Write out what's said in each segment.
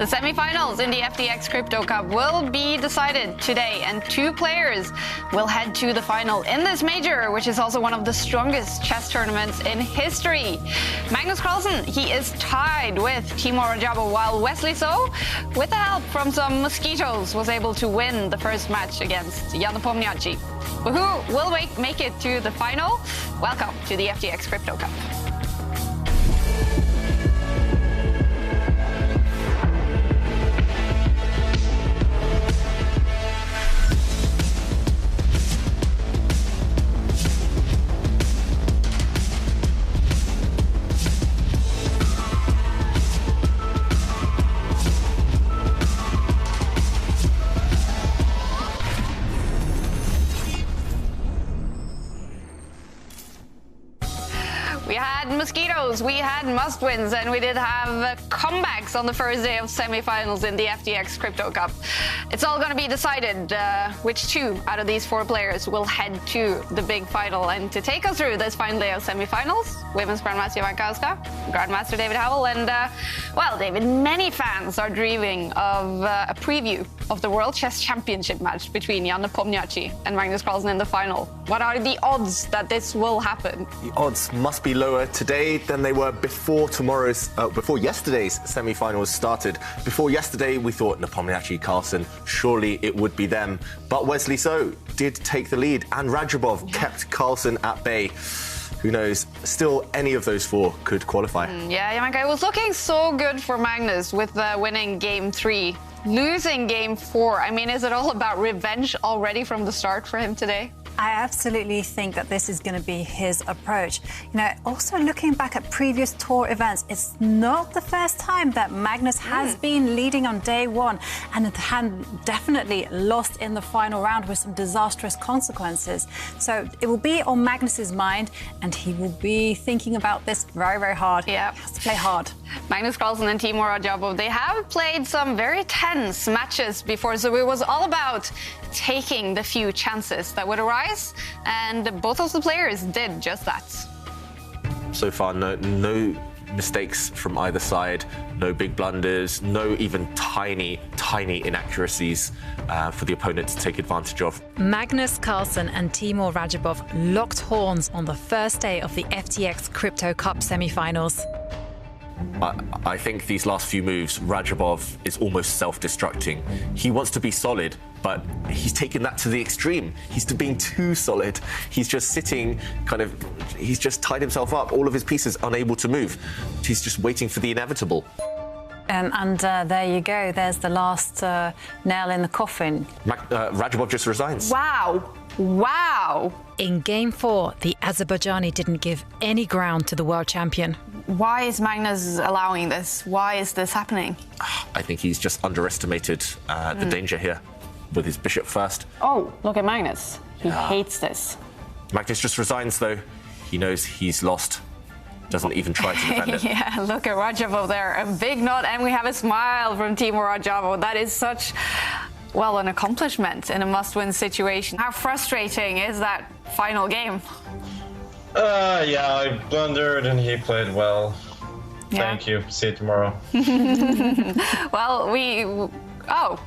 The semi-finals in the FTX Crypto Cup will be decided today, and two players will head to the final in this major, which is also one of the strongest chess tournaments in history. Magnus Carlsen, he is tied with Timur Rajabov, while Wesley So, with the help from some mosquitoes, was able to win the first match against Jan Nepomniachtchi. But who will make it to the final? Welcome to the FTX Crypto Cup. We had mosquitoes, we had must-wins, and we did have comebacks on the first day of semi-finals in the FTX Crypto Cup. It's all going to be decided which two out of these four players will head to the big final. And to take us through this final day of semi-finals, Women's Grandmaster Houska, Grandmaster David Howell, and, well, David, many fans are dreaming of a preview of the World Chess Championship match between Jan Nepomniachtchi and Magnus Carlsen in the final. What are the odds that this will happen? The odds must be lower today than they were before yesterday's semi-finals started. Before yesterday, we thought Nepomniachtchi, Carlsen, surely it would be them. But Wesley So did take the lead, and Rajabov kept Carlsen at bay. Who knows? Still, any of those four could qualify. Yeah, Yamanka, it was looking so good for Magnus with winning Game 3. Losing Game 4, I mean, is it all about revenge already from the start for him today? I absolutely think that this is going to be his approach. You know, also looking back at previous tour events, it's not the first time that Magnus has been leading on day one and had definitely lost in the final round with some disastrous consequences. So it will be on Magnus's mind, and he will be thinking about this very, very hard. Yeah. He has to play hard. Magnus Carlsen and Timur Rajabov, they have played some very tense matches before, so it was all about taking the few chances that would arise, and both of the players did just that. So far, no mistakes from either side, no big blunders, no even tiny inaccuracies for the opponent to take advantage of. Magnus Carlsen and Timur Rajabov locked horns on the first day of the FTX Crypto Cup semi-finals. I think these last few moves, Rajabov is almost self-destructing. He wants to be solid, but he's taken that to the extreme. He's being too solid. He's just sitting, he's just tied himself up, all of his pieces unable to move. He's just waiting for the inevitable. And there you go. There's the last nail in the coffin. Rajabov just resigns. Wow. In Game 4, the Azerbaijani didn't give any ground to the world champion. Why is Magnus allowing this? Why is this happening? I think he's just underestimated the danger here with his bishop first. Oh, look at Magnus. He hates this. Magnus just resigns, though. He knows he's lost. Doesn't even try to defend it. Yeah, look at Rajabov there. A big nod, and we have a smile from Timur Rajabov. That is such, well, an accomplishment in a must-win situation. How frustrating is that final game? Yeah, I blundered and he played well. Yeah. Thank you. See you tomorrow. Well, oh.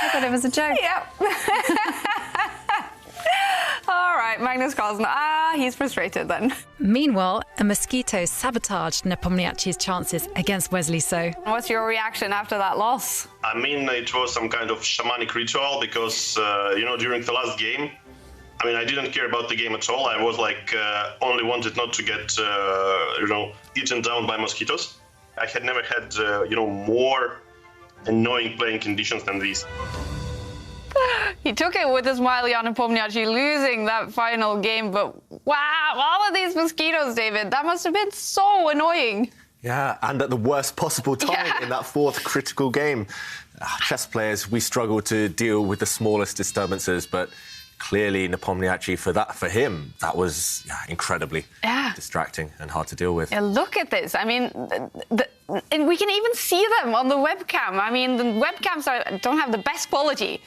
I thought it was a joke. Yep. All right, Magnus Carlsen. He's frustrated then. Meanwhile, a mosquito sabotaged Nepomniachtchi's chances against Wesley So. What's your reaction after that loss? I mean, it was some kind of shamanic ritual because, during the last game, I didn't care about the game at all. I was only wanted not to get, eaten down by mosquitoes. I had never had, more annoying playing conditions than these. He took it with a smile, Jan Nepomniachtchi, losing that final game. But wow, all of these mosquitoes, David, that must have been so annoying. Yeah, and at the worst possible time in that fourth critical game. Chess players, we struggle to deal with the smallest disturbances, but clearly Nepomniachtchi, for him, that was incredibly distracting and hard to deal with. Yeah, look at this. I mean, and we can even see them on the webcam. I mean, the webcams don't have the best quality.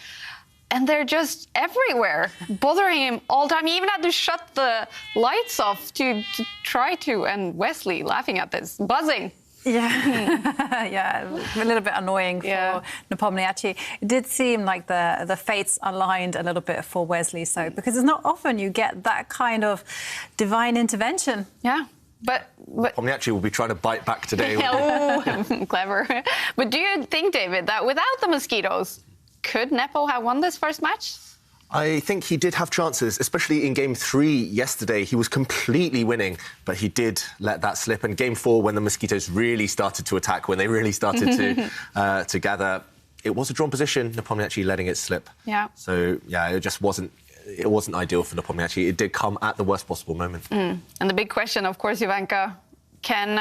And they're just everywhere, bothering him all the time. He even had to shut the lights off to try to, and Wesley laughing at this, buzzing. Yeah, yeah, a little bit annoying for Nepomniachtchi. It did seem like the fates aligned a little bit for Wesley So, because it's not often you get that kind of divine intervention. Yeah. But Nepomniachtchi will be trying to bite back today. Oh, clever. But do you think, David, that without the mosquitoes, could Nepo have won this first match? I think he did have chances, especially in Game 3 yesterday. He was completely winning, but he did let that slip. And Game 4, when the mosquitoes really started to attack, when they really started to gather, it was a drawn position, Nepomniachtchi letting it slip. Yeah. So, yeah, it just wasn't ideal for Nepomniachtchi. It did come at the worst possible moment. And the big question, of course, Ivanka, can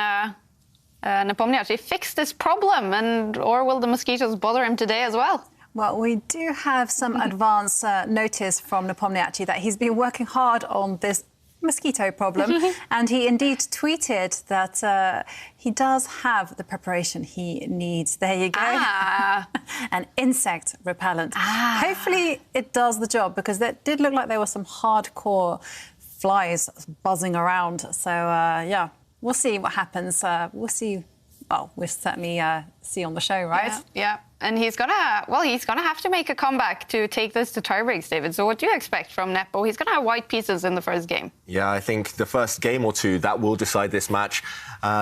Nepomniachtchi fix this problem, or will the mosquitoes bother him today as well? Well, we do have some advance notice from Nepomniachtchi that he's been working hard on this mosquito problem, and he indeed tweeted that he does have the preparation he needs. There you go. An insect repellent. Hopefully it does the job, because it did look like there were some hardcore flies buzzing around. So, yeah, we'll see what happens. We'll see. Well, we'll certainly see on the show, right? Yeah. And he's gonna have to make a comeback to take this to tiebreaks, David. So what do you expect from Nepo? He's gonna have white pieces in the first game. Yeah, I think the first game or two, that will decide this match.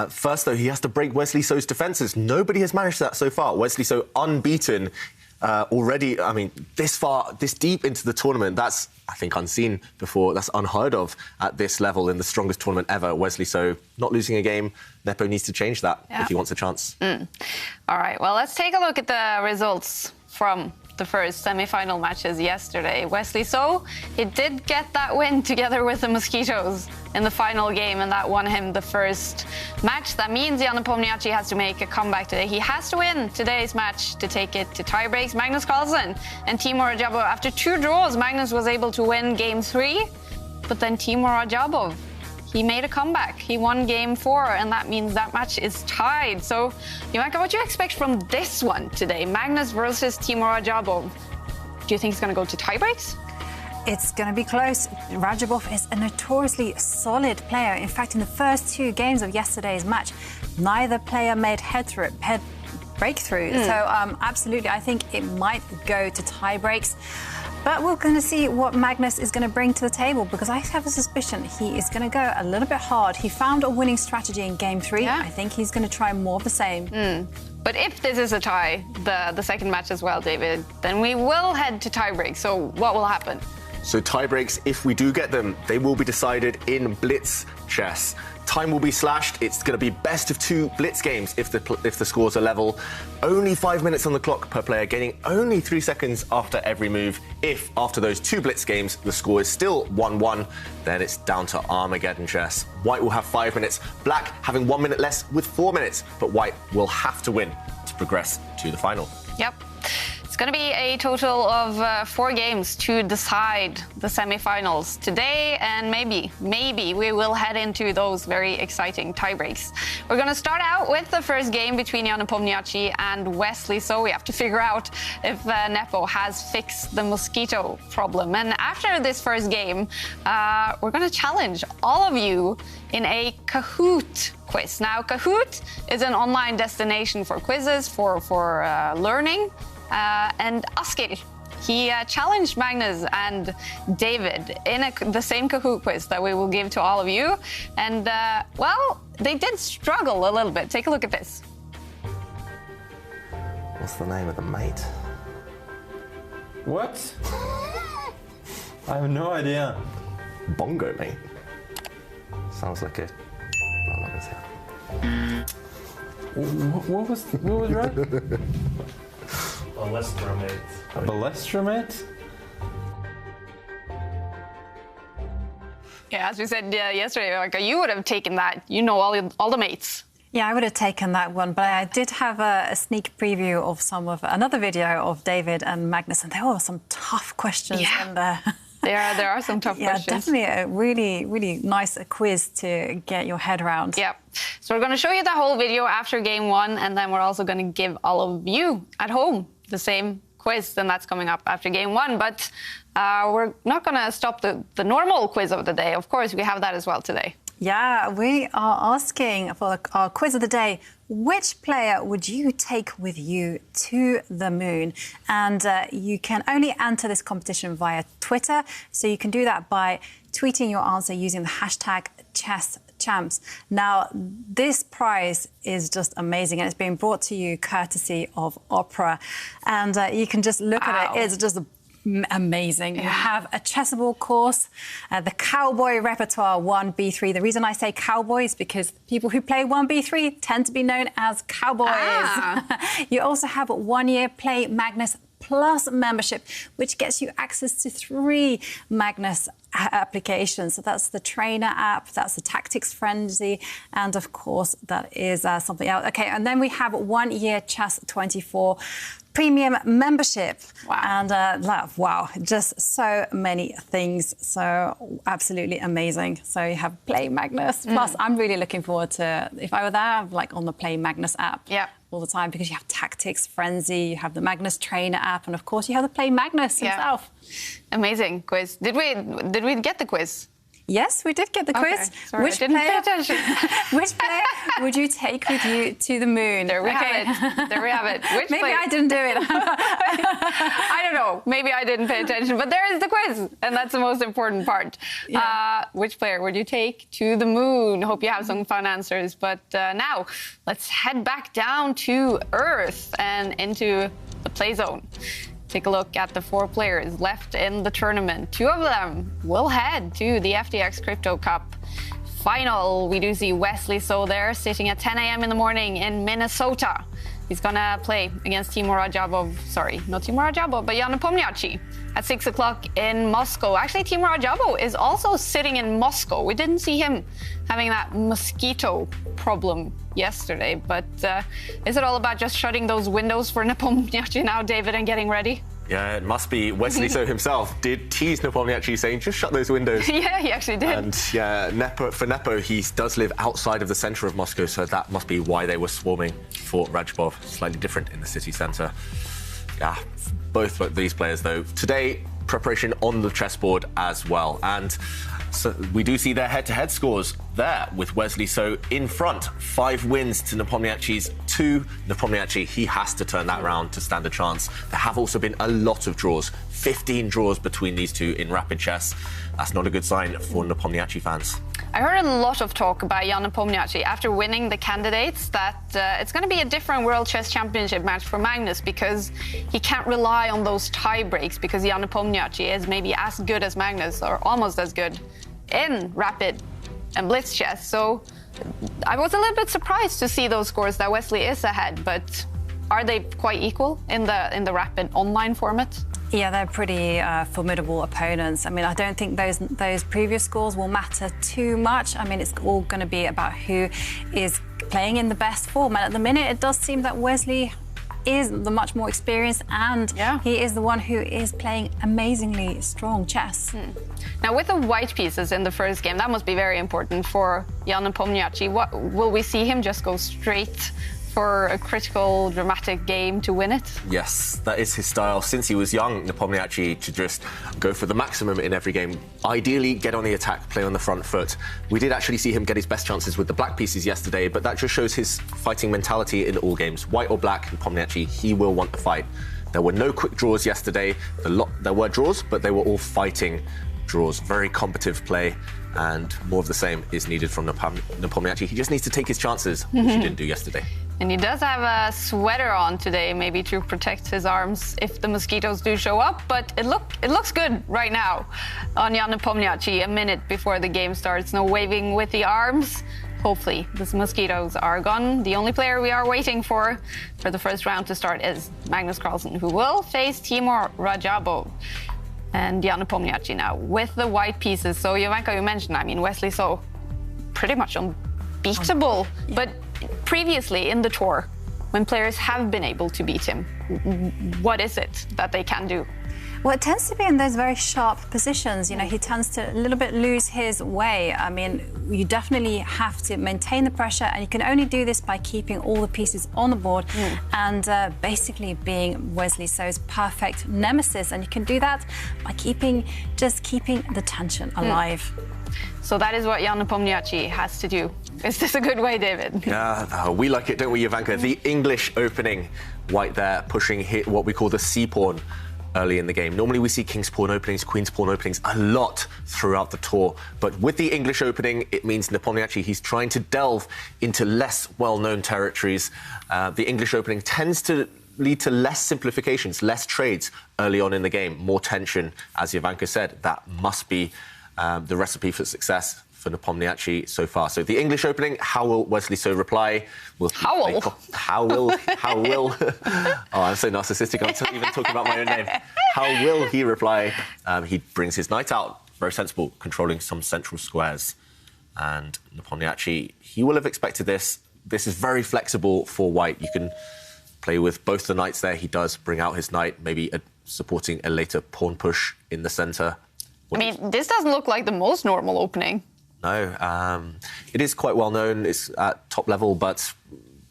First, though, he has to break Wesley So's defences. Nobody has managed that so far. Wesley So unbeaten already. I mean, this deep into the tournament, that's, I think, unseen before. That's unheard of at this level in the strongest tournament ever. Wesley So not losing a game. Nepo needs to change that if he wants a chance. All right, well, let's take a look at the results from the first semi-final matches yesterday. Wesley So, he did get that win together with the mosquitoes in the final game, and that won him the first match. That means Jan Nepomniachtchi has to make a comeback today. He has to win today's match to take it to tiebreaks. Magnus Carlsen and Timur Radjabov, after 2 draws, Magnus was able to win Game 3, but then Timur Radjabov, he made a comeback. He won Game 4, and that means that match is tied. So, Ivanka, what do you expect from this one today? Magnus versus Timur Radjabov. Do you think it's going to go to tiebreaks? It's going to be close. Radjabov is a notoriously solid player. In fact, in the first 2 games of yesterday's match, neither player made head breakthrough. So, absolutely, I think it might go to tiebreaks. But we're going to see what Magnus is going to bring to the table, because I have a suspicion he is going to go a little bit hard. He found a winning strategy in Game 3. Yeah. I think he's going to try more of the same. But if this is a tie, the second match as well, David, then we will head to tiebreak. So what will happen? So tiebreaks, if we do get them, they will be decided in blitz chess. Time will be slashed. It's going to be best of 2 blitz games if the scores are level. Only 5 minutes on the clock per player, gaining only 3 seconds after every move. If after those 2 blitz games the score is still 1-1, then it's down to Armageddon chess. White will have 5 minutes. Black having 1 minute less with 4 minutes, but White will have to win to progress to the final. Yep. It's going to be a total of 4 games to decide the semi-finals today, and maybe we will head into those very exciting tiebreaks. We're going to start out with the first game between Jan Nepomniachtchi and Wesley So. We have to figure out if Nepo has fixed the mosquito problem. And after this first game, we're going to challenge all of you in a Kahoot quiz. Now, Kahoot is an online destination for quizzes, for learning. And Askil, he challenged Magnus and David in the same Kahoot quiz that we will give to all of you. And, well, they did struggle a little bit. Take a look at this. What's the name of the mate? What? I have no idea. Bongo mate. Sounds like a... I'm not gonna say that. What was right? Balestramate. Balestramate? Yeah, as we said yesterday, Ivanka, you would have taken that. You know all the mates. Yeah, I would have taken that one, but I did have a sneak preview of another video of David and Magnus, and there were some tough questions in there. There are some tough questions. Yeah, definitely a really, really nice quiz to get your head around. Yeah. So we're going to show you the whole video after Game 1, and then we're also going to give all of you at home the same quiz, and that's coming up after Game 1. But we're not going to stop the normal quiz of the day. Of course, we have that as well today. Yeah, we are asking for our quiz of the day. Which player would you take with you to the moon? And you can only enter this competition via Twitter. So you can do that by tweeting your answer using the hashtag #ChessChamps. Now, this prize is just amazing, and it's being brought to you courtesy of Opera. And you can just look at it. It's just amazing. You have a chessable course, the Cowboy Repertoire 1B3. The reason I say cowboy is because people who play 1B3 tend to be known as cowboys. You also have a 1-year Play Magnus Plus membership, which gets you access to 3 Magnus applications. So that's the Trainer app, that's the Tactics Frenzy, and of course that is something else. Okay, and then we have 1-year Chess 24 Premium membership. Wow. And wow, just so many things. So absolutely amazing. So you have Play Magnus. Plus, I'm really looking forward to, if I were there, like on the Play Magnus app. Yeah. All the time, because you have Tactics Frenzy, you have the Magnus Trainer app, and of course you have the Play Magnus himself. Amazing quiz. Did we get the quiz? Yes, we did get the quiz. Sorry, which player would you take with you to the moon? There we have it. There we have it. Which Maybe I didn't do it. I don't know. Maybe I didn't pay attention, but there is the quiz, and that's the most important part. Yeah. Which player would you take to the moon? Hope you have some fun answers. But now, let's head back down to Earth and into the play zone. Take a look at the 4 players left in the tournament. 2 of them will head to the FTX Crypto Cup final. We do see Wesley So there, sitting at 10 a.m. in the morning in Minnesota. He's gonna play against Timur Rajabov. Sorry, not Timur Rajabov, but Jan Nepomniachtchi at 6 o'clock in Moscow. Actually, Timur Rajabov is also sitting in Moscow. We didn't see him having that mosquito problem yesterday, but is it all about just shutting those windows for Nepomniachtchi now, David, and getting ready? Yeah, it must be. Wesley So himself did tease Nepomniachtchi, saying, just shut those windows. Yeah, he actually did. And yeah, for Nepo, he does live outside of the centre of Moscow, so that must be why they were swarming for Rajabov. Slightly different in the city centre. Yeah, both these players, though. Today, preparation on the chessboard as well. And so we do see their head-to-head scores there, with Wesley So in front. 5 wins to Nepomniachtchi's 2. Nepomniachtchi, he has to turn that round to stand a chance. There have also been a lot of draws. 15 draws between these two in rapid chess. That's not a good sign for Nepomniachtchi fans. I heard a lot of talk about Jan Nepomniachtchi after winning the candidates that it's going to be a different World Chess Championship match for Magnus, because he can't rely on those tie breaks, because Jan Nepomniachtchi is maybe as good as Magnus, or almost as good, in rapid and blitz chess. So I was a little bit surprised to see those scores that Wesley is ahead, but are they quite equal in the rapid online format? Yeah, they're pretty formidable opponents. I mean, I don't think those previous scores will matter too much. I mean, it's all going to be about who is playing in the best form. And at the minute, it does seem that Wesley is the much more experienced, and he is the one who is playing amazingly strong chess. Now, with the white pieces in the first game, that must be very important for Jan Nepomniachtchi. What will we see him just go straight for a critical, dramatic game to win it? Yes, that is his style. Since he was young, Nepomniachtchi, to just go for the maximum in every game. Ideally, get on the attack, play on the front foot. We did actually see him get his best chances with the black pieces yesterday, but that just shows his fighting mentality in all games. White or black, Nepomniachtchi, he will want the fight. There were no quick draws yesterday. There were draws, but they were all fighting draws. Very competitive play, and more of the same is needed from Nepomniachtchi. He just needs to take his chances, which he didn't do yesterday. And he does have a sweater on today, maybe to protect his arms if the mosquitoes do show up. But it looks good right now on Jan Nepomniachtchi, a minute before the game starts. No waving with the arms. Hopefully, the mosquitoes are gone. The only player we are waiting for the first round to start is Magnus Carlsen, who will face Timur Rajabov. And Jan Nepomniachtchi now with the white pieces. So, Jovanka, you mentioned, I mean, Wesley So pretty much unbeatable. But previously in the tour, when players have been able to beat him, what is it that they can do? Well, it tends to be in those very sharp positions. You know, he tends to a little bit lose his way. I mean, you definitely have to maintain the pressure, and you can only do this by keeping all the pieces on the board and basically being Wesley So's perfect nemesis. And you can do that by just keeping the tension alive. So that is what Jan Nepomniachtchi has to do. Is this a good way, David? Yeah, we like it, don't we, Ivanka? The English opening, White there pushing what we call the C-pawn early in the game. Normally we see King's Pawn openings, Queen's Pawn openings a lot throughout the tour. But with the English opening, it means Nepomniachtchi, he's trying to delve into less well-known territories. The English opening tends to lead to less simplifications, less trades early on in the game, more tension. As Ivanka said, that must be the recipe for success for Nepomniachtchi so far. So the English opening, how will Wesley So reply? Howell? Howell. Oh, I'm so narcissistic, I'm not even talking about my own name. How will he reply? He brings his knight out, very sensible, controlling some central squares. And Nepomniachtchi, he will have expected this. This is very flexible for White. You can play with both the knights there. He does bring out his knight, maybe supporting a later pawn push in the centre. I mean, this doesn't look like the most normal opening. No, it is quite well known. It's at top level, but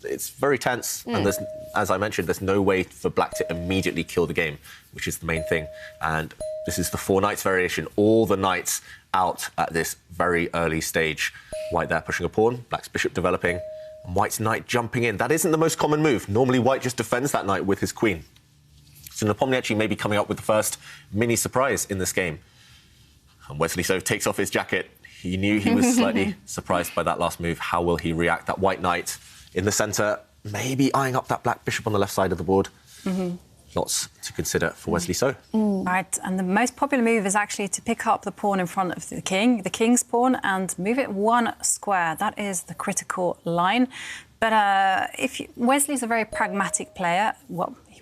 it's very tense. And there's, as I mentioned, there's no way for Black to immediately kill the game, which is the main thing. And this is the 4 knights variation. All the knights out at this very early stage. White there pushing a pawn, Black's bishop developing, and White's knight jumping in. That isn't the most common move. Normally, White just defends that knight with his queen. So Nepomniachtchi may be coming up with the first mini surprise in this game. And Wesley So takes off his jacket. He knew he was slightly surprised by that last move. How will he react? That white knight in the centre, maybe eyeing up that black bishop on the left side of the board. Lots to consider for Wesley So. Right, and the most popular move is actually to pick up the pawn in front of the king's pawn, and move it 1 square. That is the critical line. But Wesley's a very pragmatic player.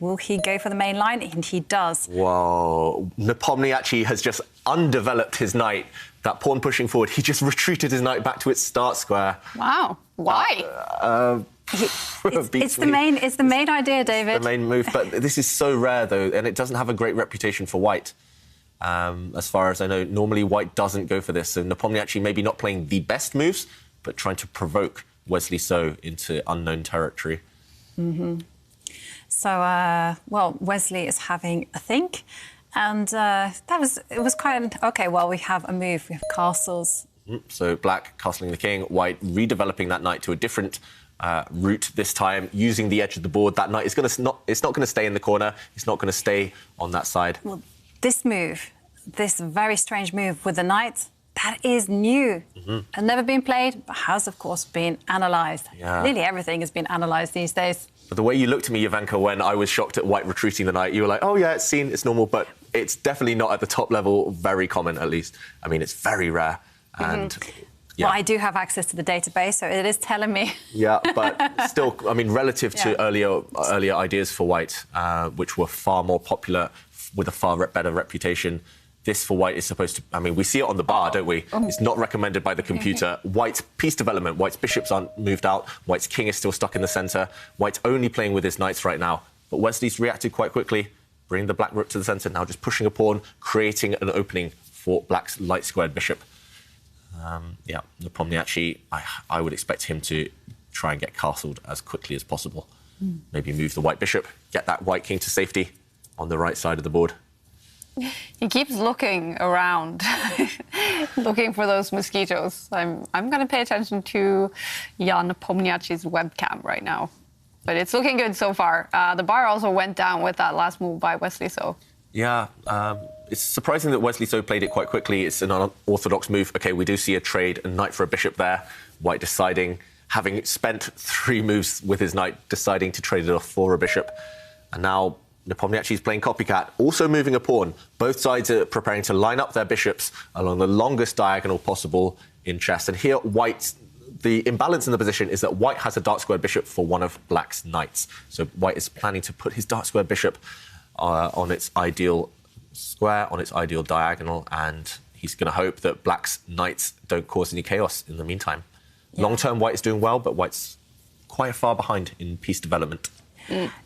Will he go for the main line? And he does. Whoa. Nepomniachtchi has just undeveloped his knight. That pawn pushing forward, he just retreated his knight back to its start square. Wow. Why? It's the main idea, David. The main move, but this is so rare, though, and it doesn't have a great reputation for White. As far as I know, normally White doesn't go for this. So Nepomniachtchi maybe not playing the best moves, but trying to provoke Wesley So into unknown territory. So, well, Wesley is having a think, and it was quite okay. Well, we have a move. We have castles. So Black castling the king, White redeveloping that knight to a different route this time, using the edge of the board. That knight is it's not going to stay in the corner. It's not going to stay on that side. Well, this move, this very strange move with the knight, that is new. Has never been played, but has, of course, been analysed. Yeah. Nearly everything has been analysed these days. But the way you looked at me, Ivanka, when I was shocked at White retreating the knight, you were like, oh, yeah, it's seen, it's normal, but it's definitely not at the top level, very common, at least. I mean, it's very rare. And, yeah. Well, I do have access to the database, so it is telling me. Yeah, but still, I mean, relative to earlier ideas for White, which were far more popular with a far better reputation, this for White is supposed to... I mean, we see it on the bar, don't we? It's not recommended by the computer. White's piece development, White's bishops aren't moved out, White's king is still stuck in the centre, White's only playing with his knights right now. But Wesley's reacted quite quickly, bringing the black rook to the centre, now just pushing a pawn, creating an opening for Black's light-squared bishop. Yeah, Nepomniachtchi, I would expect him to try and get castled as quickly as possible. Maybe move the white bishop, get that white king to safety on the right side of the board. He keeps looking around, looking for those mosquitoes. I'm going to pay attention to Jan Nepomniachtchi's webcam right now. But it's looking good so far. The bar also went down with that last move by Wesley So. Yeah, it's surprising that Wesley So played it quite quickly. It's an unorthodox move. OK, we do see a trade, a knight for a bishop there. White deciding, having spent 3 moves with his knight, deciding to trade it off for a bishop. And now Nepomniachtchi's playing copycat, also moving a pawn. Both sides are preparing to line up their bishops along the longest diagonal possible in chess. And here, the imbalance in the position is that White has a dark-squared bishop for one of Black's knights. So White is planning to put his dark-squared bishop on its ideal square, on its ideal diagonal, and he's going to hope that Black's knights don't cause any chaos in the meantime. Yeah. Long-term, White is doing well, but White's quite far behind in piece development.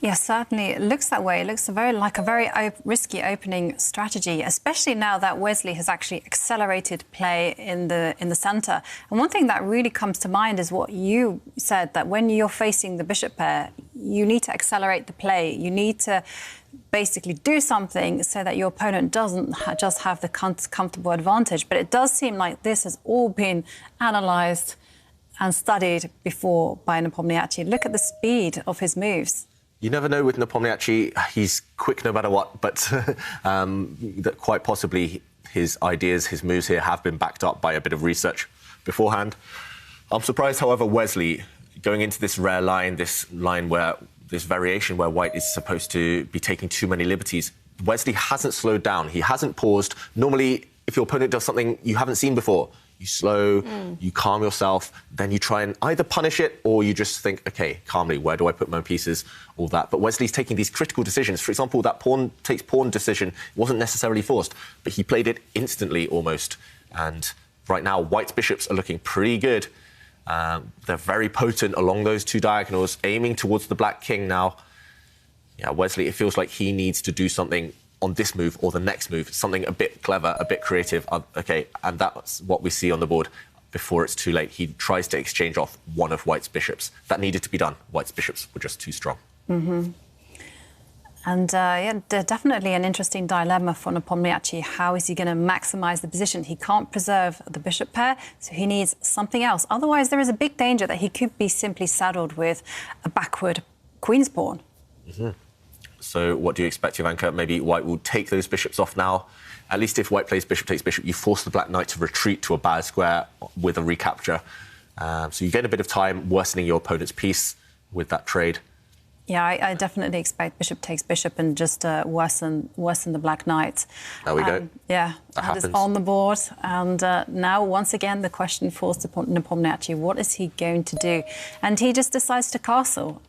Yeah, certainly. It looks that way. It looks like a very risky opening strategy, especially now that Wesley has actually accelerated play in the centre. And one thing that really comes to mind is what you said, that when you're facing the bishop pair, you need to accelerate the play. You need to basically do something so that your opponent doesn't just have the comfortable advantage. But it does seem like this has all been analysed and studied before by Nepomniachtchi. Look at the speed of his moves. You never know with Nepomniachtchi. He's quick no matter what, but that quite possibly his ideas, his moves here have been backed up by a bit of research beforehand. I'm surprised, however, Wesley, going into this rare line, this variation where White is supposed to be taking too many liberties, Wesley hasn't slowed down. He hasn't paused. Normally, if your opponent does something you haven't seen before, you slow, you calm yourself, then you try and either punish it or you just think, OK, calmly, where do I put my pieces, all that. But Wesley's taking these critical decisions. For example, that pawn takes pawn decision wasn't necessarily forced, but he played it instantly almost. And right now, White's bishops are looking pretty good. They're very potent along those two diagonals, aiming towards the black king now. Yeah, Wesley, it feels like he needs to do something on this move or the next move, something a bit clever, a bit creative. OK, and that's what we see on the board before it's too late. He tries to exchange off one of White's bishops. That needed to be done. White's bishops were just too strong. And yeah, definitely an interesting dilemma for Nepomniachtchi. How is he going to maximise the position? He can't preserve the bishop pair, so he needs something else. Otherwise, there is a big danger that he could be simply saddled with a backward queen's pawn. So what do you expect, Jovanka? Maybe White will take those bishops off now. At least if White plays bishop takes bishop, you force the black knight to retreat to a bad square with a recapture. So you gain a bit of time worsening your opponent's piece with that trade. Yeah, I definitely expect bishop takes bishop and just worsen the black knight. There we go. Yeah, that is on the board. And now, once again, the question falls to Nepomniachtchi. What is he going to do? And he just decides to castle.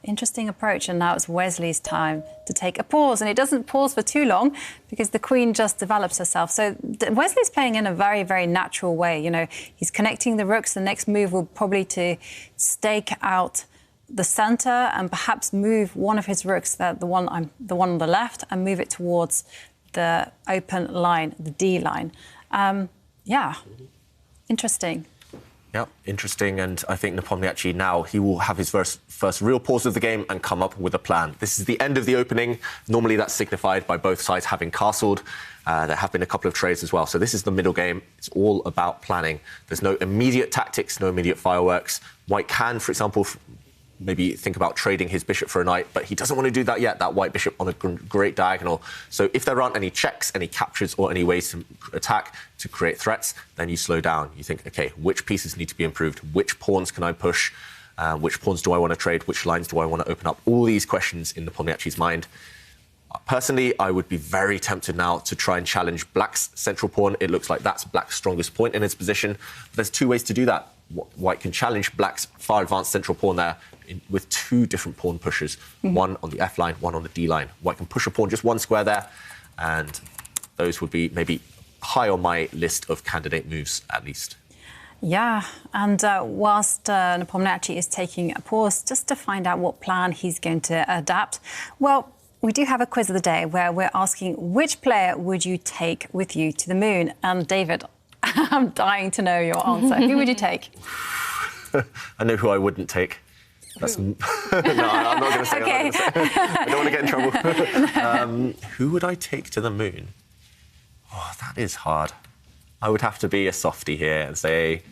Interesting approach. And now it's Wesley's time to take a pause. And it doesn't pause for too long because the queen just develops herself. So Wesley's playing in a very, very natural way. You know, he's connecting the rooks. The next move will probably to stake out the centre and perhaps move one of his rooks, the one on the left, and move it towards the open line, the D line. Yeah, interesting. Yeah, interesting. And I think Nepomniachtchi now, he will have his first real pause of the game and come up with a plan. This is the end of the opening. Normally that's signified by both sides having castled. There have been a couple of trades as well. So this is the middle game. It's all about planning. There's no immediate tactics, no immediate fireworks. White can, for example, maybe think about trading his bishop for a knight, but he doesn't want to do that yet, that white bishop on a great diagonal. So if there aren't any checks, any captures or any ways to attack, to create threats, then you slow down. You think, OK, which pieces need to be improved? Which pawns can I push? Which pawns do I want to trade? Which lines do I want to open up? All these questions in Nepomniachtchi's mind. Personally, I would be very tempted now to try and challenge Black's central pawn. It looks like that's Black's strongest point in his position. But there's two ways to do that. White can challenge Black's far advanced central pawn there with two different pawn pushes, one on the F line, one on the D line. White can push a pawn just one square there, and those would be maybe high on my list of candidate moves, at least. Yeah, and whilst Nepomniachtchi is taking a pause just to find out what plan he's going to adapt, well, we do have a quiz of the day where we're asking which player would you take with you to the moon? And David, I'm dying to know your answer. Who would you take? I know who I wouldn't take. That's... no, I'm not going to say. Okay. I don't want to get in trouble. Who would I take to the moon? Oh, that is hard. I would have to be a softie here and say,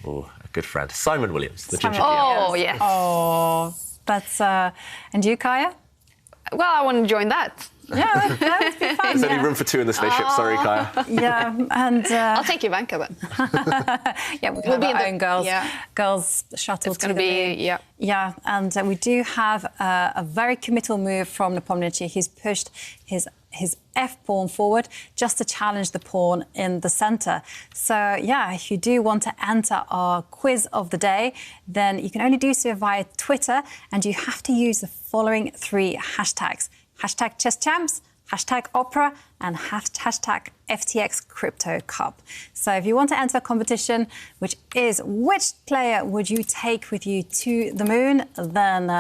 oh, a good friend, Simon Williams, the ginger Oh, yes. Oh, that's... and you, Kaya? Well, I want to join that. Yeah, that would be fun. There's only room for two in the spaceship. Sorry, Kaya. Yeah, and... I'll take Jovanka then. Yeah, we'll have our own girls shuttle it's to the moon. Yeah. Yeah, and we do have a very committal move from Nepomniachtchi. He's pushed his F-pawn forward just to challenge the pawn in the centre. So, yeah, if you do want to enter our quiz of the day, then you can only do so via Twitter, and you have to use the following 3 hashtags. Hashtag Chess Champs, hashtag Opera and hashtag FTX Crypto Cup. So if you want to enter a competition, which is which player would you take with you to the moon, then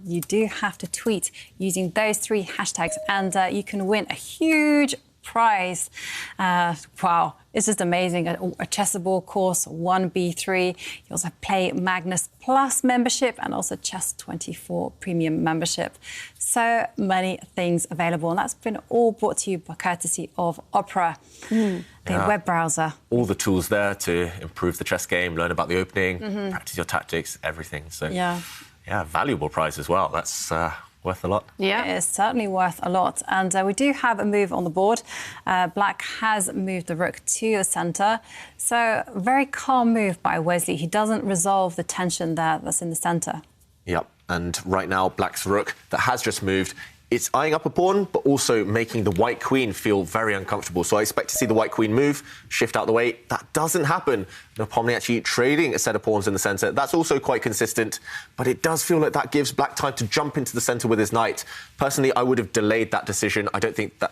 you do have to tweet using those 3 hashtags, and you can win a huge prize. Wow, it's just amazing. A chessable course, 1B3. You also play Magnus Plus membership and also Chess24 premium membership. So many things available, and that's been all brought to you by courtesy of Opera, the web browser. All the tools there to improve the chess game, learn about the opening, practice your tactics, everything. So yeah, valuable prize as well. That's worth a lot. Yeah, it is certainly worth a lot. And we do have a move on the board. Black has moved the rook to the centre. So very calm move by Wesley. He doesn't resolve the tension there that's in the centre. Yep. And right now, Black's rook that has just moved, it's eyeing up a pawn, but also making the white queen feel very uncomfortable. So I expect to see the white queen move, shift out the way. That doesn't happen. Nepomniachtchi actually trading a set of pawns in the centre. That's also quite consistent, but it does feel like that gives Black time to jump into the centre with his knight. Personally, I would have delayed that decision. I don't think that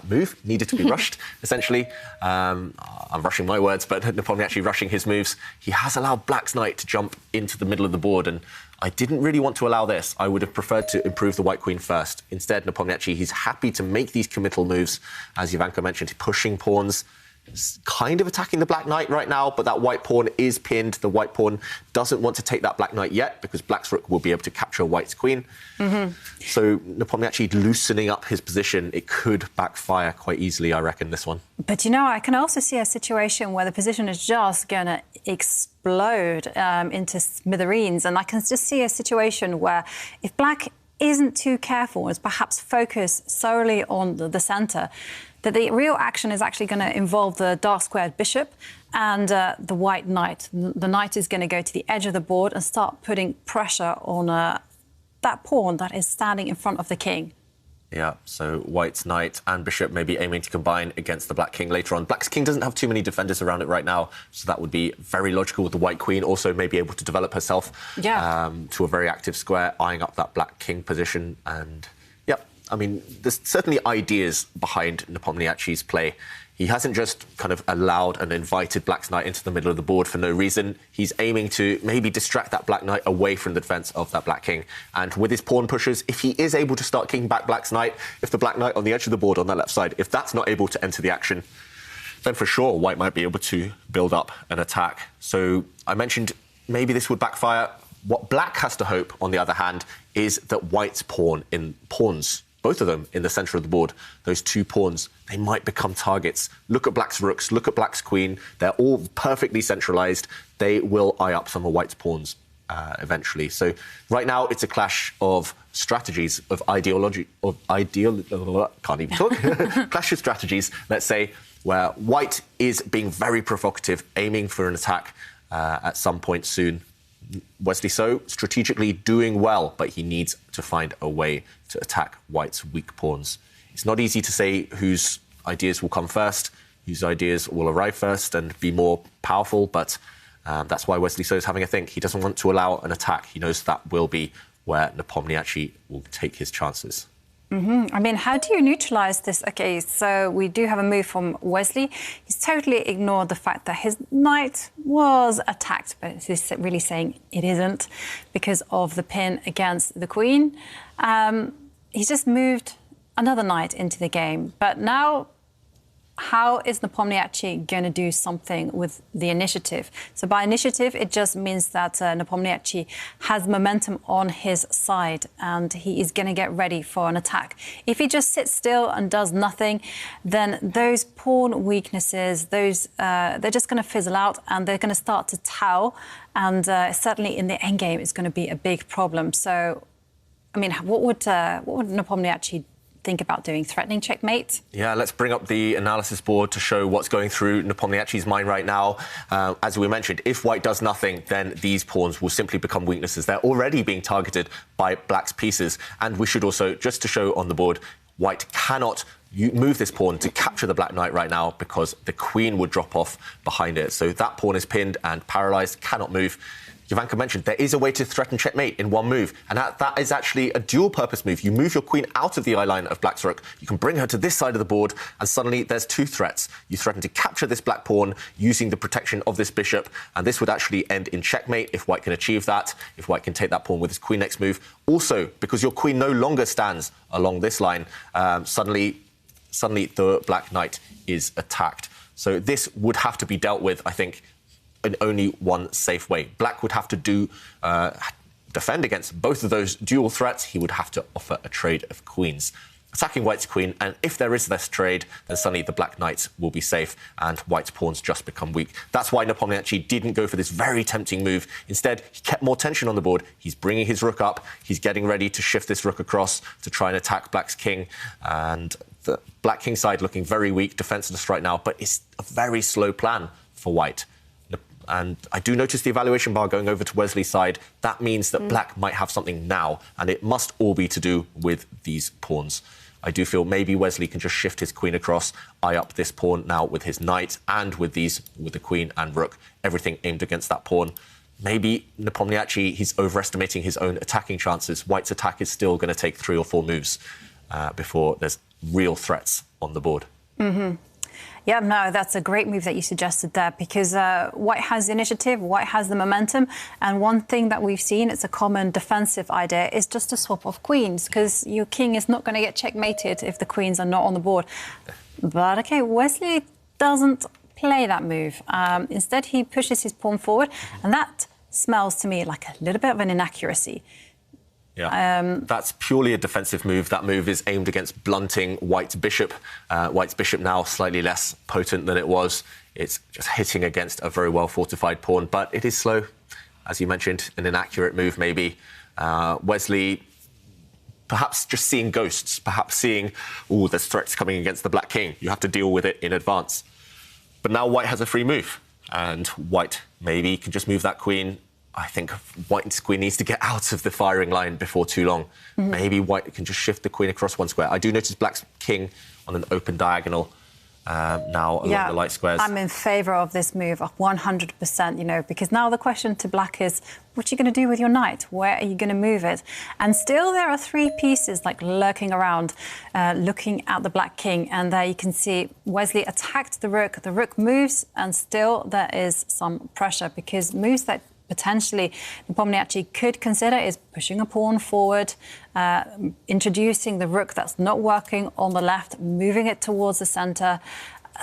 move needed to be rushed, essentially. I'm rushing my words, but Nepomniachtchi actually rushing his moves. He has allowed Black's knight to jump into the middle of the board, and I didn't really want to allow this. I would have preferred to improve the white queen first. Instead, Nepomniachtchi, he's happy to make these committal moves, as Ivanka mentioned, pushing pawns, kind of attacking the black knight right now, but that white pawn is pinned. The white pawn doesn't want to take that black knight yet because Black's rook will be able to capture white's queen. So Nepomniachtchi loosening up his position, it could backfire quite easily, I reckon, this one. But, you know, I can also see a situation where the position is just going to explode into smithereens. And I can just see a situation where if Black isn't too careful, is perhaps focused solely on the centre, that the real action is actually going to involve the dark squared bishop and the white knight. The knight is going to go to the edge of the board and start putting pressure on that pawn that is standing in front of the king. Yeah, so white's knight and bishop may be aiming to combine against the black king later on. Black's king doesn't have too many defenders around it right now, so that would be very logical with the white queen also may be able to develop herself to a very active square, eyeing up that black king position. And, yeah, I mean, there's certainly ideas behind Nepomniachtchi's play. He hasn't just kind of allowed and invited Black's knight into the middle of the board for no reason. He's aiming to maybe distract that black knight away from the defence of that black king. And with his pawn pushers, if he is able to start kicking back Black's knight, if the black knight on the edge of the board on that left side, if that's not able to enter the action, then for sure White might be able to build up an attack. So I mentioned maybe this would backfire. What Black has to hope, on the other hand, is that White's pawns, both of them in the centre of the board, those two pawns, they might become targets. Look at Black's rooks, look at Black's queen. They're all perfectly centralised. They will eye up some of White's pawns eventually. So right now it's a clash of strategies, of ideology, can't even talk. Clash of strategies, let's say, where White is being very provocative, aiming for an attack at some point soon. Wesley So strategically doing well, but he needs to find a way to attack White's weak pawns. It's not easy to say whose ideas will come first, whose ideas will arrive first and be more powerful, but that's why Wesley So is having a think. He doesn't want to allow an attack. He knows that will be where Nepomniachtchi will take his chances. I mean, how do you neutralise this? OK, so we do have a move from Wesley. He's totally ignored the fact that his knight was attacked, but he's really saying it isn't because of the pin against the queen. He's just moved another knight into the game. But now, how is Nepomniachtchi going to do something with the initiative? So by initiative, it just means that Nepomniachtchi has momentum on his side and he is going to get ready for an attack. If he just sits still and does nothing, then those pawn weaknesses, they're just going to fizzle out and they're going to start to towel. And certainly in the endgame, it's going to be a big problem. So, I mean, what would Nepomniachtchi think about doing? Threatening checkmate? Yeah, let's bring up the analysis board to show what's going through Nepomniachtchi's mind right now. As we mentioned, if White does nothing, then these pawns will simply become weaknesses. They're already being targeted by Black's pieces. And we should also, just to show on the board, White cannot move this pawn to capture the black knight right now because the queen would drop off behind it. So that pawn is pinned and paralysed, cannot move. Jovanka mentioned, there is a way to threaten checkmate in one move, and that is actually a dual-purpose move. You move your queen out of the eye line of black's rook, you can bring her to this side of the board, and suddenly there's two threats. You threaten to capture this black pawn using the protection of this bishop, and this would actually end in checkmate if white can achieve that, if white can take that pawn with his queen next move. Also, because your queen no longer stands along this line, suddenly the black knight is attacked. So this would have to be dealt with, I think, in only one safe way. Black would have to defend against both of those dual threats. He would have to offer a trade of queens, attacking white's queen, and if there is this trade, then suddenly the black knights will be safe and white's pawns just become weak. That's why Nepomniachtchi didn't go for this very tempting move. Instead, he kept more tension on the board. He's bringing his rook up. He's getting ready to shift this rook across to try and attack black's king. And the black king side looking very weak, defenseless right now, but it's a very slow plan for white. And I do notice the evaluation bar going over to Wesley's side. That means that black might have something now, and it must all be to do with these pawns. I do feel maybe Wesley can just shift his queen across, eye up this pawn now with his knight, and with the queen and rook, everything aimed against that pawn. Maybe Nepomniachtchi, he's overestimating his own attacking chances. White's attack is still going to take 3 or 4 moves before there's real threats on the board. Yeah, no, that's a great move that you suggested there, because white has the initiative, white has the momentum, and one thing that we've seen, it's a common defensive idea, is just to swap off queens, because your king is not going to get checkmated if the queens are not on the board. But, OK, Wesley doesn't play that move. Instead, he pushes his pawn forward, and that smells to me like a little bit of an inaccuracy. Yeah, that's purely a defensive move. That move is aimed against blunting white's bishop. White's bishop now slightly less potent than it was. It's just hitting against a very well-fortified pawn, but it is slow. As you mentioned, an inaccurate move maybe. Wesley perhaps just seeing ghosts, perhaps seeing, oh, there's threats coming against the black king. You have to deal with it in advance. But now white has a free move, and white maybe can just move that queen. I think white's queen needs to get out of the firing line before too long. Maybe white can just shift the queen across one square. I do notice black's king on an open diagonal now along the light squares. I'm in favour of this move, 100%, you know, because now the question to black is, what are you going to do with your knight? Where are you going to move it? And still there are 3 pieces like lurking around, looking at the black king. And there you can see Wesley attacked the rook moves, and still there is some pressure, because moves that potentially Nepomniachtchi could consider is pushing a pawn forward, introducing the rook that's not working on the left, moving it towards the centre.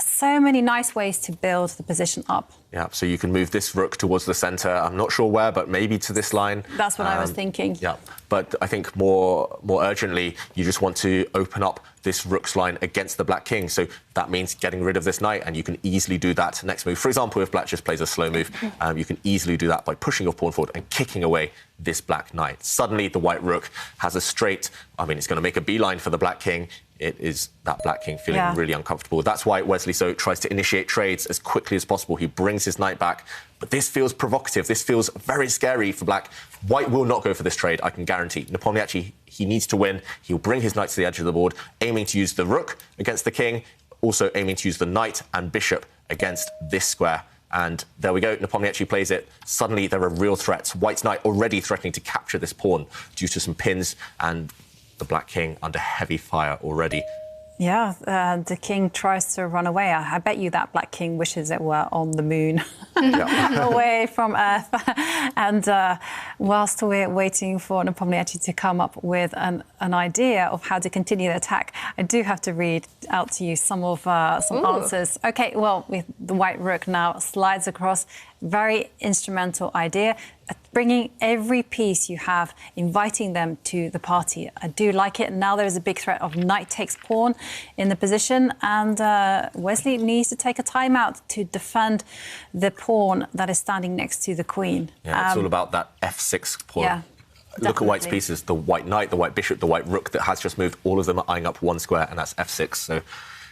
So many nice ways to build the position up. Yeah, so you can move this rook towards the centre. I'm not sure where, but maybe to this line. That's what I was thinking. Yeah, but I think more urgently, you just want to open up this rook's line against the black king. So that means getting rid of this knight, and you can easily do that next move. For example, if black just plays a slow move, you can easily do that by pushing your pawn forward and kicking away this black knight. Suddenly, the white rook has a straight... I mean, it's going to make a beeline for the black king. It is that black king feeling really uncomfortable. That's why Wesley so tries to initiate trades as quickly as possible. He brings his knight back. But this feels provocative. This feels very scary for black. White will not go for this trade, I can guarantee. Nepomniachtchi, he needs to win. He'll bring his knight to the edge of the board, aiming to use the rook against the king, also aiming to use the knight and bishop against this square. And there we go. Nepomniachtchi plays it. Suddenly, there are real threats. White's knight already threatening to capture this pawn due to some pins, and the black king under heavy fire already. Yeah, the king tries to run away. I bet you that black king wishes it were on the moon, away from Earth. And whilst we're waiting for Nepomniachtchi to come up with an idea of how to continue the attack, I do have to read out to you some answers. OK, well, with the white rook now slides across, very instrumental idea. Bringing every piece you have, inviting them to the party. I do like it. Now there's a big threat of knight takes pawn in the position, and Wesley needs to take a timeout to defend the pawn that is standing next to the queen. Yeah, it's all about that F6 pawn. Yeah, look at white's pieces, the white knight, the white bishop, the white rook that has just moved. All of them are eyeing up one square, and that's F6. So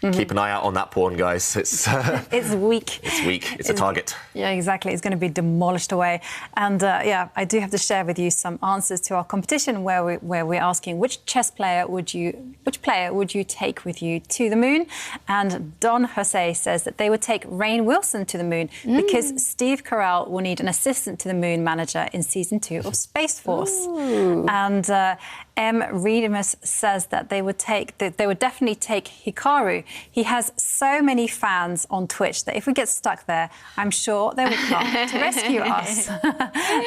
Keep an eye out on that pawn, guys. It's it's weak. It's weak. It's a target. Yeah, exactly. It's going to be demolished away. And yeah, I do have to share with you some answers to our competition where we're asking which player would you take with you to the moon? And Don Jose says that they would take Rainn Wilson to the moon because Steve Carell will need an assistant to the moon manager in season 2 of Space Force. Ooh. And M. Redemus says that they would definitely take Hikaru. He has so many fans on Twitch that if we get stuck there, I'm sure they will come to rescue us.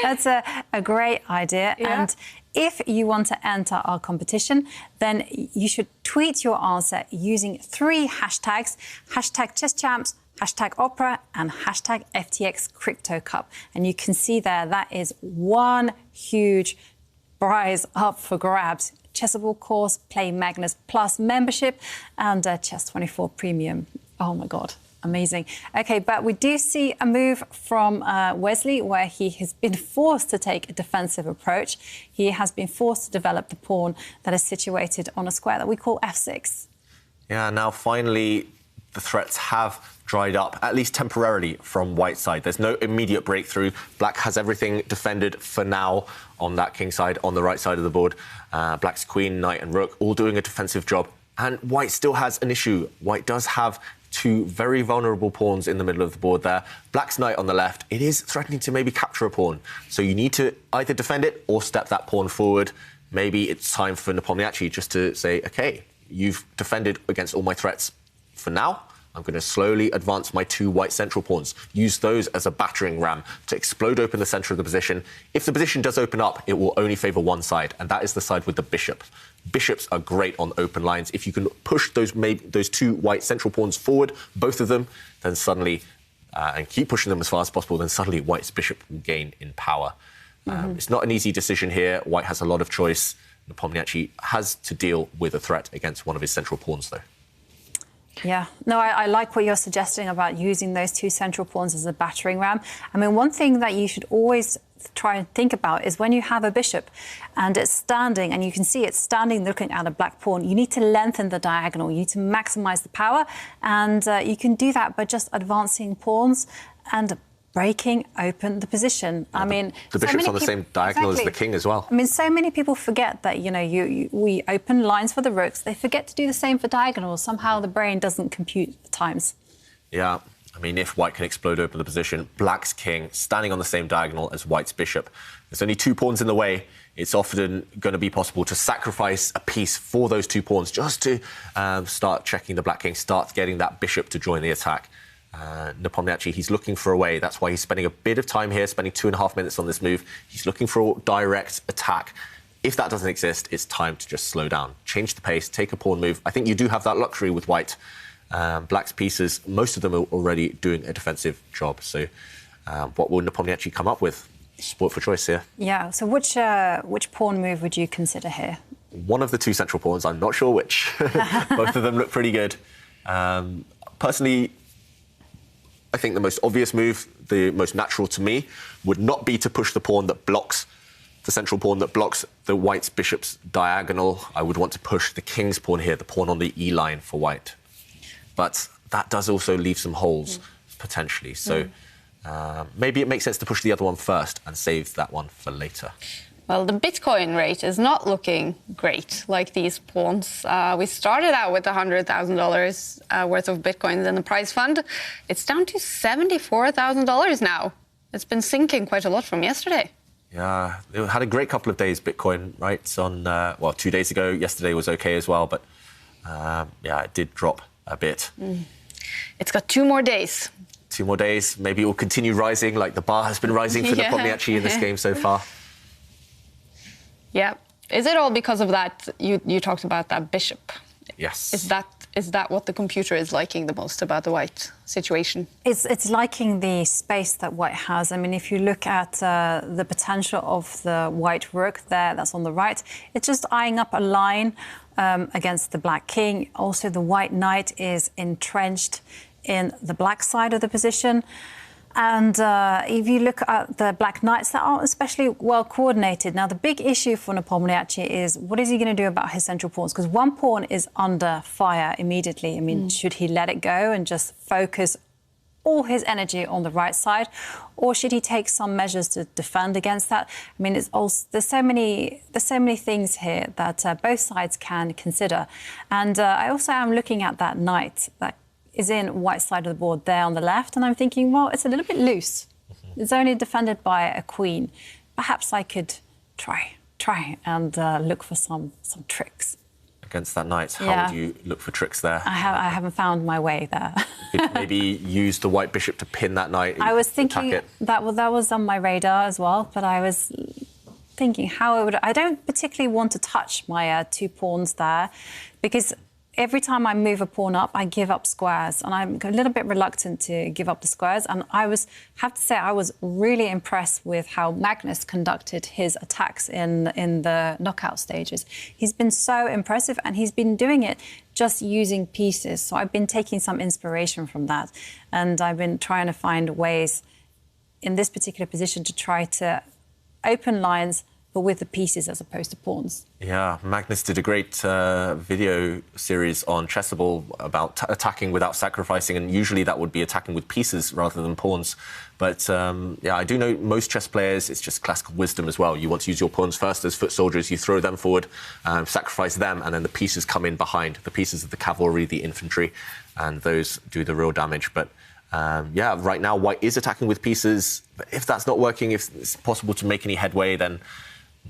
That's a great idea. Yeah. And if you want to enter our competition, then you should tweet your answer using 3 hashtags, #ChessChamps, #Opera, and #FTX Crypto Cup. And you can see there, that is one huge prize up for grabs. Chessable course, Play Magnus Plus membership, and Chess24 Premium. Oh my God, amazing. Okay, but we do see a move from Wesley where he has been forced to take a defensive approach. He has been forced to develop the pawn that is situated on a square that we call f6. Yeah, now finally the threats have dried up, at least temporarily, from White's side. There's no immediate breakthrough. Black has everything defended for now on that king side, on the right side of the board. Black's queen, knight and rook all doing a defensive job. And White still has an issue. White does have 2 very vulnerable pawns in the middle of the board there. Black's knight on the left. It is threatening to maybe capture a pawn. So you need to either defend it or step that pawn forward. Maybe it's time for Nepomniachtchi just to say, OK, you've defended against all my threats for now. I'm going to slowly advance my 2 white central pawns, use those as a battering ram to explode open the centre of the position. If the position does open up, it will only favour one side, and that is the side with the bishop. Bishops are great on open lines. If you can push those 2 white central pawns forward, both of them, then suddenly, and keep pushing them as far as possible, then suddenly White's bishop will gain in power. It's not an easy decision here. White has a lot of choice. Nepomniachtchi has to deal with a threat against one of his central pawns, though. Yeah, no, I like what you're suggesting about using those 2 central pawns as a battering ram. I mean, one thing that you should always try and think about is when you have a bishop and it's standing, and you can see it's standing looking at a black pawn, you need to lengthen the diagonal, you need to maximise the power, and you can do that by just advancing pawns and breaking open the position. Yeah, I mean, the bishop's on the same diagonal as the king as well. I mean, so many people forget that, you know, we open lines for the rooks. They forget to do the same for diagonals. Somehow the brain doesn't compute the times. Yeah, I mean, if White can explode open the position, Black's king standing on the same diagonal as White's bishop. There's only 2 pawns in the way. It's often going to be possible to sacrifice a piece for those 2 pawns just to start checking the black king, start getting that bishop to join the attack. Nepomniachtchi, he's looking for a way. That's why he's spending a bit of time here, spending 2.5 minutes on this move. He's looking for a direct attack. If that doesn't exist, it's time to just slow down, change the pace, take a pawn move. I think you do have that luxury with White. Black's pieces, most of them are already doing a defensive job. So what will Nepomniachtchi come up with? Sport for choice here. Yeah, so which pawn move would you consider here? One of the 2 central pawns, I'm not sure which. Both of them look pretty good. Personally, I think the most obvious move, the most natural to me, would not be to push the pawn that blocks the central pawn that blocks the White's bishop's diagonal. I would want to push the king's pawn here, the pawn on the E line for White. But that does also leave some holes, potentially. So maybe it makes sense to push the other one first and save that one for later. Well, the Bitcoin rate is not looking great, like these pawns. We started out with $100,000 worth of Bitcoins in the prize fund. It's down to $74,000 now. It's been sinking quite a lot from yesterday. Yeah, it had a great couple of days, Bitcoin, right? It's on, 2 days ago. Yesterday was OK as well, but yeah, it did drop a bit. It's got 2 more days. 2 more days. Maybe it will continue rising, like the bar has been rising for Nepomniachtchi in this game so far. Yeah. Is it all because of that? You talked about that bishop. Yes. Is that what the computer is liking the most about the White situation? It's liking the space that White has. I mean, if you look at the potential of the White rook there, that's on the right, it's just eyeing up a line against the black king. Also, the White knight is entrenched in the black side of the position. And if you look at the black knights, that aren't especially well coordinated. Now, the big issue for Nepomniachtchi is what is he going to do about his central pawns? Because one pawn is under fire immediately. I mean, should he let it go and just focus all his energy on the right side, or should he take some measures to defend against that? I mean, there's so many things here that both sides can consider. And I also am looking at that knight that is in white side of the board there on the left, and I'm thinking, well, it's a little bit loose. It's only defended by a queen. Perhaps I could try and look for some tricks. Against that knight, how would you look for tricks there? I haven't found my way there. You could maybe use the white bishop to pin that knight. I was thinking that was on my radar as well, but I was thinking how it would. I don't particularly want to touch my 2 pawns there, because every time I move a pawn up, I give up squares, and I'm a little bit reluctant to give up the squares. And I have to say, I was really impressed with how Magnus conducted his attacks in the knockout stages. He's been so impressive, and he's been doing it just using pieces. So I've been taking some inspiration from that, and I've been trying to find ways in this particular position to try to open lines, but with the pieces as opposed to pawns. Yeah, Magnus did a great video series on Chessable about attacking without sacrificing, and usually that would be attacking with pieces rather than pawns. But yeah, I do know most chess players, it's just classical wisdom as well. You want to use your pawns first as foot soldiers, you throw them forward, sacrifice them, and then the pieces come in behind. The pieces of the cavalry, the infantry, and those do the real damage. But yeah, right now, white is attacking with pieces. But if that's not working, if it's possible to make any headway, then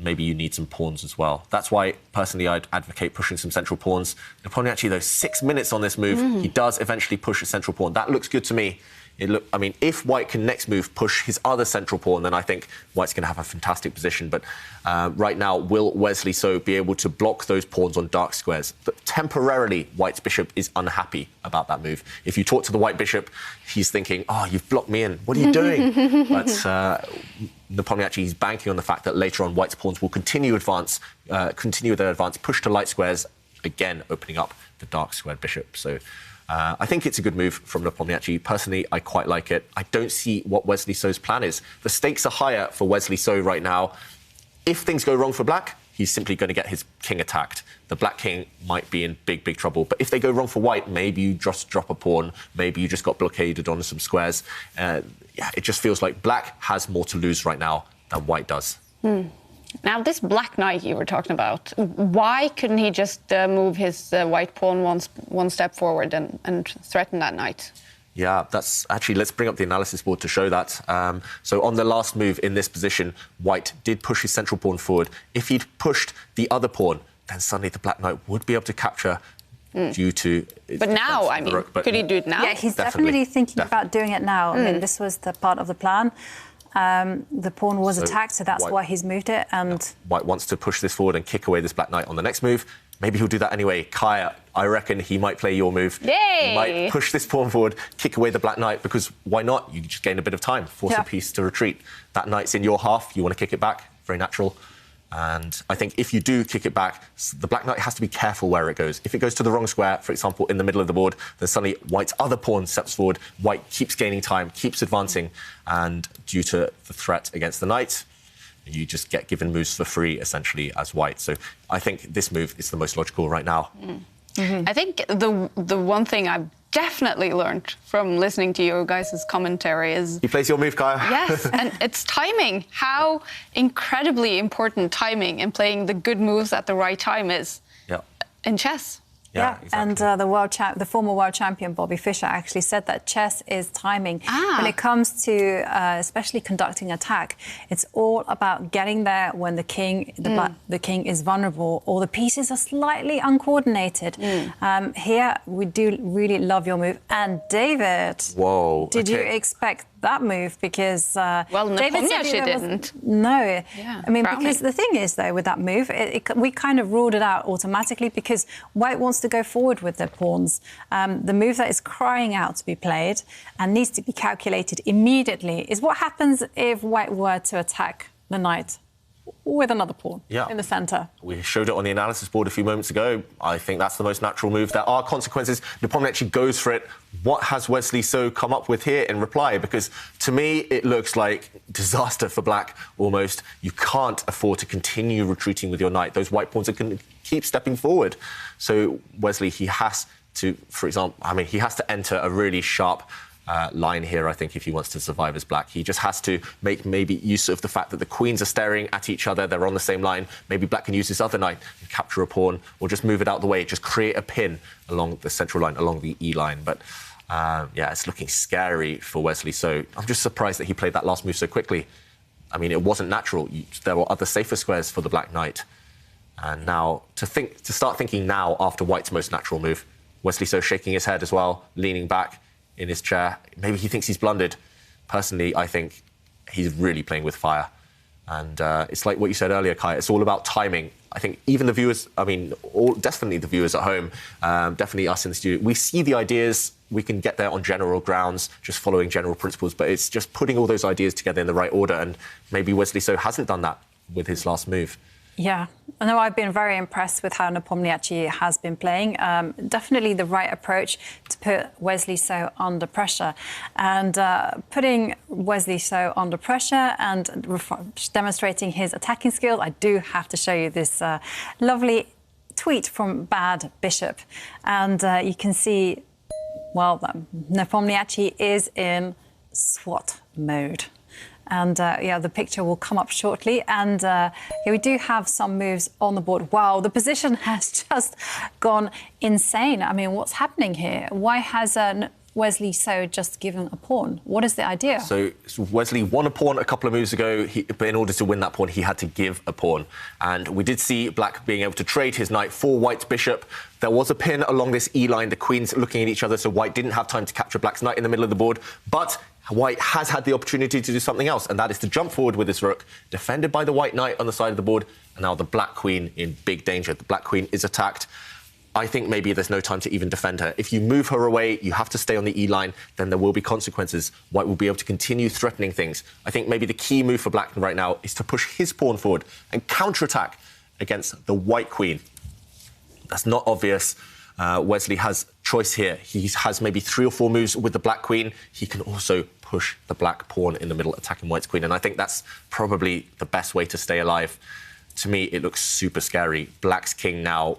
maybe you need some pawns as well. That's why, personally, I'd advocate pushing some central pawns. Nepomniachtchi, though, 6 minutes on this move. He does eventually push a central pawn. That looks good to me. I mean, if white can next move push his other central pawn, then I think white's going to have a fantastic position. But right now, will Wesley So be able to block those pawns on dark squares? But temporarily, white's bishop is unhappy about that move. If you talk to the white bishop, he's thinking, oh, you've blocked me in. What are you doing? But Nepomniachtchi is banking on the fact that later on, white's pawns will continue their advance, push to light squares, again opening up the dark squared bishop. So I think it's a good move from Nepomniachtchi. Personally, I quite like it. I don't see what Wesley So's plan is. The stakes are higher for Wesley So right now. If things go wrong for black, he's simply going to get his king attacked. The black king might be in big, big trouble. But if they go wrong for white, maybe you just drop a pawn. Maybe you just got blockaded on some squares. Yeah, it just feels like black has more to lose right now than white does. Now, this black knight you were talking about, why couldn't he just move his white pawn one step forward and threaten that knight? Yeah, that's actually, let's bring up the analysis board to show that. So on the last move in this position, white did push his central pawn forward. If he'd pushed the other pawn, then suddenly the black knight would be able to capture due to... But now, I mean, could he do it now? Yeah, he's definitely thinking about doing it now. I mean, this was the part of the plan. The pawn was attacked, so that's why he's moved it. And white wants to push this forward and kick away this black knight on the next move. Maybe he'll do that anyway. Kaya, I reckon he might play your move. Yay! He might push this pawn forward, kick away the black knight, because why not? You just gain a bit of time, force a piece to retreat. That knight's in your half, you want to kick it back, very natural. And I think if you do kick it back, the black knight has to be careful where it goes. If it goes to the wrong square, for example, in the middle of the board, then suddenly white's other pawn steps forward, white keeps gaining time, keeps advancing, and due to the threat against the knight, you just get given moves for free, essentially, as white. So I think this move is the most logical right now. I think the one thing I've definitely learned from listening to you guys' commentary is... He plays your move, Kaya. Yes, and it's timing. How incredibly important timing and playing the good moves at the right time is in chess. Yeah, exactly. And the former world champion Bobby Fischer actually said that chess is timing. When it comes to especially conducting attack, it's all about getting there when the king is vulnerable or the pieces are slightly uncoordinated. Here, we do really love your move. And David, did you expect that move? Because well, Nepomniachtchi didn't. No, I mean, because the thing is, though, with that move, we kind of ruled it out automatically because white wants to go forward with their pawns. The move that is crying out to be played and needs to be calculated immediately is what happens if white were to attack the knight. with another pawn Yeah. in the centre. We showed it on the analysis board a few moments ago. I think that's the most natural move. There are consequences. Nepomniachtchi goes for it. What has Wesley So come up with here in reply? Because to me, it looks like disaster for black, almost. You can't afford to continue retreating with your knight. Those white pawns are going to keep stepping forward. So Wesley, he has to, for example, he has to enter a really sharp line here, I think, if he wants to survive as black. He just has to make maybe use of the fact that the queens are staring at each other. They're on the same line. Maybe black can use his other knight and capture a pawn, or just move it out of the way. Just create a pin along the central line, along the E line. But yeah, it's looking scary for Wesley. So I'm just surprised that he played that last move so quickly. I mean, it wasn't natural. There were other safer squares for the black knight. And now, to start thinking now after white's most natural move, Wesley So shaking his head as well, leaning back in his chair. Maybe he thinks he's blundered. Personally, I think he's really playing with fire. And it's like what you said earlier, Kai, it's all about timing. I think even the viewers, definitely the viewers at home, definitely us in the studio, we see the ideas, we can get there on general grounds, just following general principles, but it's just putting all those ideas together in the right order, and maybe Wesley So hasn't done that with his last move. Yeah, I know I've been very impressed with how Nepomniachtchi has been playing. Definitely the right approach to put Wesley So under pressure. And putting Wesley So under pressure and demonstrating his attacking skill, I do have to show you this lovely tweet from Bad Bishop. And you can see, well, Nepomniachtchi is in SWAT mode. And, yeah, the picture will come up shortly. And yeah, we do have some moves on the board. Wow, the position has just gone insane. I mean, what's happening here? Why has Wesley So just given a pawn? What is the idea? So Wesley won a pawn a couple of moves ago, but in order to win that pawn, he had to give a pawn. And we did see black being able to trade his knight for white's bishop. There was a pin along this E line, the queens looking at each other, so white didn't have time to capture black's knight in the middle of the board. But white has had the opportunity to do something else, and that is to jump forward with his rook, defended by the white knight on the side of the board, and now the black queen in big danger. The black queen is attacked. I think maybe there's no time to even defend her. If you move her away, you have to stay on the E line, then there will be consequences. White will be able to continue threatening things. I think maybe the key move for black right now is to push his pawn forward and counterattack against the white queen. That's not obvious. Wesley has choice here. He has maybe 3 or 4 moves with the black queen. He can also push the black pawn in the middle, attacking white's queen. And I think that's probably the best way to stay alive. To me, it looks super scary. Black's king now,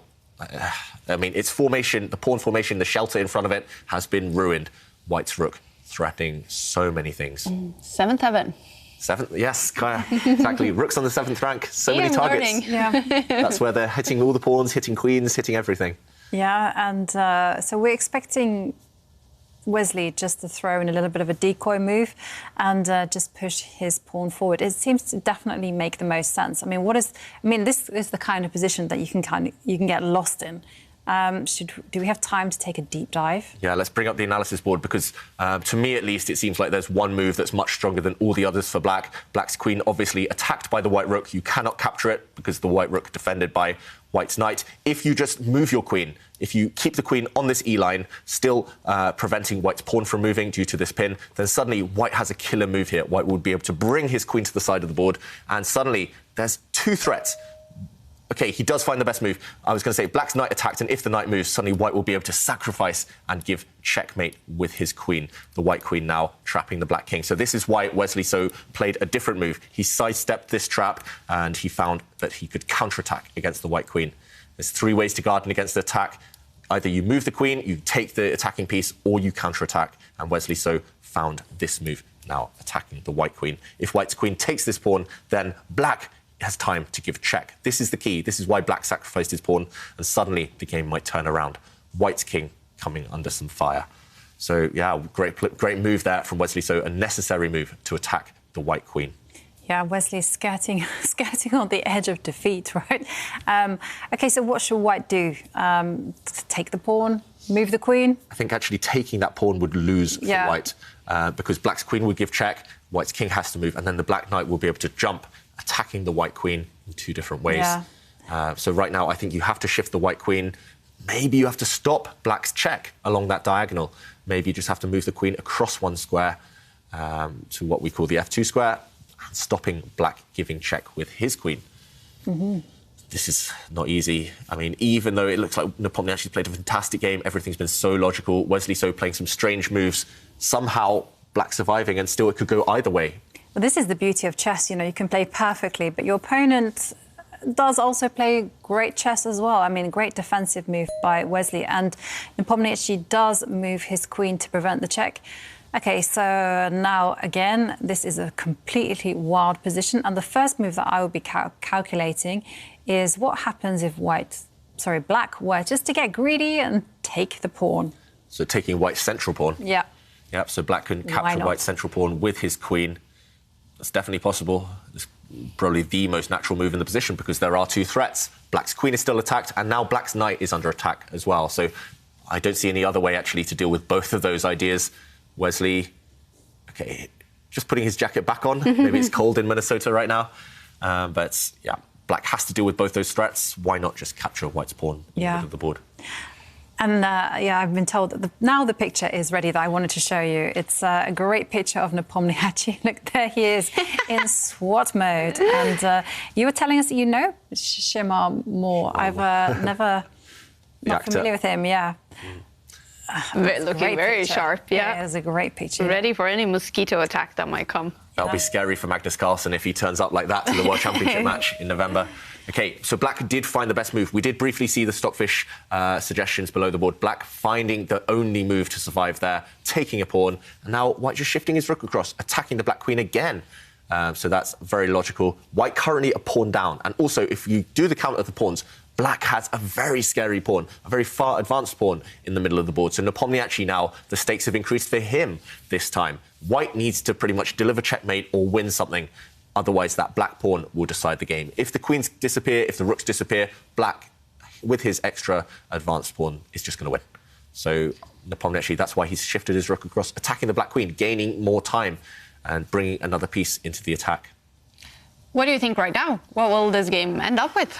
I mean, its formation, the pawn formation, the shelter in front of it has been ruined. White's rook threatening so many things. 7th heaven. 7th, yes, Kaya, exactly. Rook's on the 7th rank, so many targets. Learning. Yeah. That's where they're hitting all the pawns, hitting queens, hitting everything. Yeah, and so we're expecting Wesley just to throw in a little bit of a decoy move and just push his pawn forward. It seems to definitely make the most sense. I mean, this is the kind of position that you can get lost in. Do we have time to take a deep dive? Yeah, let's bring up the analysis board because, to me at least, it seems like there's one move that's much stronger than all the others for black. Black's queen obviously attacked by the white rook. You cannot capture it because the white rook defended by white's knight. If you just move your queen, if you keep the queen on this E line, still preventing white's pawn from moving due to this pin, then suddenly white has a killer move here. White would be able to bring his queen to the side of the board, and suddenly there's 2 threats. OK, he does find the best move. I was going to say black's knight attacked, and if the knight moves, suddenly white will be able to sacrifice and give checkmate with his queen. The white queen now trapping the black king. So this is why Wesley So played a different move. He sidestepped this trap, and he found that he could counterattack against the white queen. There's 3 ways to guard against the attack. Either you move the queen, you take the attacking piece, or you counterattack. And Wesley So found this move, now attacking the white queen. If white's queen takes this pawn, then black has time to give check. This is the key. This is why black sacrificed his pawn, and suddenly the game might turn around. White's king coming under some fire. So, yeah, great move there from Wesley So, a necessary move to attack the white queen. Yeah, Wesley's skirting on the edge of defeat, right? OK, so what should white do? Take the pawn, move the queen? I think actually taking that pawn would lose for white because black's queen would give check, white's king has to move, and then the black knight will be able to jump, attacking the white queen in 2 different ways. Yeah. So right now, I think you have to shift the white queen. Maybe you have to stop black's check along that diagonal. Maybe you just have to move the queen across 1 square to what we call the F2 square. and stopping black giving check with his queen. This is not easy. I mean, even though it looks like Nepomniachtchi actually played a fantastic game, everything's been so logical. Wesley So playing some strange moves, somehow black surviving, and still it could go either way. Well, this is the beauty of chess. You know, you can play perfectly, but your opponent does also play great chess as well. I mean, great defensive move by Wesley, and Nepomniachtchi does move his queen to prevent the check. Okay, so now, again, this is a completely wild position, and the first move that I would be calculating is what happens if black were just to get greedy and take the pawn. So taking white's central pawn. Yeah. Yep, so black can capture white's central pawn with his queen. That's definitely possible. It's probably the most natural move in the position because there are two threats. Black's queen is still attacked, and now black's knight is under attack as well. So I don't see any other way, actually, to deal with both of those ideas. Wesley, okay, just putting his jacket back on. Maybe it's cold in Minnesota right now. But, yeah, black has to deal with both those threats. Why not just capture white's pawn in the middle of the board? And, yeah, I've been told that now the picture is ready that I wanted to show you. It's a great picture of Nepomniachtchi. Look, there he is in SWAT mode. And you were telling us that you know Shimar more. I've never... Not familiar with him, yeah. Looking very sharp, yeah. It was a great picture. Ready for any mosquito attack that might come. That'll be scary for Magnus Carlsen if he turns up like that to the World Championship match in November. OK, so black did find the best move. We did briefly see the Stockfish suggestions below the board. Black finding the only move to survive there, taking a pawn. And now white just shifting his rook across, attacking the black queen again. So that's very logical. White currently a pawn down. And also, if you do the count of the pawns, black has a very scary pawn, a very far advanced pawn in the middle of the board. So Nepomniachtchi now, the stakes have increased for him this time. White needs to pretty much deliver checkmate or win something. Otherwise, that black pawn will decide the game. If the queens disappear, if the rooks disappear, black, with his extra advanced pawn, is just going to win. So Nepomniachtchi, that's why he's shifted his rook across, attacking the black queen, gaining more time and bringing another piece into the attack. What do you think right now? What will this game end up with?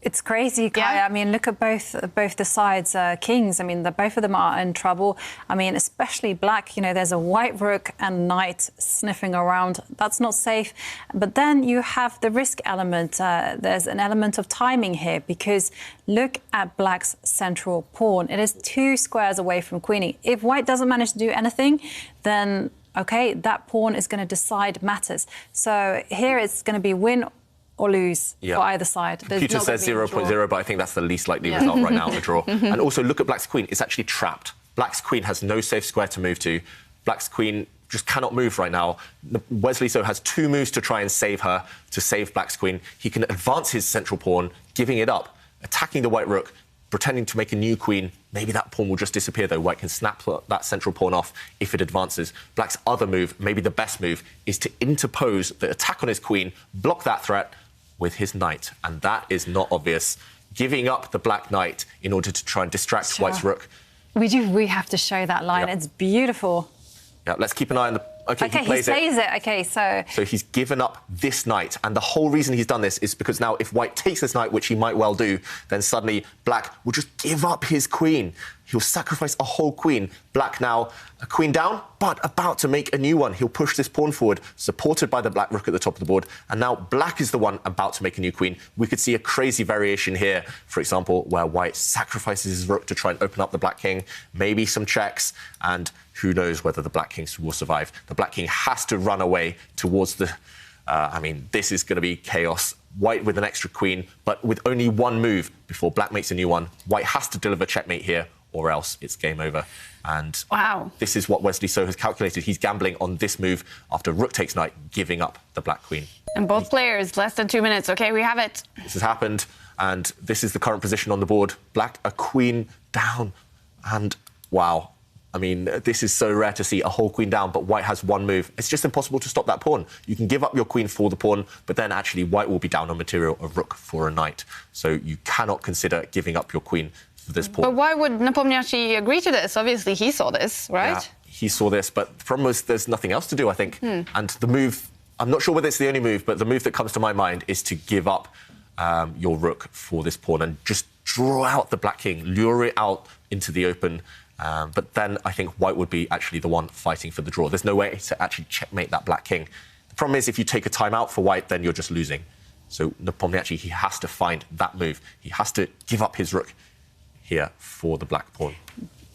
It's crazy, Kai. Yeah. I mean, look at both the sides' kings. I mean, both of them are in trouble. I mean, especially black. You know, there's a white rook and knight sniffing around. That's not safe. But then you have the risk element. There's an element of timing here because look at black's central pawn. It is 2 squares away from queening. If white doesn't manage to do anything, then OK, that pawn is going to decide matters. So here it's going to be win or lose for either side. Computer says 0.0, but I think that's the least likely result right now, a draw. And also look at black's queen. It's actually trapped. Black's queen has no safe square to move to. Black's queen just cannot move right now. Wesley So has 2 moves to try and save her, to save black's queen. He can advance his central pawn, giving it up, attacking the white rook, pretending to make a new queen. Maybe that pawn will just disappear, though. White can snap that central pawn off if it advances. Black's other move, maybe the best move, is to interpose the attack on his queen, block that threat with his knight. And that is not obvious. Giving up the black knight in order to try and distract white's rook. We have to show that line. It's beautiful. Yeah, let's keep an eye on the... OK, he plays it. OK, so... So he's given up this knight. And the whole reason he's done this is because now if white takes this knight, which he might well do, then suddenly black will just give up his queen. He'll sacrifice a whole queen. Black now, a queen down, but about to make a new one. He'll push this pawn forward, supported by the black rook at the top of the board. And now black is the one about to make a new queen. We could see a crazy variation here, for example, where white sacrifices his rook to try and open up the black king, maybe some checks, and who knows whether the black king will survive. The black king has to run away towards the... I mean, this is going to be chaos. White with an extra queen, but with only one move before black makes a new one. White has to deliver checkmate here, or else it's game over. And this is what Wesley So has calculated. He's gambling on this move after rook takes knight, giving up the black queen. And both players, less than 2 minutes. OK, we have it. This has happened, and this is the current position on the board. Black, a queen down, and wow. I mean, this is so rare to see a whole queen down, but white has one move. It's just impossible to stop that pawn. You can give up your queen for the pawn, but then actually white will be down on material, a rook for a knight. So you cannot consider giving up your queen for this pawn. But why would Nepomniachtchi agree to this? Obviously, he saw this, right? Yeah, he saw this, but the problem is there's nothing else to do, I think. And the move, I'm not sure whether it's the only move, but the move that comes to my mind is to give up your rook for this pawn and just draw out the black king, lure it out into the open. But then I think white would be actually the one fighting for the draw. There's no way to actually checkmate that black king The problem is if you take a timeout for white, then you're just losing. So Nepomniachtchi, he has to find that move. He has to give up his rook here for the black pawn.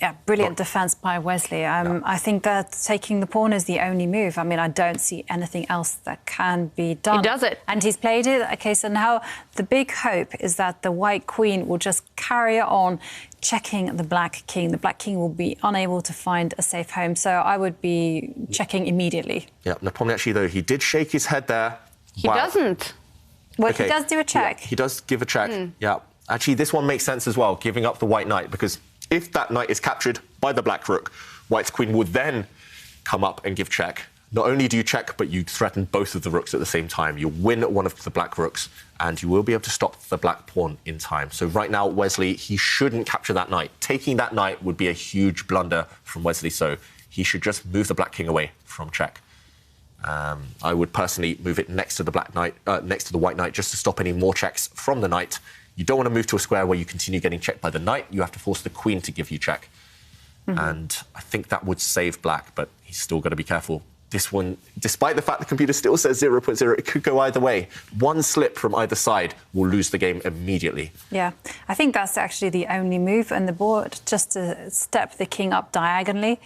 Yeah, brilliant defence by Wesley. I think that taking the pawn is the only move. I mean, I don't see anything else that can be done. He does it. And he's played it. OK, so now the big hope is that the white queen will just carry on checking the black king. The black king will be unable to find a safe home. So I would be checking immediately. Yeah, Nepomniachtchi, though, he did shake his head there. He doesn't. Well, he does do a check. Yeah, he does give a check, yeah. Actually, this one makes sense as well, giving up the white knight, because if that knight is captured by the black rook, white's queen would then come up and give check. Not only do you check, but you threaten both of the rooks at the same time. You win one of the black rooks, and you will be able to stop the black pawn in time. So right now, Wesley, he shouldn't capture that knight. Taking that knight would be a huge blunder from Wesley, so he should just move the black king away from check. I would personally move it next to the black knight, next to the white knight, just to stop any more checks from the knight. You don't want to move to a square where you continue getting checked by the knight. You have to force the queen to give you check. And I think that would save black, but he's still got to be careful. This one, despite the fact the computer still says 0.0, it could go either way. One slip from either side will lose the game immediately. Yeah, I think that's actually the only move on the board, just to step the king up diagonally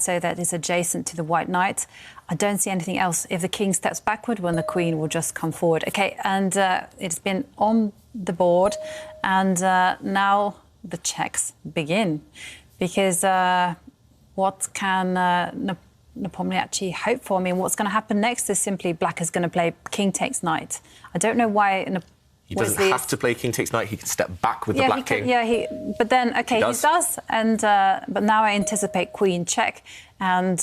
so that it's adjacent to the white knight. I don't see anything else. If the king steps backward, when the queen will just come forward. OK, and it's been on the board, and now the checks begin. Because what can Nepomniachtchi hope for? I mean, what's going to happen next is simply black is going to play king takes knight. I don't know why... He doesn't have to play king takes knight. He can step back with the black king. But then, OK, he does. And, but now I anticipate queen check. And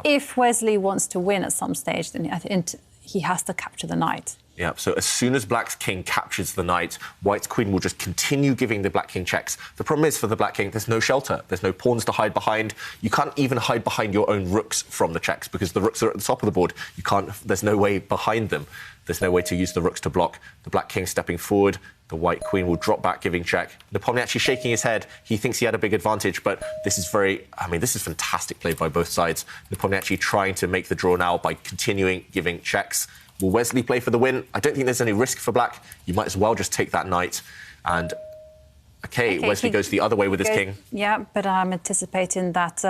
if Wesley wants to win at some stage, then I think he has to capture the knight. Yeah, so as soon as black's king captures the knight, white's queen will just continue giving the black king checks. The problem is, for the black king, there's no shelter. There's no pawns to hide behind. You can't even hide behind your own rooks from the checks because the rooks are at the top of the board. You can't. There's no way behind them. There's no way to use the rooks to block. The black king stepping forward, the white queen will drop back, giving check. Nepomniachtchi shaking his head. He thinks he had a big advantage, but this is this is fantastic play by both sides. Nepomniachtchi trying to make the draw now by continuing giving checks. Will Wesley play for the win? I don't think there's any risk for black. You might as well just take that knight. And, OK, Wesley goes the other way with his king. Yeah, but I'm anticipating that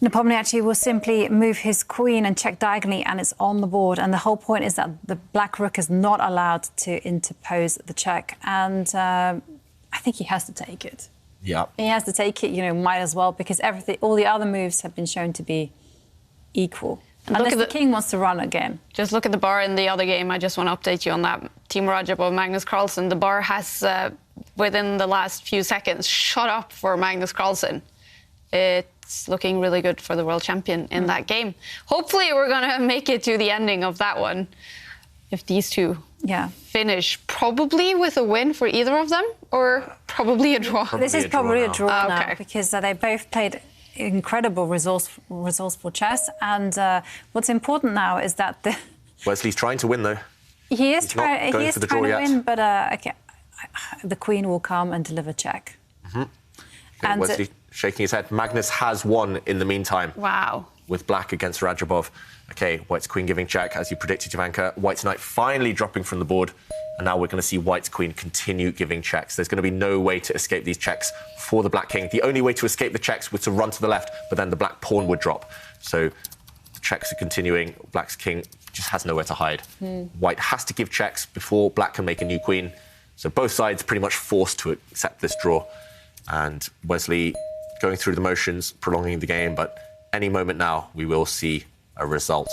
Nepomniachtchi will simply move his queen and check diagonally, and it's on the board. And the whole point is that the black rook is not allowed to interpose the check. And I think he has to take it. Yeah. He has to take it, might as well, because all the other moves have been shown to be equal. Unless the king wants to run again. Just look at the bar in the other game. I just want to update you on that. Timur Radjabov, Magnus Carlsen. The bar has, within the last few seconds, shot up for Magnus Carlsen. It's looking really good for the world champion in that game. Hopefully we're going to make it to the ending of that one. If these two finish, probably with a win for either of them, or probably a draw. This is probably a draw now, because they both played incredible resourceful chess, and what's important now is that Wesley's trying to win, though. He is trying to win, but the queen will come and deliver check. And Wesley shaking his head. Magnus has won in the meantime. Wow. With black against Radjabov. OK, white's queen giving check, as you predicted, Jovanka. White's knight finally dropping from the board. And now we're going to see white's queen continue giving checks. There's going to be no way to escape these checks for the black king. The only way to escape the checks was to run to the left, but then the black pawn would drop. So the checks are continuing. Black's king just has nowhere to hide. White has to give checks before black can make a new queen. So both sides pretty much forced to accept this draw. And Wesley going through the motions, prolonging the game, but any moment now we will see a result.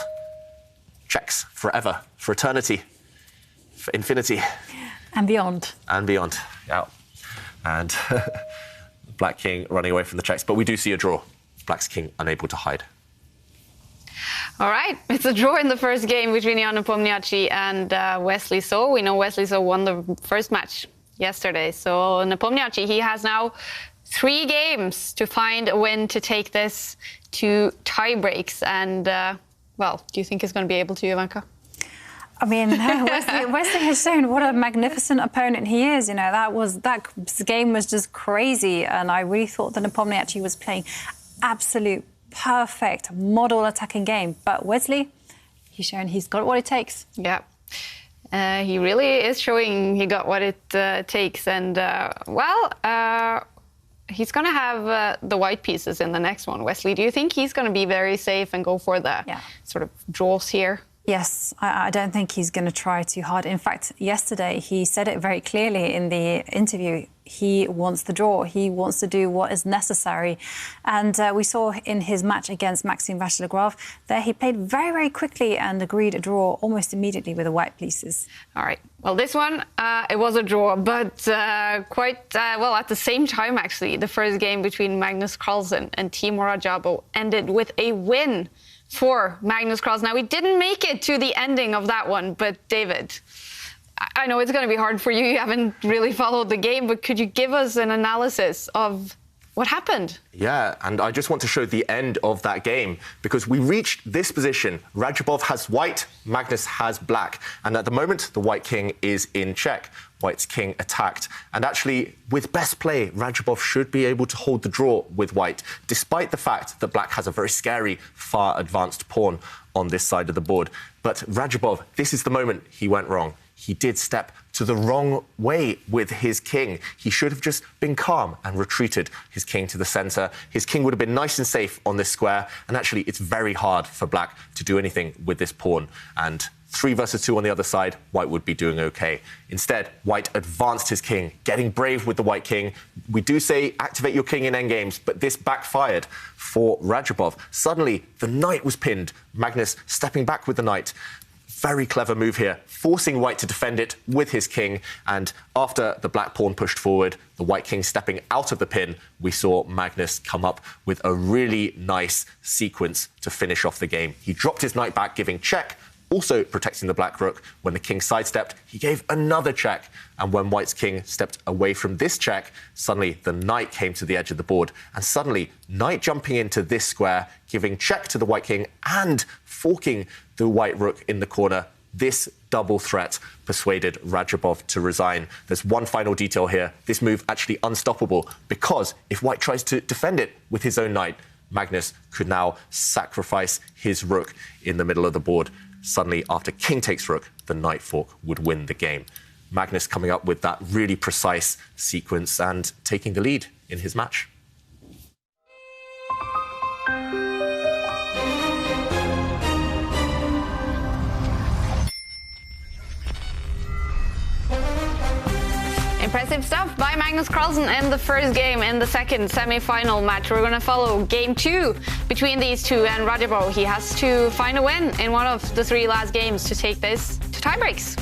Checks forever, for eternity. For infinity. And beyond. And beyond, yeah. And Black King running away from the checks. But we do see a draw. Black's king unable to hide. All right, it's a draw in the first game between Jan Nepomniachtchi and Wesley So. We know Wesley So won the first match yesterday. So Nepomniachtchi, he has now 3 games to find a win to take this to tie breaks. And, well, do you think he's going to be able to, Jovanka? I mean, Wesley has shown what a magnificent opponent he is. that game was just crazy, and I really thought that Nepomniachtchi was playing absolute perfect model attacking game. But Wesley, he's shown he's got what it takes. Yeah. He really is showing he got what it takes. And, he's going to have the white pieces in the next one. Wesley, do you think he's going to be very safe and go for the sort of draws here? Yes, I don't think he's going to try too hard. In fact, yesterday he said it very clearly in the interview. He wants the draw. He wants to do what is necessary. And we saw in his match against Maxime Vachier-Lagrave there he played very, very quickly and agreed a draw almost immediately with the white pieces. All right. Well, this one, it was a draw, but quite well at the same time, actually. The first game between Magnus Carlsen and Timur Rajabov ended with a win for Magnus Carlsen. Now, we didn't make it to the ending of that one, but David, I know it's going to be hard for you. You haven't really followed the game, but could you give us an analysis of what happened? Yeah, and I just want to show the end of that game because we reached this position. Rajabov has white, Magnus has black. And at the moment, the white king is in check. White's king attacked. And actually, with best play, Rajabov should be able to hold the draw with white, despite the fact that black has a very scary, far advanced pawn on this side of the board. But Rajabov, this is the moment he went wrong. He did step to the wrong way with his king. He should have just been calm and retreated his king to the center. His king would have been nice and safe on this square. And actually, it's very hard for black to do anything with this pawn. And 3 versus 2 on the other side, white would be doing okay. Instead, white advanced his king, getting brave with the white king. We do say activate your king in endgames, but this backfired for Rajabov. Suddenly, the knight was pinned. Magnus stepping back with the knight. Very clever move here, forcing white to defend it with his king. And after the black pawn pushed forward, the white king stepping out of the pin, we saw Magnus come up with a really nice sequence to finish off the game. He dropped his knight back, giving check, also protecting the black rook. When the king sidestepped, he gave another check. And when white's king stepped away from this check, suddenly the knight came to the edge of the board. And suddenly, knight jumping into this square, giving check to the white king and forking the white rook in the corner. This double threat persuaded Rajabov to resign. There's one final detail here. This move actually unstoppable because if white tries to defend it with his own knight, Magnus could now sacrifice his rook in the middle of the board. Suddenly, after king takes rook, the knight fork would win the game. Magnus coming up with that really precise sequence and taking the lead in his match. Impressive stuff by Magnus Carlsen in the first game. In the second semi-final match, we're going to follow game 2 between these two, and Rajabov, he has to find a win in one of the 3 last games to take this to tiebreaks.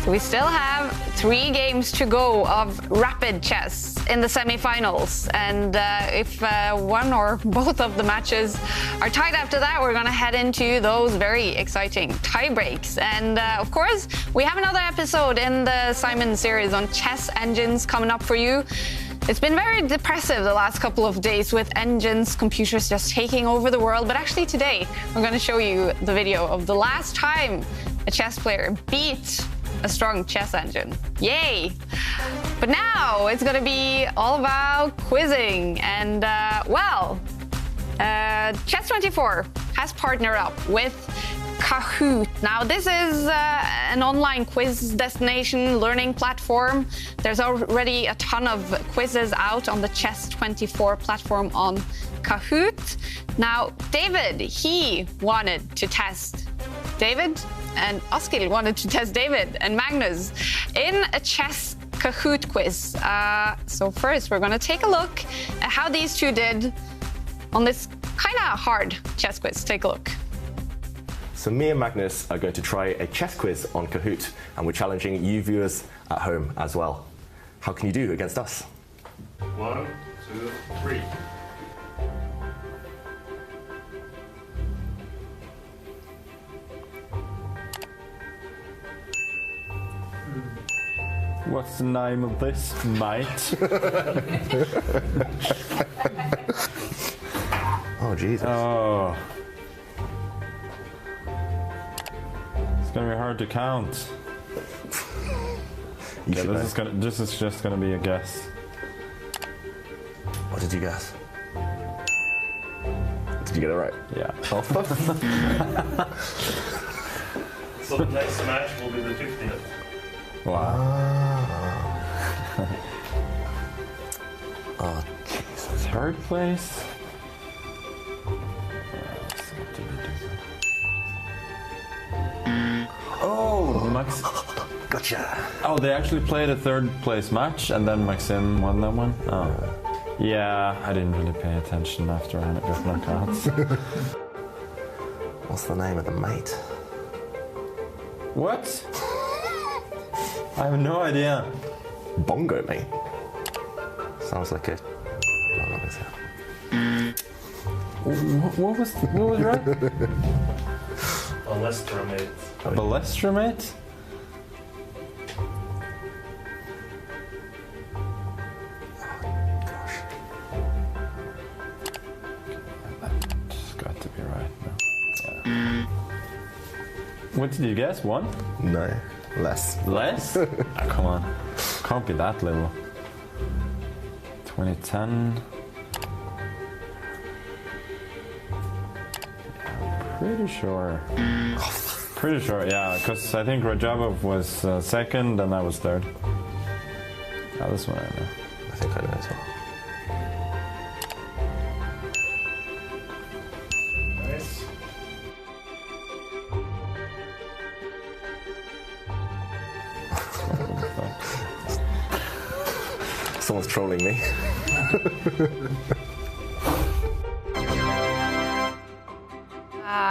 So we still have 3 games to go of rapid chess in the semi-finals, and if one or both of the matches are tied after that, we're going to head into those very exciting tiebreaks. And of course, we have another episode in the Simon series on chess engines coming up for you. It's been very depressive the last couple of days with engines, computers just taking over the world. But actually today, we're going to show you the video of the last time a chess player beat a strong chess engine. Yay! But now it's going to be all about quizzing. And, Chess24 has partnered up with Kahoot. Now, this is an online quiz destination learning platform. There's already a ton of quizzes out on the Chess24 platform on Kahoot. Now, David, he wanted to test David, and Oskil wanted to test David and Magnus in a chess Kahoot quiz. So first, we're going to take a look at how these two did on this kind of hard chess quiz. Take a look. So me and Magnus are going to try a chess quiz on Kahoot, and we're challenging you viewers at home as well. How can you do against us? 1, 2, 3. What's the name of this, mate? Oh, Jesus. Oh. It's gonna be hard to count. This This is just gonna be a guess. What did you guess? Did you get it right? Yeah. So the next match will be the 50th. Wow. Oh, Jesus. Third place. Oh, Max. gotcha. Oh, they actually played a third place match and then Maxim won that one? Oh. Yeah, I didn't really pay attention after I got knockouts. What's the name of the mate? What? I have no idea. Bongo mate. Sounds like a... What was right? Balestramate. Balestramate? It's got to be right now. Yeah. What did you guess? One? No, less. Less? Oh, come on. Can't be that little. 2010. Pretty sure. Pretty sure, yeah, because I think Rajabov was second and I was third. Yeah, this one I know. I think I know as well. Nice. Someone's trolling me.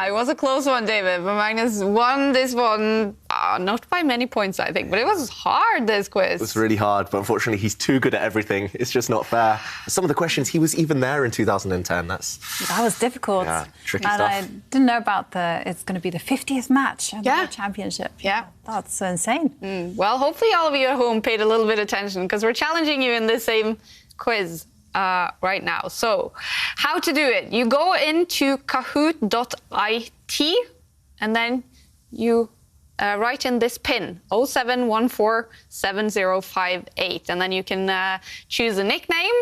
It was a close one, David, but Magnus won this one, not by many points, I think, but it was hard, this quiz. It was really hard, but unfortunately he's too good at everything. It's just not fair. Some of the questions, he was even there in 2010. That was difficult. Yeah, tricky and stuff. I didn't know about it's going to be the 50th match of the World Championship. Yeah. That's insane. Well, hopefully all of you at home paid a little bit of attention because we're challenging you in this same quiz right now. So, how to do it? You go into kahoot.it and then you write in this pin 07147058, and then you can choose a nickname.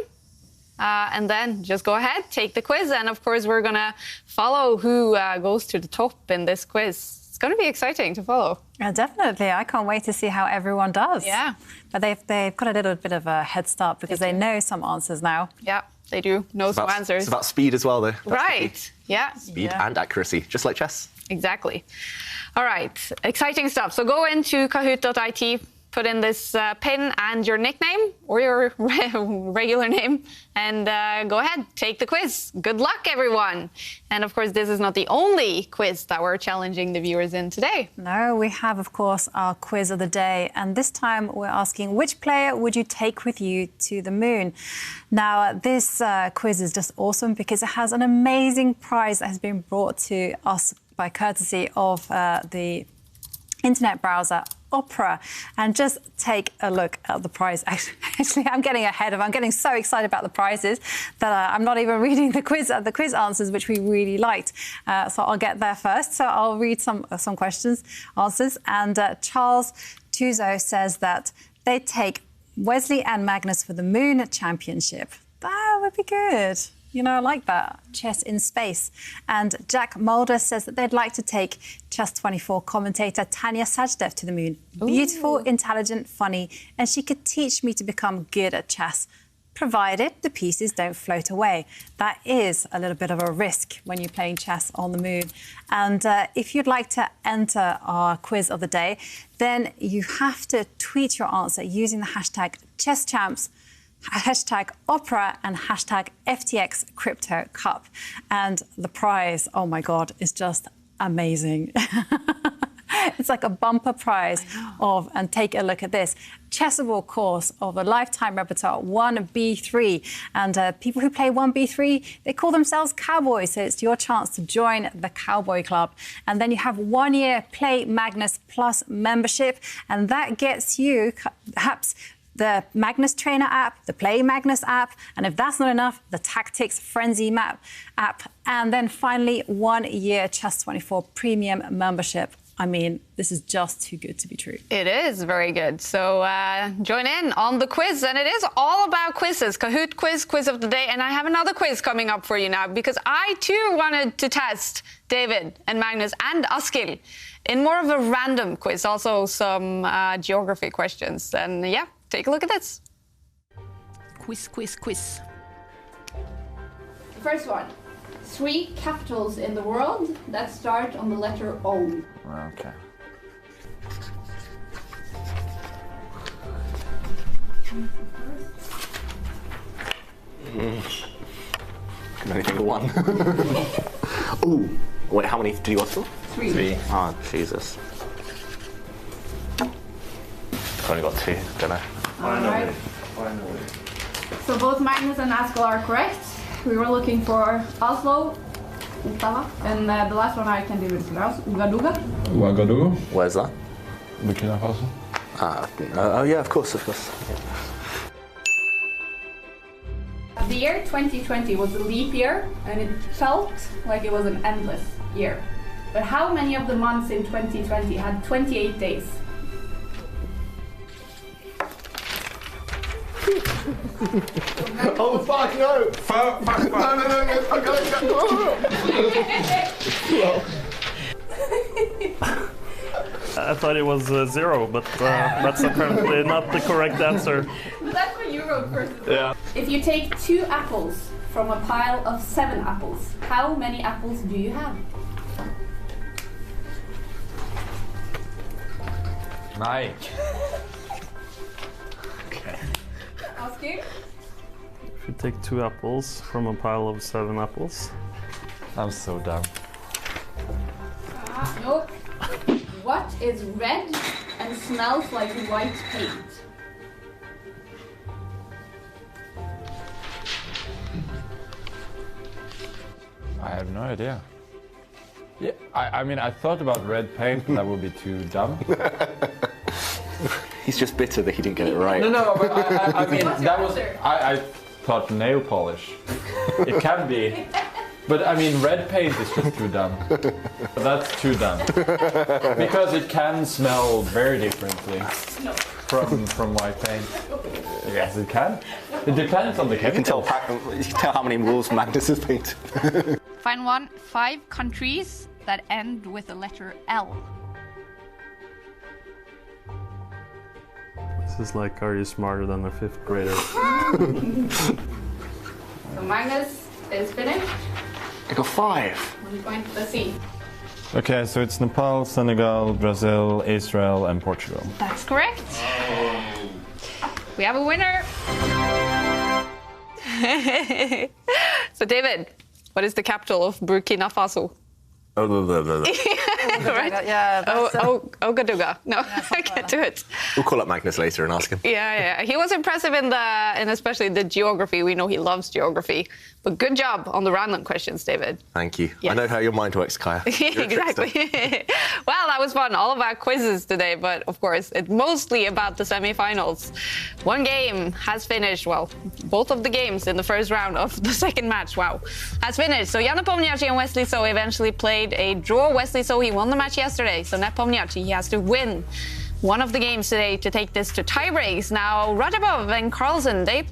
And then just go ahead, take the quiz, and of course we're gonna follow who goes to the top in this quiz. It's gonna be exciting to follow. Yeah, definitely. I can't wait to see how everyone does. Yeah. But they've got a little bit of a head start because they know some answers now. Yeah, they do know some answers. It's about speed as well, though. That's Right. Yeah. speed and accuracy, just like chess. Exactly. All right. Exciting stuff. So go into kahoot.it, put in this pin and your nickname or your regular name, and go ahead, take the quiz. Good luck, everyone. And of course, this is not the only quiz that we're challenging the viewers in today. No, we have, of course, our quiz of the day. And this time we're asking, which player would you take with you to the moon? Now, this quiz is just awesome because it has an amazing prize that has been brought to us by courtesy of the internet browser Opera, and just take a look at the prize. Actually, I'm getting so excited about the prizes that I'm not even reading the quiz answers, which we really liked. So I'll get there first. So I'll read some answers. And Charles Tuzo says that they take Wesley and Magnus for the Moon Championship. That would be good. You know, I like that. Chess in space. And Jack Mulder says that they'd like to take Chess24 commentator Tania Sachdev to the moon. Ooh. Beautiful, intelligent, funny, and she could teach me to become good at chess, provided the pieces don't float away. That is a little bit of a risk when you're playing chess on the moon. And if you'd like to enter our quiz of the day, then you have to tweet your answer using the hashtag ChessChamps, hashtag Opera and hashtag FTX Crypto Cup. And the prize, oh my God, is just amazing. It's like a bumper prize and take a look at this, Chessable course of a lifetime repertoire, 1B3. And people who play 1B3, they call themselves cowboys. So it's your chance to join the Cowboy Club. And then you have 1 year Play Magnus Plus membership. And that gets you perhaps the Magnus Trainer app, the Play Magnus app, and if that's not enough, the Tactics Frenzy app, and then finally 1 year Chess24 premium membership. I mean, this is just too good to be true. It is very good. So join in on the quiz. And it is all about quizzes. Kahoot quiz, quiz of the day. And I have another quiz coming up for you now because I too wanted to test David and Magnus and Askild in more of a random quiz. Also some geography questions. And yeah, take a look at this. Quiz, quiz, quiz. First one. 3 capitals in the world that start on the letter O. Okay. Can only think of one. Ooh, wait, how many do you ask for? 3. Oh, Jesus. I've only got 2, don't I? Alright. So both Magnus and Askild are correct. We were looking for Oslo, Ottawa, and the last one I can do is Ouagadougou. Ouagadougou? Where's that? Burkina Faso. Oh yeah, of course, of course. Yeah. The year 2020 was a leap year, and it felt like it was an endless year. But how many of the months in 2020 had 28 days? Oh fuck no! Fuck! No! I got I thought it was 0, but that's apparently not the correct answer. But that's what you wrote first. Yeah. If you take 2 apples from a pile of 7 apples, how many apples do you have? Nine. Okay. Askild? If you take 2 apples from a pile of 7 apples. I'm so dumb. Nope. What is red and smells like white paint? I have no idea. Yeah, I mean, I thought about red paint, but that would be too dumb. He's just bitter that he didn't get it right. No, but I mean, What's that your was. answer? I thought nail polish. It can be. But I mean, red paint is just too dumb. That's too dumb. Because it can smell very differently from white paint. Yes, it can. It depends on the chemical. You can tell how many walls Magnus has painted. Find one. 5 countries that end with the letter L. This is like, are you smarter than a 5th grader? So Magnus is finished. I got 5. 1 point to the C. Okay, so it's Nepal, Senegal, Brazil, Israel, and Portugal. That's correct. We have a winner. So David, what is the capital of Burkina Faso? Right? Yeah, that's, Ouagadougou. No, I can't do it. We'll call up Magnus later and ask him. Yeah. He was impressive in especially the geography. We know he loves geography. But good job on the random questions, David. Thank you. Yes. I know how your mind works, Kaya. Exactly. Well, that was fun. All about quizzes today, but of course, it's mostly about the semi-finals. One game has finished. Well, both of the games in the first round of the second match, has finished. So Jan Nepomniachtchi and Wesley So eventually played a draw. Wesley So, he won the match yesterday. So Nepomniachtchi, he has to win one of the games today to take this to tie-breaks. Now, Radjabov and Carlsen, they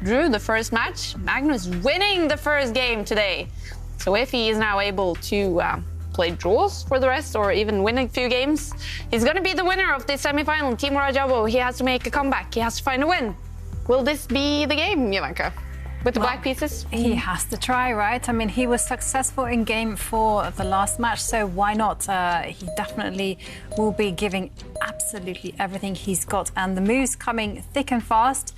drew the first match. Magnus winning the first game today. So if he is now able to play draws for the rest or even win a few games, he's going to be the winner of this semi-final. Team Radjabov, he has to make a comeback. He has to find a win. Will this be the game, Jovanka? With the black pieces? He has to try, right? I mean, he was successful in game 4 of the last match, so why not? He definitely will be giving absolutely everything he's got. And the moves coming thick and fast.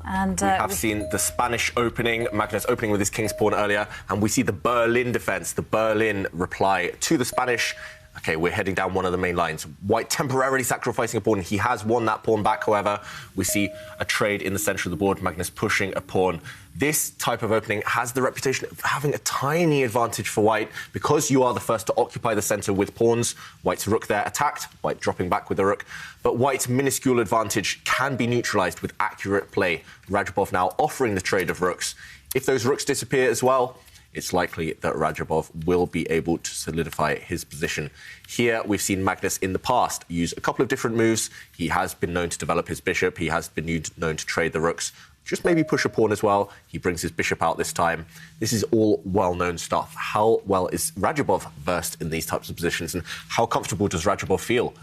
And we have seen the Spanish opening, Magnus opening with his king's pawn earlier, and we see the Berlin defense, the Berlin reply to the Spanish. Okay, we're heading down one of the main lines. White temporarily sacrificing a pawn. He has won that pawn back, however. We see a trade in the centre of the board, Magnus pushing a pawn. This type of opening has the reputation of having a tiny advantage for White because you are the first to occupy the centre with pawns. White's rook there attacked, White dropping back with the rook. But White's minuscule advantage can be neutralised with accurate play. Radjabov now offering the trade of rooks. If those rooks disappear as well, it's likely that Radjabov will be able to solidify his position. Here, we've seen Magnus in the past use a couple of different moves. He has been known to develop his bishop. He has been known to trade the rooks. Just maybe push a pawn as well. He brings his bishop out this time. This is all well-known stuff. How well is Radjabov versed in these types of positions, and how comfortable does Radjabov feel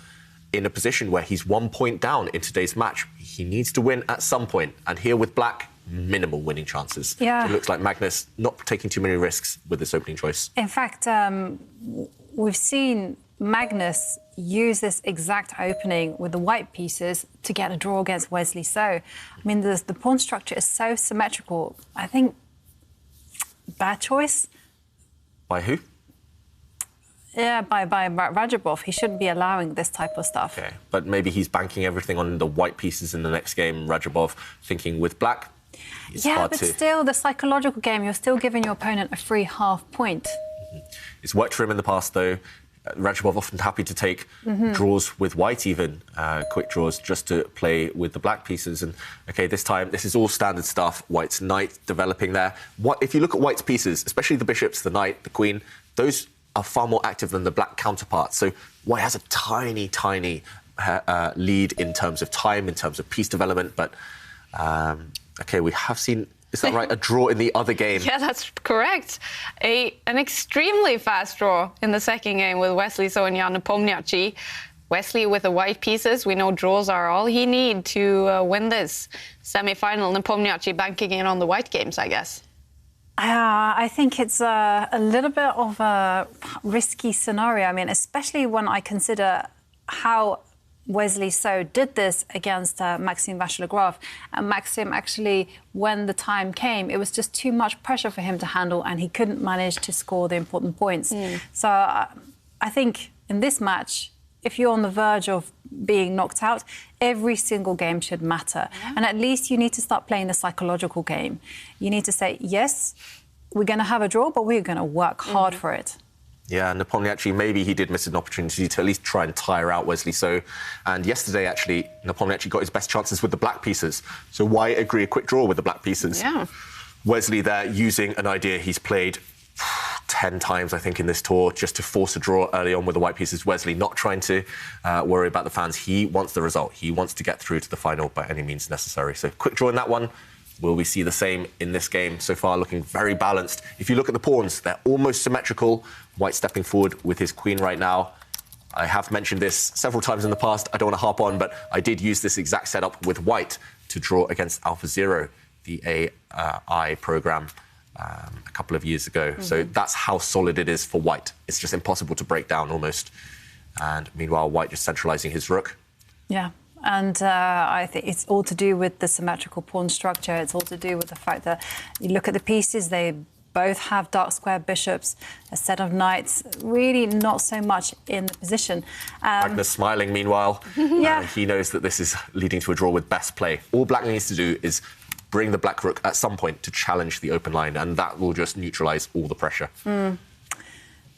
in a position where he's 1 point down in today's match? He needs to win at some point, and here with black, minimal winning chances. Yeah. It looks like Magnus not taking too many risks with this opening choice. In fact, we've seen Magnus use this exact opening with the white pieces to get a draw against Wesley So. I mean, the pawn structure is so symmetrical. I think bad choice. By who? Yeah, by Radjabov. He shouldn't be allowing this type of stuff. Okay, but maybe he's banking everything on the white pieces in the next game. Radjabov thinking with black. It's hard to... still, the psychological game, you're still giving your opponent a free half point. It's worked for him in the past, though. Radjabov often happy to take draws with white, even quick draws, just to play with the black pieces. And OK, this time, this is all standard stuff. White's knight developing there. If you look at white's pieces, especially the bishops, the knight, the queen, those are far more active than the black counterparts. So white has a tiny, tiny lead in terms of time, in terms of piece development. But OK, we have seen... Is that right? A draw in the other game. Yeah, that's correct. An extremely fast draw in the second game with Wesley So and Jan Nepomniachtchi. Wesley with the white pieces. We know draws are all he need to win this semi-final. Nepomniachtchi banking in on the white games, I guess. I think it's a little bit of a risky scenario. I mean, especially when I consider how Wesley So did this against Maxime Vachier-Lagrave. And Maxime actually, when the time came, it was just too much pressure for him to handle and he couldn't manage to score the important points. So I think in this match, if you're on the verge of being knocked out, every single game should matter. And at least you need to start playing the psychological game. You need to say, yes, we're going to have a draw, but we're going to work hard for it. Yeah, Nepomniachtchi, maybe he did miss an opportunity to at least try and tire out Wesley So. And yesterday, actually, Nepomniachtchi got his best chances with the black pieces. So why agree a quick draw with the black pieces? Yeah. Wesley there using an idea he's played 10 times, I think, in this tour, just to force a draw early on with the white pieces. Wesley not trying to worry about the fans. He wants the result. He wants to get through to the final by any means necessary. So quick draw in that one. Will we see the same in this game? So far, looking very balanced. If you look at the pawns, they're almost symmetrical. White stepping forward with his queen right now. I have mentioned this several times in the past. I don't want to harp on, but I did use this exact setup with white to draw against AlphaZero, the AI program, a couple of years ago. So that's how solid it is for white. It's just impossible to break down almost. And meanwhile, white just centralizing his rook. Yeah. And I think it's all to do with the symmetrical pawn structure. It's all to do with the fact that you look at the pieces, they both have dark square bishops, a set of knights, really not so much in the position. Magnus smiling, meanwhile. He knows that this is leading to a draw with best play. All black needs to do is bring the black rook at some point to challenge the open line, and that will just neutralise all the pressure.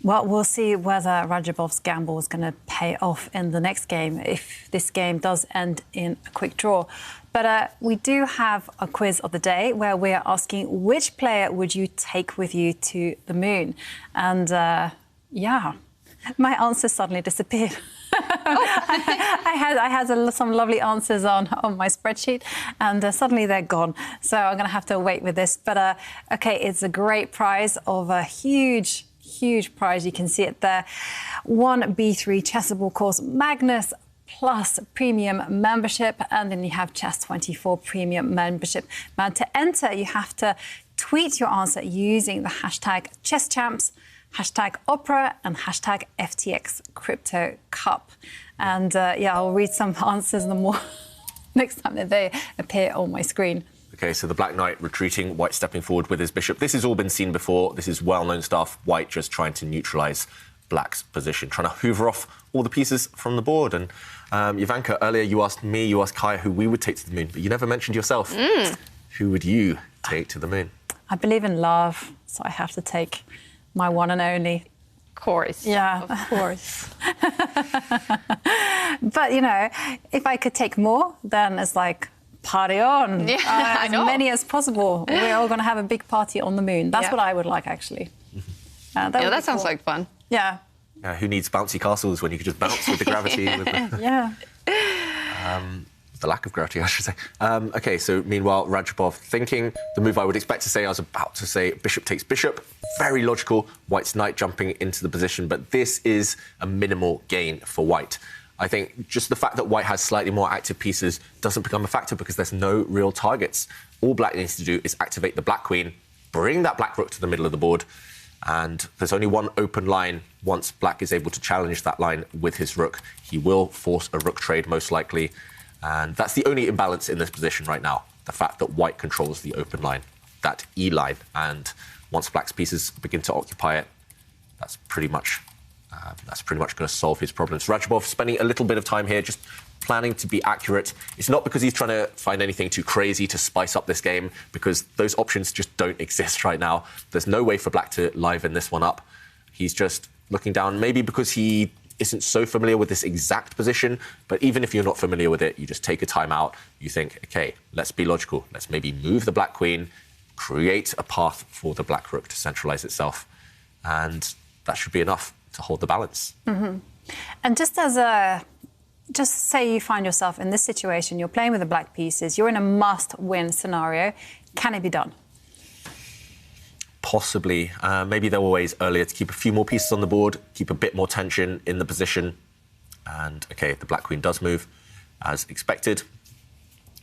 Well, we'll see whether Radjabov's gamble is going to pay off in the next game, if this game does end in a quick draw. But we do have a quiz of the day where we're asking which player would you take with you to the moon? And, yeah, my answer suddenly disappeared. I had some lovely answers on my spreadsheet, and suddenly they're gone. So I'm going to have to wait with this. But, OK, it's a great prize of a huge prize. You can see it there. 1 B3 Chessable course, Magnus Plus premium membership, and then you have Chess24 premium membership. Now, to enter, you have to tweet your answer using the hashtag ChessChamps, hashtag Opera, and hashtag FTX Crypto Cup. And yeah, I'll read some answers more next time that they appear on my screen. OK, so the black knight retreating, white stepping forward with his bishop. This has all been seen before. This is well-known stuff. White just trying to neutralise black's position, trying to hoover off all the pieces from the board. And Ivanka, earlier you asked me, you asked Kaya who we would take to the moon, but you never mentioned yourself. Who would you take to the moon? I believe in love, so I have to take my one and only. Of course. Yeah. Of course. But, you know, if I could take more, then it's like party on. Yeah, I as know. many as possible. We're all going to have a big party on the moon. That's what I would like, actually. That sounds like fun. Yeah. Who needs bouncy castles when you can just bounce with the gravity? Yeah. The lack of gravity, I should say. OK, so meanwhile, Radjabov thinking the move I would expect to say. I was about to say bishop takes bishop. Very logical. White's knight jumping into the position, but this is a minimal gain for White. I think just the fact that White has slightly more active pieces doesn't become a factor because there's no real targets. All Black needs to do is activate the Black Queen, bring that Black Rook to the middle of the board, and there's only one open line. Once Black is able to challenge that line with his Rook, he will force a Rook trade most likely. And that's the only imbalance in this position right now, the fact that White controls the open line, that E line. And once Black's pieces begin to occupy it, that's pretty much going to solve his problems. Radjabov spending a little bit of time here just planning to be accurate. It's not because he's trying to find anything too crazy to spice up this game, because those options just don't exist right now. There's no way for Black to liven this one up. He's just looking down, maybe because he isn't so familiar with this exact position, but even if you're not familiar with it, you just take a time out. You think, OK, let's be logical. Let's maybe move the Black Queen, create a path for the Black Rook to centralise itself, and that should be enough to hold the balance. Mm-hmm. And just say you find yourself in this situation, you're playing with the black pieces, you're in a must-win scenario. Can it be done? Possibly. Maybe there were ways earlier to keep a few more pieces on the board, keep a bit more tension in the position. And, OK, the Black Queen does move as expected.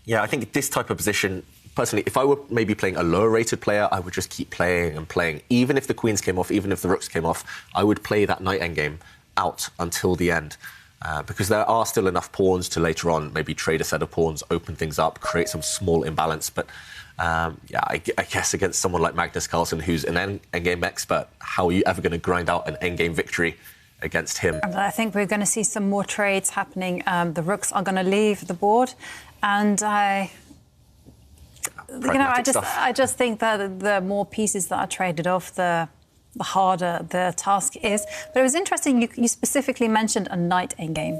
Yeah, I think this type of position, personally, if I were maybe playing a lower-rated player, I would just keep playing and playing. Even if the queens came off, even if the rooks came off, I would play that knight endgame out until the end. Because there are still enough pawns to later on maybe trade a set of pawns, open things up, create some small imbalance. But I guess against someone like Magnus Carlsen, who's an endgame expert, how are you ever going to grind out an endgame victory against him? And I think we're going to see some more trades happening. The rooks are going to leave the board, and I just think that the more pieces that are traded off, the harder the task is. But it was interesting, you specifically mentioned a knight endgame.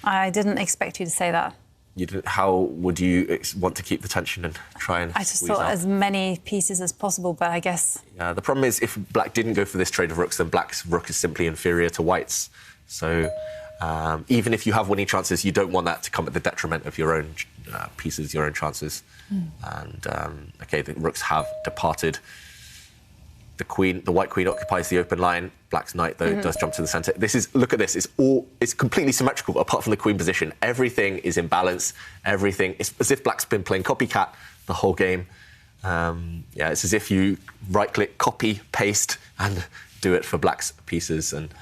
I didn't expect you to say that. How would you want to keep the tension and try and I just thought as many pieces as possible, but I guess... Yeah, the problem is if Black didn't go for this trade of rooks, then Black's rook is simply inferior to White's. So even if you have winning chances, you don't want that to come at the detriment of your own pieces, your own chances. And, OK, the rooks have departed. The White Queen occupies the open line. Black's knight, though, does jump to the centre. Look at this. It's completely symmetrical, apart from the queen position. Everything is in balance. It's as if Black's been playing copycat the whole game. It's as if you right-click, copy, paste, and do it for Black's pieces. And,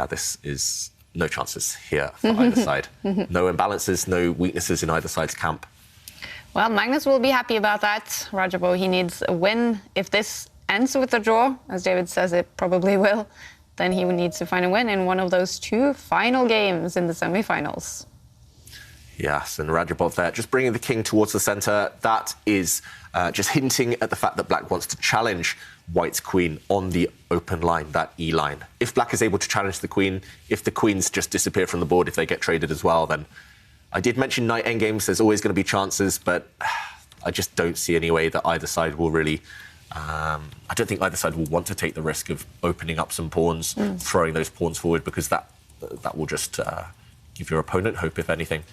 this is no chances here for either side. No imbalances, no weaknesses in either side's camp. Well, Magnus will be happy about that. Radjabov, he needs a win. If this ends with a draw, as David says it probably will, then he needs to find a win in one of those two final games in the semi-finals. Yes, and Radjabov there, just bringing the king towards the centre. That is just hinting at the fact that Black wants to challenge White's queen on the open line, that E line. If Black is able to challenge the queen, if the queens just disappear from the board, if they get traded as well, then... I did mention knight endgames, there's always going to be chances, but I just don't see any way that either side will really... I don't think either side will want to take the risk of opening up some pawns, throwing those pawns forward, because that will just give your opponent hope, if anything.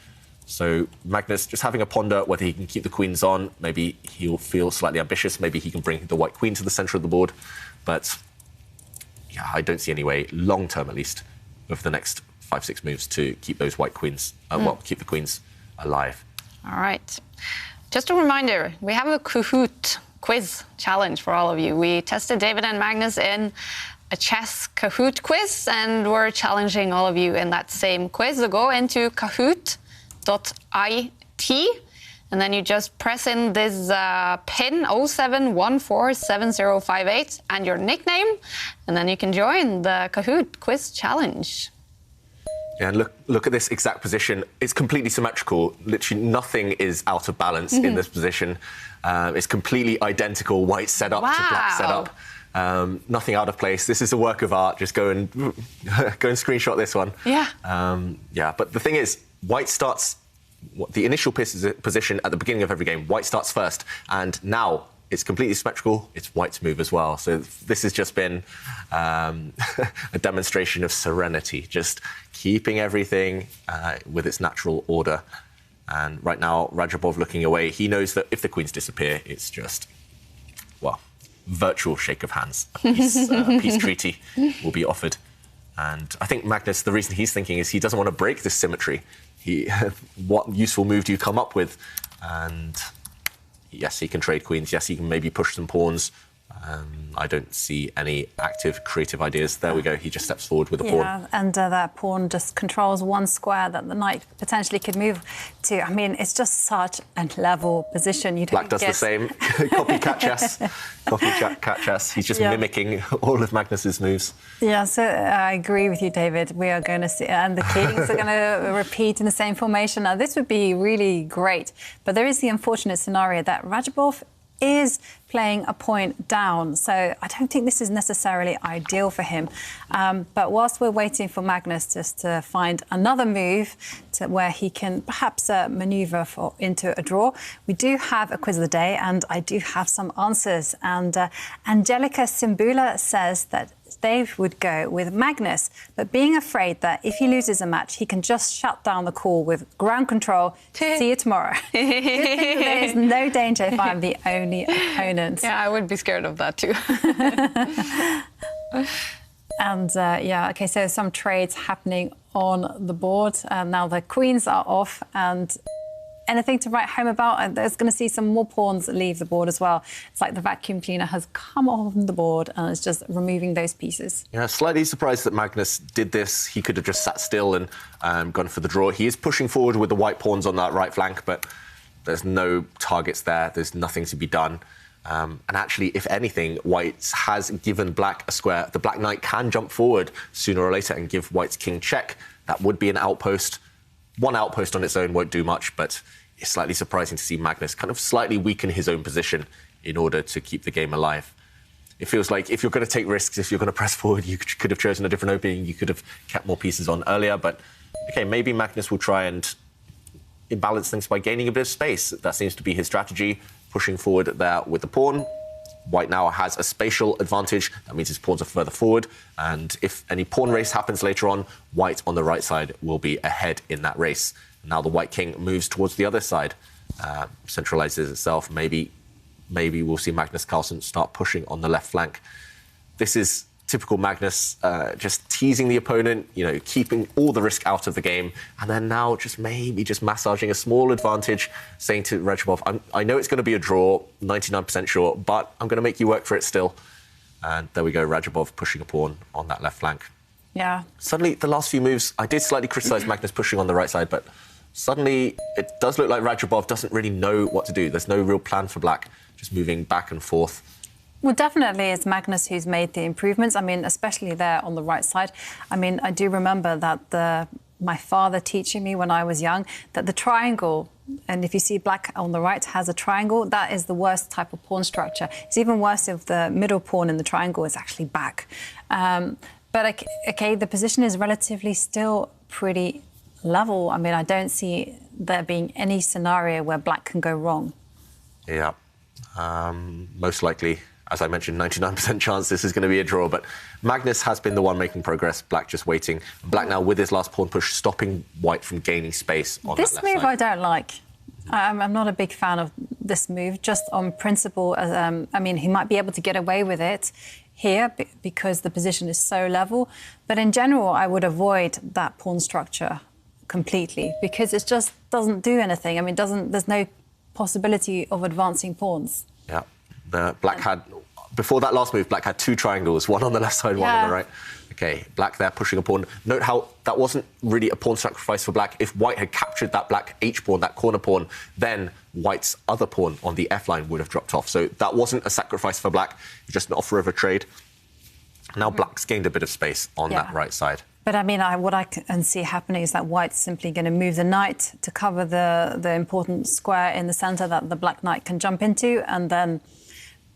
So Magnus just having a ponder whether he can keep the queens on. Maybe he'll feel slightly ambitious. Maybe he can bring the White Queen to the centre of the board. But yeah, I don't see any way, long term at least, over the next 5-6 moves to keep those White Queens, keep the queens alive. All right. Just a reminder, we have a Kahoot quiz challenge for all of you. We tested David and Magnus in a chess Kahoot quiz, and we're challenging all of you in that same quiz. So go into kahoot.it, and then you just press in this pin 07147058 and your nickname, and then you can join the Kahoot quiz challenge. Yeah, and look at this exact position. It's completely symmetrical. Literally nothing is out of balance in this position. It's completely identical, White setup to Black setup. Nothing out of place. This is a work of art. Just go and screenshot this one. Yeah. But the thing is, White starts the initial position at the beginning of every game. White starts first, and now it's completely symmetrical. It's White's move as well. So this has just been a demonstration of serenity, just keeping everything with its natural order. And right now, Radjabov looking away. He knows that if the queens disappear, it's just, well, virtual shake of hands. A peace treaty will be offered. And I think Magnus, the reason he's thinking is he doesn't want to break this symmetry. What useful move do you come up with? And yes, he can trade queens. Yes, he can maybe push some pawns. I don't see any active creative ideas. There we go. He just steps forward with a pawn. Yeah, and that pawn just controls one square that the knight potentially could move to. I mean, it's just such a level position. You don't Black does the same. Copycat chess. Copycat chess. He's just mimicking all of Magnus's moves. Yeah, so I agree with you, David. We are going to see, and the kings are going to repeat in the same formation. Now, this would be really great, but there is the unfortunate scenario that Radjabov is playing a point down, so I don't think this is necessarily ideal for him. But whilst we're waiting for Magnus just to find another move where he can perhaps manoeuvre into a draw, we do have a quiz of the day, and I do have some answers. And Angelica Simbula says that they would go with Magnus, but being afraid that if he loses a match, he can just shut down the call with ground control. See you tomorrow. There is no danger if I'm the only opponent. Yeah, I would be scared of that too. And yeah, OK, so some trades happening on the board. Now the queens are off, and anything to write home about? There's going to see some more pawns leave the board as well. It's like the vacuum cleaner has come on the board and it's just removing those pieces. Yeah, slightly surprised that Magnus did this. He could have just sat still and gone for the draw. He is pushing forward with the white pawns on that right flank, but there's no targets there. There's nothing to be done. And actually, if anything, White has given Black a square. The Black Knight can jump forward sooner or later and give White's king check. That would be an outpost. One outpost on its own won't do much, but it's slightly surprising to see Magnus kind of slightly weaken his own position in order to keep the game alive. It feels like if you're going to take risks, if you're going to press forward, you could have chosen a different opening, you could have kept more pieces on earlier, but OK, maybe Magnus will try and imbalance things by gaining a bit of space. That seems to be his strategy, pushing forward there with the pawn. White now has a spatial advantage. That means his pawns are further forward. And if any pawn race happens later on, White on the right side will be ahead in that race. Now the White king moves towards the other side, centralizes itself. Maybe we'll see Magnus Carlsen start pushing on the left flank. This is typical Magnus, just teasing the opponent, keeping all the risk out of the game, and then now just massaging a small advantage, saying to Radjabov, I know it's going to be a draw, 99% sure, but I'm going to make you work for it still. And there we go, Radjabov pushing a pawn on that left flank. Yeah. Suddenly, the last few moves, I did slightly criticise Magnus pushing on the right side, but suddenly it does look like Radjabov doesn't really know what to do. There's no real plan for Black, just moving back and forth. Well, definitely it's Magnus who's made the improvements. I mean, especially there on the right side. I mean, I do remember that my father teaching me when I was young that the triangle, and if you see Black on the right has a triangle, that is the worst type of pawn structure. It's even worse if the middle pawn in the triangle is actually back. But OK, the position is relatively still pretty level. I mean, I don't see there being any scenario where Black can go wrong. Yeah, most likely. As I mentioned, 99% chance this is going to be a draw, but Magnus has been the one making progress, Black just waiting. Black now with his last pawn push, stopping White from gaining space on this that left move side. I don't like. I'm not a big fan of this move, just on principle. I mean, he might be able to get away with it here because the position is so level, but in general, I would avoid that pawn structure completely because it just doesn't do anything. I mean, there's no possibility of advancing pawns. Yeah. Black had, before that last move, Black had two triangles, one on the left side, one on the right. OK, Black there pushing a pawn. Note how that wasn't really a pawn sacrifice for Black. If White had captured that Black H-pawn, that corner pawn, then White's other pawn on the F-line would have dropped off. So that wasn't a sacrifice for Black, just an offer of a trade. Now Black's gained a bit of space on that right side. But I mean, what I can see happening is that White's simply going to move the knight to cover the important square in the centre that the Black Knight can jump into, and then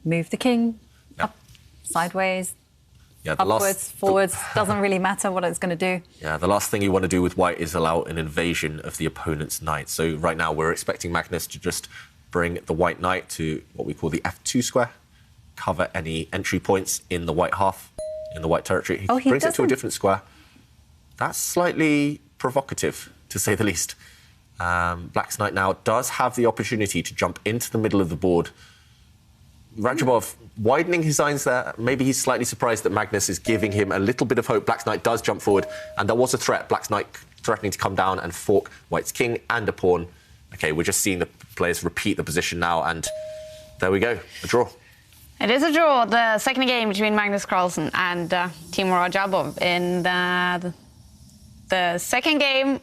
move the king up sideways. Yeah, upwards, forwards, doesn't really matter what it's going to do. Yeah, the last thing you want to do with white is allow an invasion of the opponent's knight. So right now we're expecting Magnus to just bring the white knight to what we call the F2 square, cover any entry points in the white half, in the white territory. He brings it to a different square. That's slightly provocative, to say the least. Black's knight now does have the opportunity to jump into the middle of the board. Rajabov widening his lines there. Maybe he's slightly surprised that Magnus is giving him a little bit of hope. Black's knight does jump forward, and there was a threat. Black's knight threatening to come down and fork white's king and a pawn. OK, we're just seeing the players repeat the position now, and there we go, a draw. It is a draw, the second game between Magnus Carlsen and Timur Rajabov in the second game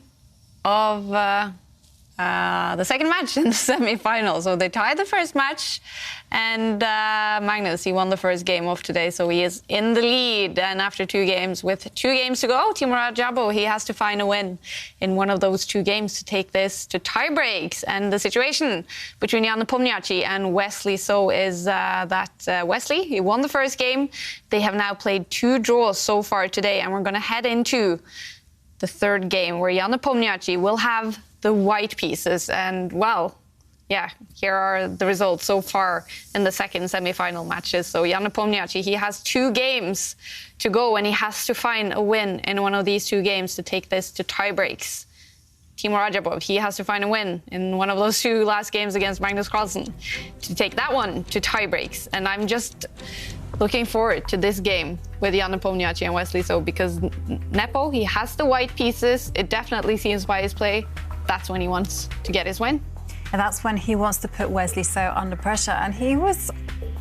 of the second match in the semi-final. So they tied the first match, and Magnus, he won the first game of today, so he is in the lead. And after 2 games, with 2 games to go, Timur Rajabov, he has to find a win in one of those 2 games to take this to tie breaks. And the situation between Jan Nepomniachtchi and Wesley So is that Wesley, he won the first game. They have now played 2 draws so far today, and we're going to head into the third game where Jan Nepomniachtchi will have the white pieces. And, well, yeah, here are the results so far in the second semi-final matches. So Jan Nepomniachtchi, he has 2 games to go, and he has to find a win in one of these 2 games to take this to tie breaks. Timur Rajabov, he has to find a win in one of those 2 last games against Magnus Carlsen to take that one to tie breaks. And I'm just looking forward to this game with Jan Nepomniachtchi and Wesley So, because Nepo, he has the white pieces. It definitely seems by his play that's when he wants to get his win. And that's when he wants to put Wesley So under pressure. And he was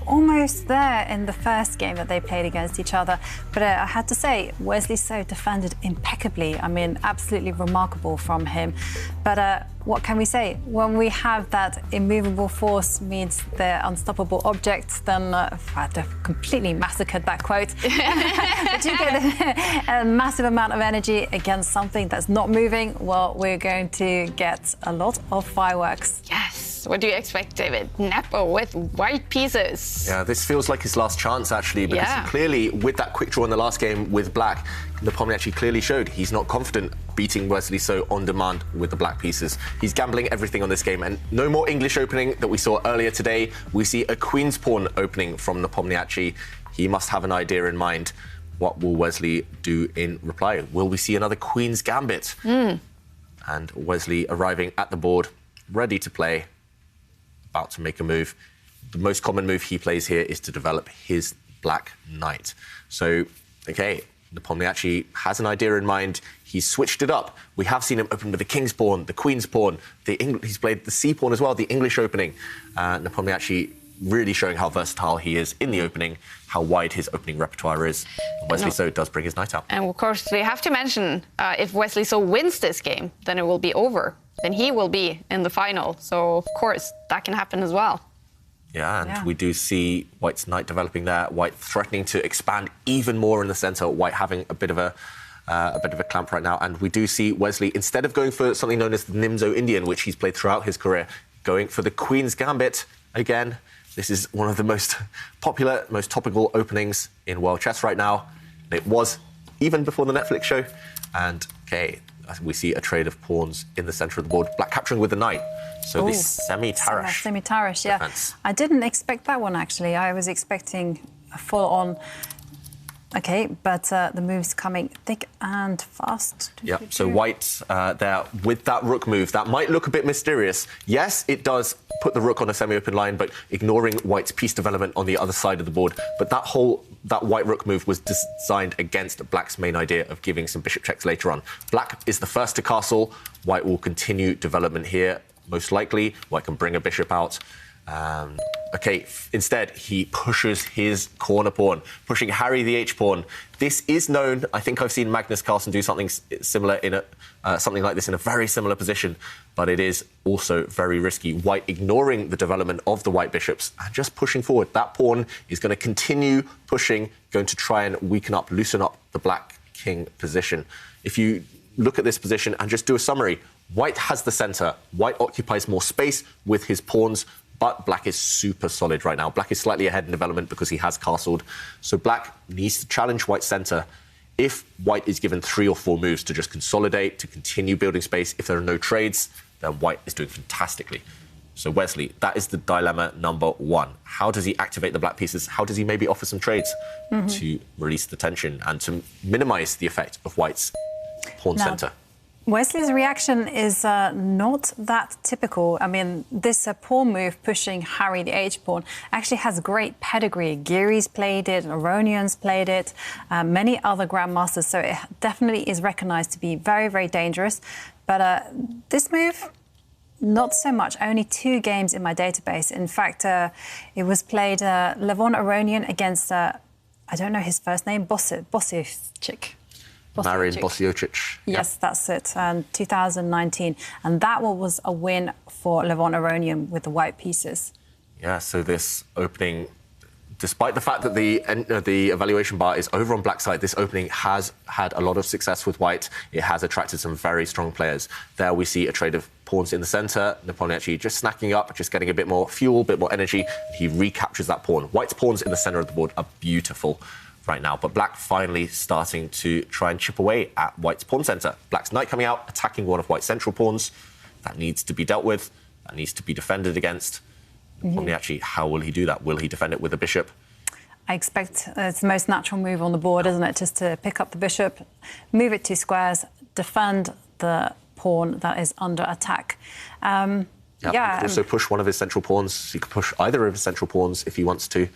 almost there in the first game that they played against each other. But I had to say, Wesley So defended impeccably. I mean, absolutely remarkable from him. But what can we say? When we have that immovable force meets the unstoppable object, then I've completely massacred that quote. But you get a massive amount of energy against something that's not moving. Well, we're going to get a lot of fireworks. Yes. What do you expect, David? Nepo with white pieces. Yeah, this feels like his last chance, actually, because clearly, with that quick draw in the last game with Black, Nepomniachtchi clearly showed he's not confident beating Wesley So on demand with the black pieces. He's gambling everything on this game, and no more English opening that we saw earlier today. We see a queen's pawn opening from Nepomniachtchi. He must have an idea in mind. What will Wesley do in reply? Will we see another queen's gambit? And Wesley arriving at the board, ready to play, about to make a move. The most common move he plays here is to develop his black knight. So, OK, Nepomniachtchi has an idea in mind. He's switched it up. We have seen him open with the king's pawn, the queen's pawn. He's played the c pawn as well, the English opening. Nepomniachtchi really showing how versatile he is in the opening, how wide his opening repertoire is. Wesley So does bring his knight out. And of course, we have to mention, if Wesley So wins this game, then it will be over. Then he will be in the final. So, of course, that can happen as well. Yeah, and we do see White's knight developing there. White threatening to expand even more in the centre. White having a bit of a clamp right now. And we do see Wesley, instead of going for something known as the Nimzo Indian, which he's played throughout his career, going for the Queen's Gambit again. This is one of the most popular, most topical openings in world chess right now. It was even before the Netflix show. And, OK, we see a trade of pawns in the centre of the board. Black capturing with the knight. So this semi-Tarrasch. Semi-Tarrasch, yeah. Defense. I didn't expect that one, actually. I was expecting a full-on... OK, but the move's coming thick and fast. Yeah, so White there with that rook move. That might look a bit mysterious. Yes, it does put the rook on a semi-open line, but ignoring White's piece development on the other side of the board. But that White rook move was designed against Black's main idea of giving some bishop checks later on. Black is the first to castle. White will continue development here, most likely. White can bring a bishop out. OK, instead, he pushes his corner pawn, pushing Harry the H-pawn. This is known. I think I've seen Magnus Carlsen do something similar something like this in a very similar position, but it is also very risky. White ignoring the development of the white bishops and just pushing forward. That pawn is going to continue pushing, going to try and loosen up the black king position. If you look at this position and just do a summary, White has the centre. White occupies more space with his pawns. but black is super solid right now. Black is slightly ahead in development because he has castled. So black needs to challenge white's center. If white is given 3 or 4 moves to just consolidate, to continue building space, if there are no trades, then white is doing fantastically. So Wesley, that is the dilemma number 1. How does he activate the black pieces? How does he maybe offer some trades to release the tension and to minimize the effect of white's pawn center? Wesley's reaction is not that typical. I mean, this pawn move pushing Harry the H-pawn actually has great pedigree. Geary's played it, Aronian's played it, many other grandmasters, so it definitely is recognized to be very, very dangerous. But this move, not so much. Only 2 games in my database. In fact, it was played Levon Aronian against, I don't know his first name, Bosiewicz. Marin Bosiewicz. Yes, that's it, 2019. And that one was a win for Levon Aronian with the white pieces. Yeah, so this opening, despite the fact that the evaluation bar is over on black side, this opening has had a lot of success with white. It has attracted some very strong players. There we see a trade of pawns in the centre. Nepomniachtchi just snacking up, just getting a bit more fuel, a bit more energy. He recaptures that pawn. White's pawns in the centre of the board are beautiful right now, but black finally starting to try and chip away at white's pawn centre. Black's knight coming out, attacking one of white's central pawns. That needs to be dealt with. That needs to be defended against. Nepomniachtchi, how will he do that? Will he defend it with a bishop? I expect it's the most natural move on the board, isn't it? Just to pick up the bishop, move it 2 squares, defend the pawn that is under attack. Yeah. He could also push one of his central pawns. He could push either of his central pawns if he wants to.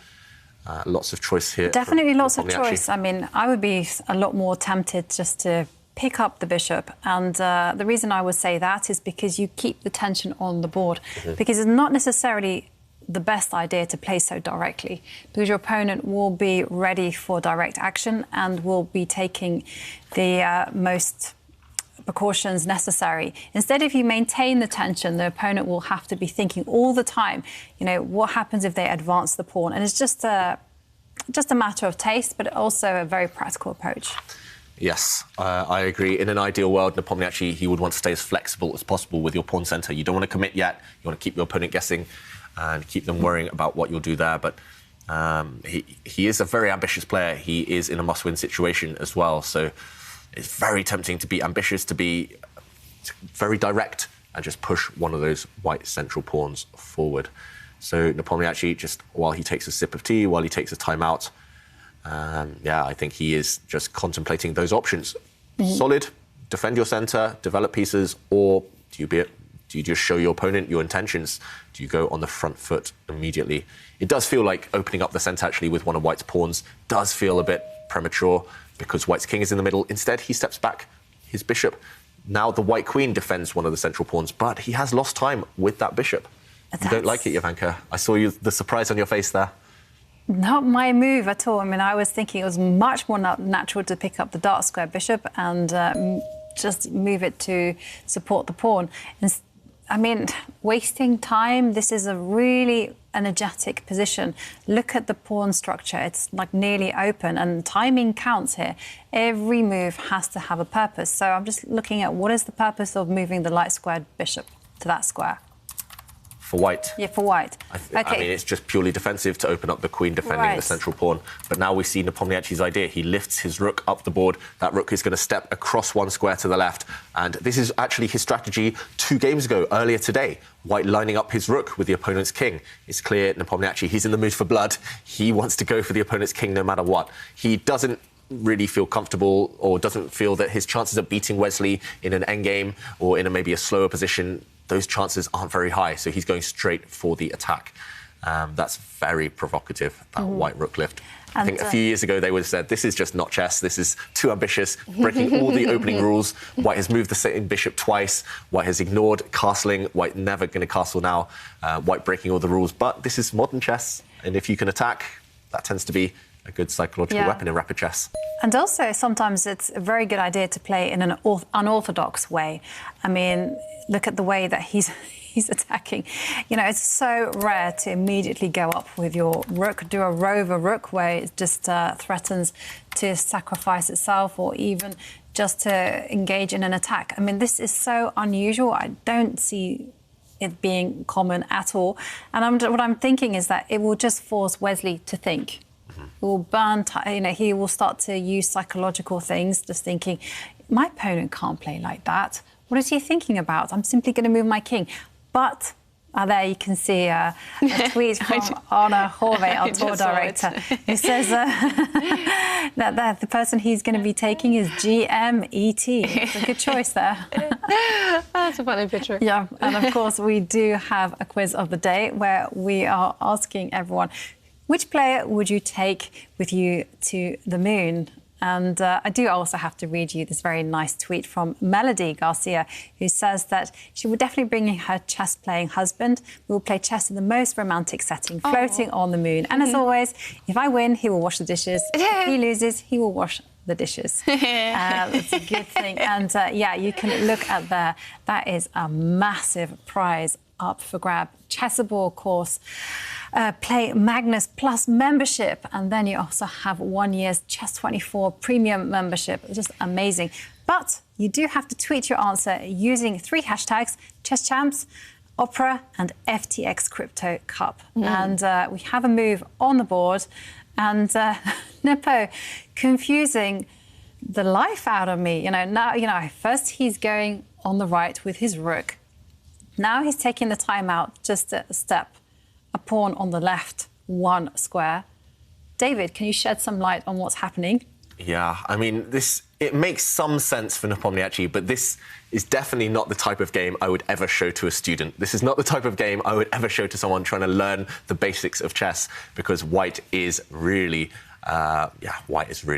Lots of choice here. Definitely lots of choice. I mean, I would be a lot more tempted just to pick up the bishop. And the reason I would say that is because you keep the tension on the board. Because it's not necessarily the best idea to play so directly, because your opponent will be ready for direct action and will be taking the most precautions necessary. Instead, if you maintain the tension, the opponent will have to be thinking all the time, you know, what happens if they advance the pawn? And it's just a matter of taste, but also a very practical approach. Yes, I agree. In an ideal world, Nepomniachtchi, he would want to stay as flexible as possible with your pawn centre. You don't want to commit yet. You want to keep your opponent guessing and keep them worrying about what you'll do there. But he is a very ambitious player. He is in a must-win situation as well. So it's very tempting to be ambitious, to be very direct and just push one of those white central pawns forward. So Nepomniachtchi, just while he takes a sip of tea, while he takes a time out, yeah, I think he is just contemplating those options. Solid, defend your centre, develop pieces, or do you just show your opponent your intentions? Do you go on the front foot immediately? It does feel like opening up the centre actually with one of white's pawns does feel a bit premature because white's king is in the middle. Instead, he steps back his bishop. Now the white queen defends one of the central pawns, but he has lost time with that bishop. You don't like it, Jovanka. I saw the surprise on your face there. Not my move at all. I mean, I was thinking it was much more natural to pick up the dark square bishop and just move it to support the pawn. I mean, wasting time. This is a really energetic position. Look at the pawn structure. It's like nearly open and timing counts here. Every move has to have a purpose. So I'm just looking at what is the purpose of moving the light squared bishop to that square. For white? Yeah, for white. I mean, it's just purely defensive to open up the queen defending the central pawn. But now we see Nepomniachtchi's idea. He lifts his rook up the board. That rook is going to step across one square to the left. And this is actually his strategy 2 games ago, earlier today. White lining up his rook with the opponent's king. It's clear Nepomniachtchi, he's in the mood for blood. He wants to go for the opponent's king no matter what. He doesn't really feel comfortable or doesn't feel that his chances of beating Wesley in an endgame or in maybe a slower position, those chances aren't very high, so he's going straight for the attack. That's very provocative, that white rook lift. I think a few years ago they would have said, this is just not chess, this is too ambitious, breaking all the opening rules. White has moved the same bishop twice, White has ignored castling, White never going to castle now, White breaking all the rules. But this is modern chess, and if you can attack, that tends to be a good psychological weapon in rapid chess. And also, sometimes it's a very good idea to play in an unorthodox way. I mean, look at the way that he's attacking. You know, it's so rare to immediately go up with your rook, do a rover rook where it just threatens to sacrifice itself or even just to engage in an attack. I mean, this is so unusual. I don't see it being common at all. And what I'm thinking is that it will just force Wesley to think. It will burn, he will start to use psychological things, just thinking, my opponent can't play like that. What is he thinking about? I'm simply going to move my king. But there you can see a tweet from Anna Horvath, our tour director, who says that the person he's going to be taking is GMET. It's a good choice there. That's a funny picture. Yeah, and of course we do have a quiz of the day where we are asking everyone, which player would you take with you to the moon? And I do also have to read you this very nice tweet from Melody Garcia, who says that she would definitely bring her chess-playing husband. We will play chess in the most romantic setting, floating on the moon. And as always, if I win, he will wash the dishes. If he loses, he will wash the dishes. That's a good thing. And yeah, you can look at there. That is a massive prize up for grab. Chessable course. Play Magnus Plus membership, and then you also have 1 year's Chess24 premium membership. It's just amazing. But you do have to tweet your answer using 3 hashtags: Chess Champs, Opera, and FTX Crypto Cup. And we have a move on the board, and Nepo confusing the life out of me. Now, first he's going on the right with his rook. Now he's taking the time out just a step. A pawn on the left, 1 square. David, can you shed some light on what's happening? Yeah, I mean, it makes some sense for Nepomniachtchi, but this is definitely not the type of game I would ever show to a student. This is not the type of game I would ever show to someone trying to learn the basics of chess, because white is really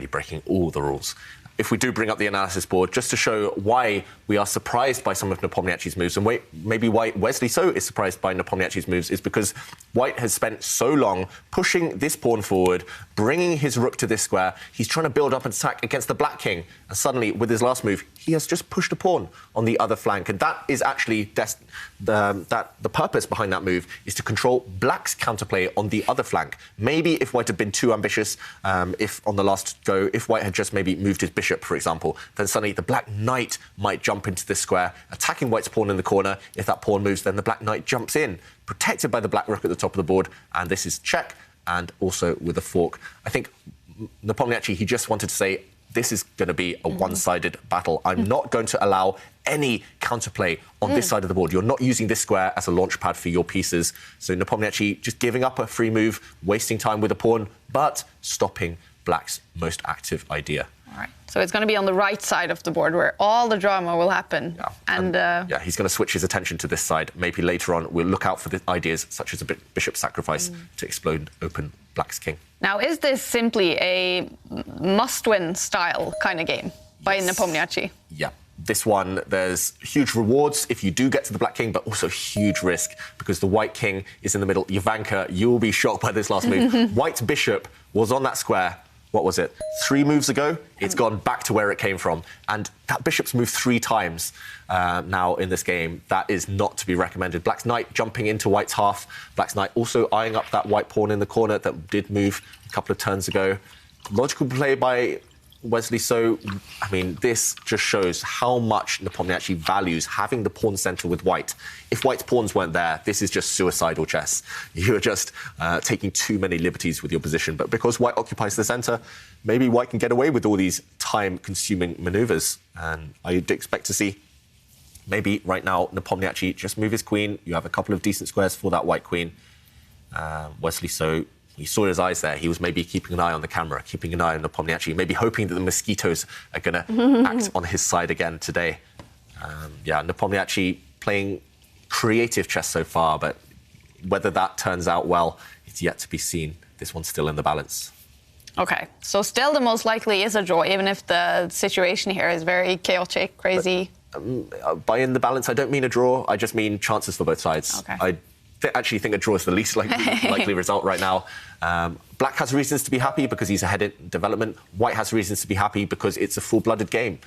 breaking all the rules. If we do bring up the analysis board, just to show why we are surprised by some of Nepomniachtchi's moves, and maybe why Wesley So is surprised by Nepomniachtchi's moves, is because white has spent so long pushing this pawn forward, bringing his rook to this square. He's trying to build up an attack against the black king, and suddenly, with his last move, he has just pushed a pawn on the other flank, and that is actually the purpose behind that move is to control black's counterplay on the other flank. Maybe if white had been too ambitious, if on the last go, if white had just maybe moved his bishop, for example, then suddenly the black knight might jump into this square, attacking white's pawn in the corner. If that pawn moves, then the black knight jumps in, protected by the black rook at the top of the board, and this is check, and also with a fork. I think Nepomniachtchi, he just wanted to say, this is going to be a one-sided battle. I'm not going to allow any counterplay on this side of the board. You're not using this square as a launch pad for your pieces. So Nepomniachtchi just giving up a free move, wasting time with a pawn, but stopping black's most active idea. All right. So it's going to be on the right side of the board where all the drama will happen. Yeah. And he's going to switch his attention to this side. Maybe later on we'll look out for the ideas such as a bishop sacrifice to explode open black's king. Now, is this simply a must-win style kind of game by Nepomniachtchi? Yeah. This one, there's huge rewards if you do get to the black king, but also huge risk because the white king is in the middle. Ivanka, you'll be shocked by this last move. White's bishop was on that square. What was it? 3 moves ago, it's gone back to where it came from. And that bishop's moved 3 times now in this game. That is not to be recommended. Black's knight jumping into white's half. Black's knight also eyeing up that white pawn in the corner that did move a couple of turns ago. Logical play by Wesley So. I mean, this just shows how much Nepomniachtchi values having the pawn centre with white. If white's pawns weren't there, this is just suicidal chess. You're just taking too many liberties with your position. But because white occupies the centre, maybe white can get away with all these time-consuming manoeuvres. And I'd expect to see maybe right now Nepomniachtchi just move his queen. You have a couple of decent squares for that white queen. Wesley So, you saw his eyes there. He was maybe keeping an eye on the camera, keeping an eye on Nepomniachtchi, maybe hoping that the mosquitoes are going to act on his side again today. Nepomniachtchi playing creative chess so far, but whether that turns out well, it's yet to be seen. This one's still in the balance. OK, so still the most likely is a draw, even if the situation here is very chaotic, crazy. By in the balance, I don't mean a draw. I just mean chances for both sides. Okay. I actually think a draw is the least likely result right now. Black has reasons to be happy because he's ahead in development. White has reasons to be happy because it's a full-blooded game.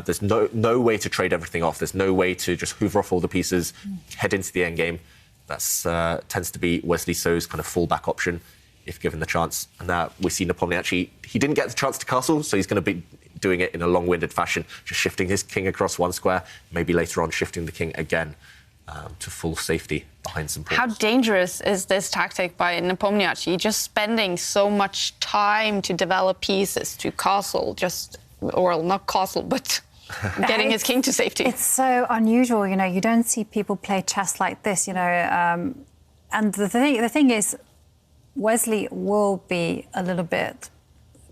There's no way to trade everything off. There's no way to just hoover off all the pieces, head into the endgame. That tends to be Wesley So's kind of fallback option, if given the chance. And we see Nepomniachtchi. He didn't get the chance to castle, so he's going to be doing it in a long-winded fashion, just shifting his king across one square, maybe later on shifting the king again. to full safety behind some pawns. How dangerous is this tactic by Nepomniachtchi? Just spending so much time to develop pieces to castle, or not castle, but getting his king to safety. It's so unusual, you know. You don't see people play chess like this, you know. And the thing is, Wesley will be a little bit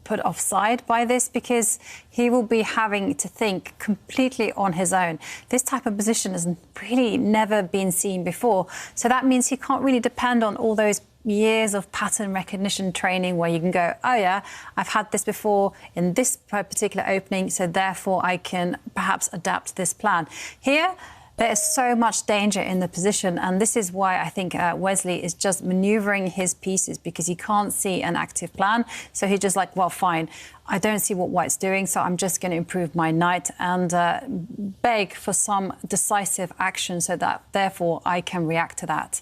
put offside by this because he will be having to think completely on his own. This type of position has really never been seen before. So that means he can't really depend on all those years of pattern recognition training where you can go, oh yeah, I've had this before in this particular opening, so therefore I can perhaps adapt this plan. Here, there is so much danger in the position, and this is why I think Wesley is just manoeuvring his pieces because he can't see an active plan. So he's just like, well, fine, I don't see what White's doing, so I'm just going to improve my knight and beg for some decisive action so that, therefore, I can react to that.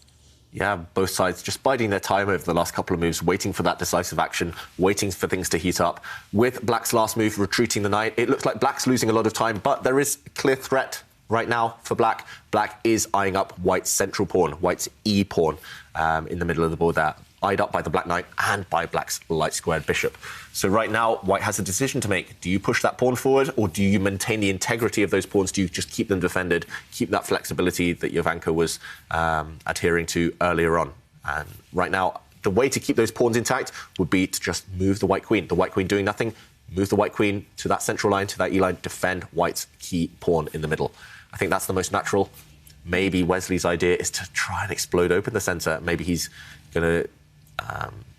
Yeah, both sides just biding their time over the last couple of moves, waiting for that decisive action, waiting for things to heat up. With Black's last move, retreating the knight, it looks like Black's losing a lot of time, but there is a clear threat right now for Black. Black is eyeing up White's central pawn, White's E pawn in the middle of the board there, eyed up by the Black knight and by Black's light squared bishop. So right now, White has a decision to make. Do you push that pawn forward, or do you maintain the integrity of those pawns? Do you just keep them defended, keep that flexibility that Jovanka was adhering to earlier on? And right now, the way to keep those pawns intact would be to just move the White queen. The White queen doing nothing, move the White queen to that central line, to that E line, defend White's key pawn in the middle. I think that's the most natural. Maybe Wesley's idea is to try and explode open the centre. Maybe he's going to,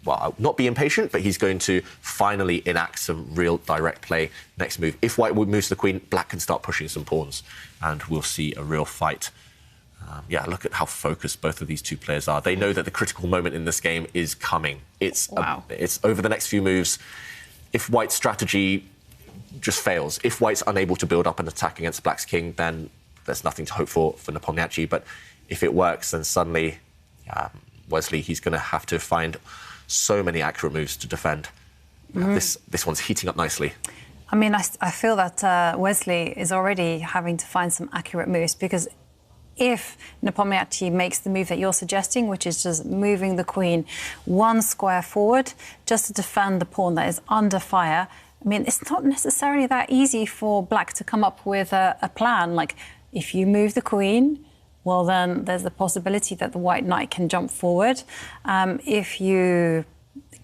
well, not be impatient, but he's going to finally enact some real direct play next move. If White moves the queen, Black can start pushing some pawns, and we'll see a real fight. Yeah, look at how focused both of these two players are. They know that the critical moment in this game is coming. It's over the next few moves. If White's strategy just fails, if White's unable to build up an attack against Black's king, then there's nothing to hope for Nepomniachtchi. But if it works, then suddenly Wesley, he's going to have to find so many accurate moves to defend. This one's heating up nicely. I mean, I feel that Wesley is already having to find some accurate moves because if Nepomniachtchi makes the move that you're suggesting, which is just moving the queen one square forward just to defend the pawn that is under fire, I mean, it's not necessarily that easy for Black to come up with a plan. Like, if you move the queen, well, then there's the possibility that the White knight can jump forward. If you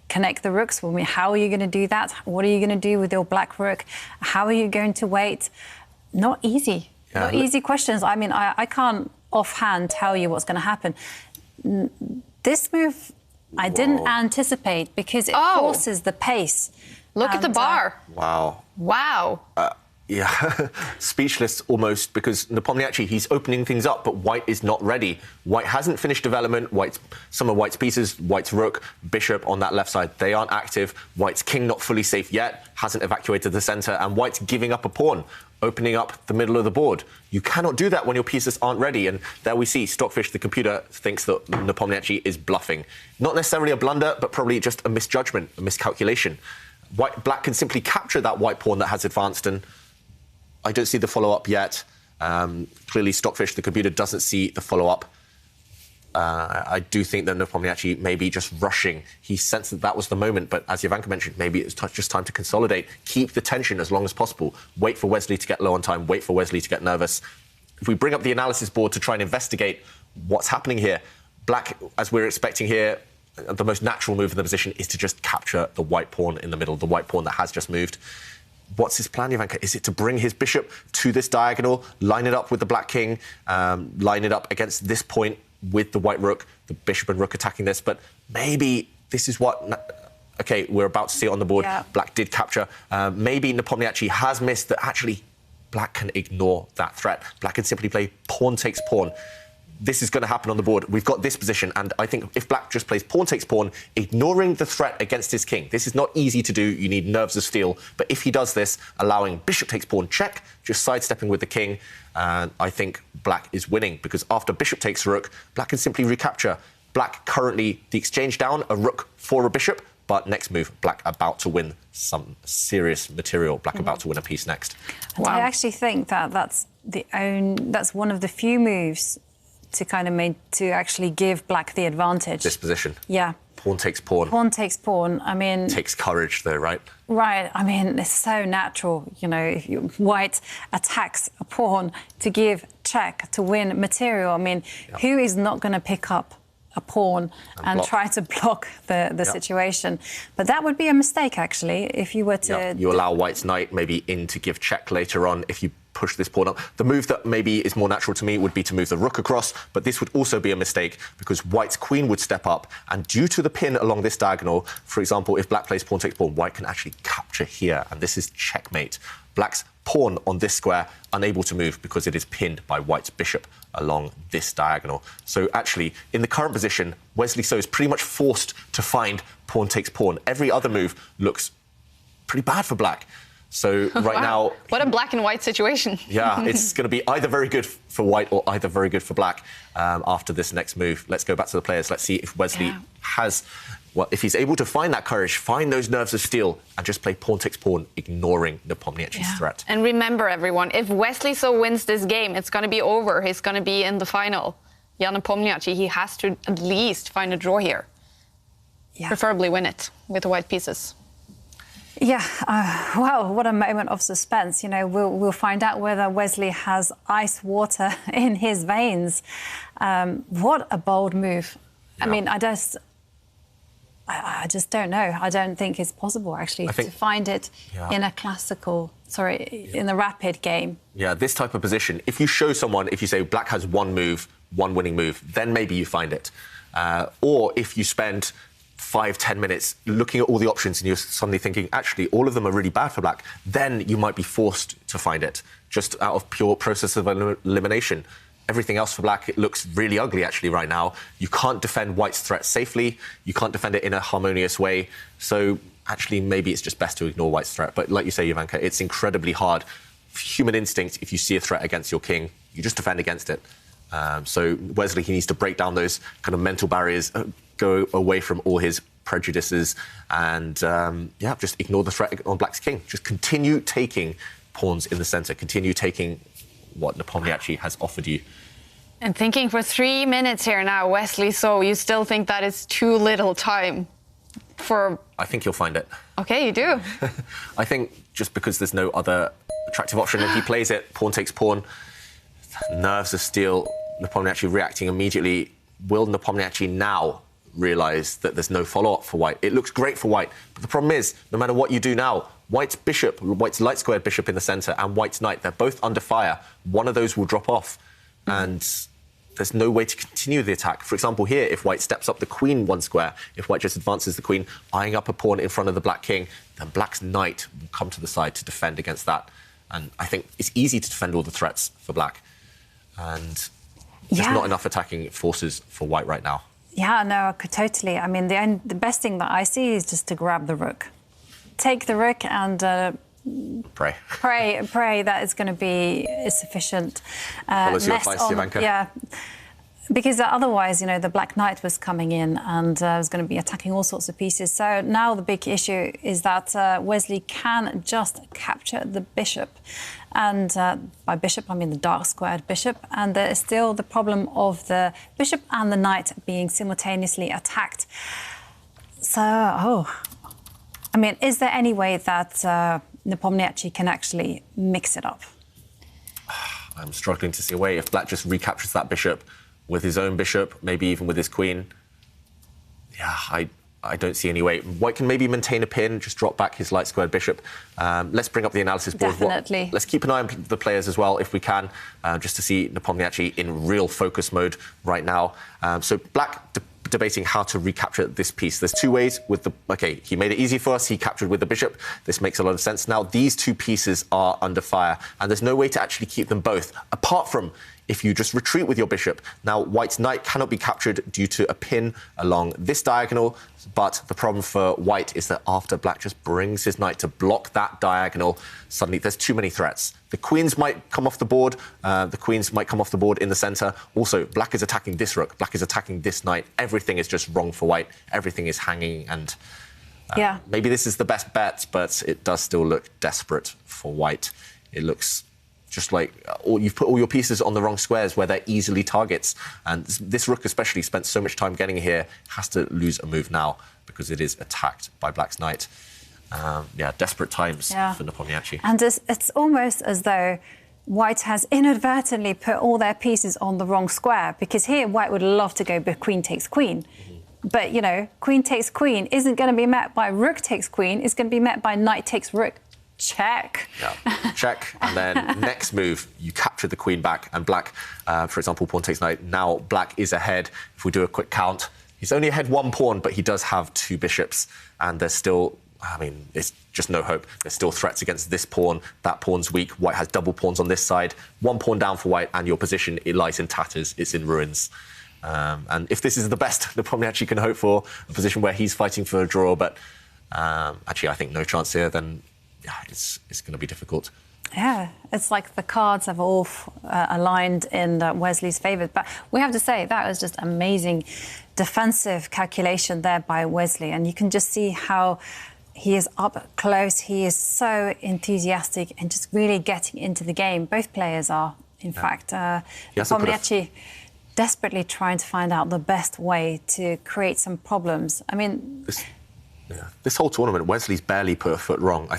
connect the rooks, well, I mean, how are you going to do that? What are you going to do with your Black rook? How are you going to wait? Not easy. Yeah, not easy questions. I mean, I can't offhand tell you what's going to happen. This move, I didn't anticipate because it forces the pace. Look at the bar. Wow. Wow. Yeah, speechless almost, because Nepomniachtchi, he's opening things up, but White is not ready. White hasn't finished development. Some of White's pieces, White's rook, bishop on that left side, they aren't active. White's king not fully safe yet, hasn't evacuated the centre, and White's giving up a pawn, opening up the middle of the board. You cannot do that when your pieces aren't ready, and there we see Stockfish, the computer, thinks that Nepomniachtchi is bluffing. Not necessarily a blunder, but probably just a misjudgment, a miscalculation. Black can simply capture that White pawn that has advanced, and I don't see the follow-up yet. Clearly, Stockfish, the computer, doesn't see the follow-up. I do think that Nepomniachtchi may be just rushing. He sensed that that was the moment, but as Jovanka mentioned, maybe it's just time to consolidate, keep the tension as long as possible, wait for Wesley to get low on time, wait for Wesley to get nervous. If we bring up the analysis board to try and investigate what's happening here, Black, as we're expecting here, the most natural move in the position is to just capture the White pawn in the middle, the White pawn that has just moved. What's his plan, Jovanka? Is it to bring his bishop to this diagonal, line it up with the Black king, line it up against this point with the White rook, the bishop and rook attacking this? But maybe this is what... OK, we're about to see it on the board. Yeah. Black did capture. Maybe Nepomniachtchi has missed that actually Black can ignore that threat. Black can simply play pawn takes pawn. This is going to happen on the board. We've got this position, and I think if Black just plays pawn takes pawn, ignoring the threat against his king, this is not easy to do. You need nerves of steel. But if he does this, allowing bishop takes pawn check, just sidestepping with the king, I think Black is winning, because after bishop takes rook, Black can simply recapture. Black currently the exchange down, a rook for a bishop, but next move, Black about to win some serious material. Black about to win a piece next. Wow. I actually think that that's one of the few moves to actually give black the advantage. This position. Yeah. Pawn takes pawn. Pawn takes pawn. I mean, takes courage, though, right? Right. I mean, it's so natural. You know, if white attacks a pawn to give check to win material. I mean, who is not going to pick up a pawn and try to block the situation? But that would be a mistake, actually, if you were to... You allow white's knight maybe in to give check later on if you push this pawn up. The move that maybe is more natural to me would be to move the rook across, but this would also be a mistake because white's queen would step up, and due to the pin along this diagonal, for example, if black plays pawn takes pawn, white can actually capture here, and this is checkmate. Black's pawn on this square unable to move because it is pinned by white's bishop along this diagonal. So actually, in the current position, Wesley So is pretty much forced to find pawn takes pawn. Every other move looks pretty bad for black. So right now... What a black and white situation. Yeah, it's going to be either very good for white or either very good for black after this next move. Let's go back to the players. Let's see if Wesley has... Well, if he's able to find that courage, find those nerves of steel and just play pawn takes pawn, ignoring Nepomniachtchi's threat. And remember, everyone, if Wesley So wins this game, it's going to be over. He's going to be in the final. Jan Nepomniachtchi, he has to at least find a draw here. Yeah. Preferably win it with the white pieces. Yeah, well, what a moment of suspense. You know, we'll find out whether Wesley has ice water in his veins. What a bold move. Yeah. I mean, I just don't know. I don't think it's possible, actually, to find it in a in the rapid game. Yeah, this type of position, if you show someone, if you say black has one move, one winning move, then maybe you find it. Or if you spend 5-10 minutes looking at all the options and you're suddenly thinking, actually, all of them are really bad for black, then you might be forced to find it, just out of pure process of elimination. Everything else for black, it looks really ugly, actually, right now. You can't defend white's threat safely. You can't defend it in a harmonious way. So, actually, maybe it's just best to ignore white's threat. But like you say, Ivanka, it's incredibly hard. Human instinct, if you see a threat against your king, you just defend against it. So Wesley, he needs to break down those kind of mental barriers, go away from all his prejudices and, just ignore the threat on black's king. Just continue taking pawns in the centre. Continue taking what Nepomniachtchi has offered you. And thinking for 3 minutes here now, Wesley So, you still think that is too little time for... I think you'll find it. OK, you do? I think just because there's no other attractive option and he plays it, pawn takes pawn, nerves of steel, Nepomniachtchi reacting immediately. Will Nepomniachtchi now realise that there's no follow-up for white? It looks great for white, but the problem is, no matter what you do now, white's bishop, white's light-squared bishop in the centre and white's knight, they're both under fire. One of those will drop off, and there's no way to continue the attack. For example, here, if white steps up the queen one square, if white just advances the queen, eyeing up a pawn in front of the black king, then black's knight will come to the side to defend against that. And I think it's easy to defend all the threats for black. And there's not enough attacking forces for white right now. Yeah, no, totally. I mean, the best thing that I see is just to grab the rook. Take the rook and... Pray that it's going to be sufficient. Follows your advice, Ivanka. Yeah, because otherwise, you know, the black knight was coming in and was going to be attacking all sorts of pieces. So now the big issue is that Wesley can just capture the bishop. And by bishop, I mean the dark-squared bishop. And there is still the problem of the bishop and the knight being simultaneously attacked. So, I mean, is there any way that Nepomniachtchi can actually mix it up? I'm struggling to see a way. If black just recaptures that bishop with his own bishop, maybe even with his queen, I don't see any way. White can maybe maintain a pin, just drop back his light-squared bishop. Let's bring up the analysis board. Definitely. Let's keep an eye on the players as well, if we can, just to see Nepomniachtchi in real focus mode right now. So black debating how to recapture this piece. There's two ways with the... OK, he made it easy for us. He captured with the bishop. This makes a lot of sense. Now, these two pieces are under fire, and there's no way to actually keep them both, apart from if you just retreat with your bishop. Now, white's knight cannot be captured due to a pin along this diagonal, but the problem for white is that after black just brings his knight to block that diagonal, suddenly there's too many threats. The queens might come off the board. The queens might come off the board in the centre. Also, black is attacking this rook. Black is attacking this knight. Everything is just wrong for white. Everything is hanging, and maybe this is the best bet, but it does still look desperate for white. It looks just like you've put all your pieces on the wrong squares where they're easily targets. And this rook especially spent so much time getting here, has to lose a move now because it is attacked by black's knight. Desperate times for Nepomniachtchi. And it's almost as though white has inadvertently put all their pieces on the wrong square, because here white would love to go queen takes queen. But, you know, queen takes queen isn't going to be met by rook takes queen. It's going to be met by knight takes rook. Check. Yeah, check. And then next move, you capture the queen back. And black, for example, pawn takes knight. Now black is ahead. If we do a quick count, he's only ahead 1 pawn, but he does have 2 bishops. And there's still, I mean, it's just no hope. There's still threats against this pawn. That pawn's weak. White has double pawns on this side. 1 pawn down for white, and your position, it lies in tatters. It's in ruins. And if this is the best Nepomniachtchi can hope for, a position where he's fighting for a draw, but actually I think no chance here, then it's going to be difficult. Yeah, it's like the cards have all aligned in Wesley's favour. But we have to say that was just amazing defensive calculation there by Wesley. And you can just see how he is up close. He is so enthusiastic and just really getting into the game. Both players are, in fact. Nepomniachtchi desperately trying to find out the best way to create some problems. I mean... This whole tournament, Wesley's barely put a foot wrong. I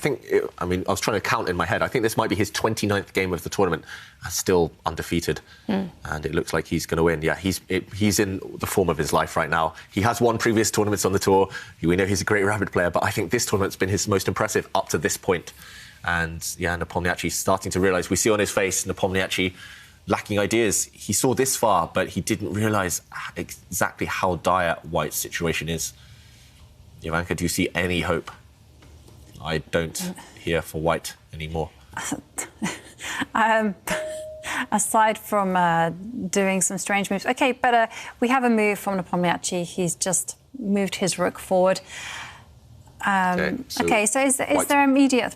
was trying to count in my head. I think this might be his 29th game of the tournament, and still undefeated. And it looks like he's going to win. Yeah, he's in the form of his life right now. He has won previous tournaments on the tour. We know he's a great rapid player, but I think this tournament's been his most impressive up to this point. And Nepomniachtchi's starting to realise. We see on his face, Nepomniachtchi lacking ideas. He saw this far, but he didn't realise exactly how dire White's situation is. Ivanka, do you see any hope? I don't here for white anymore. Aside from doing some strange moves. OK, but we have a move from Nepomniachtchi. He's just moved his rook forward. So is there an immediate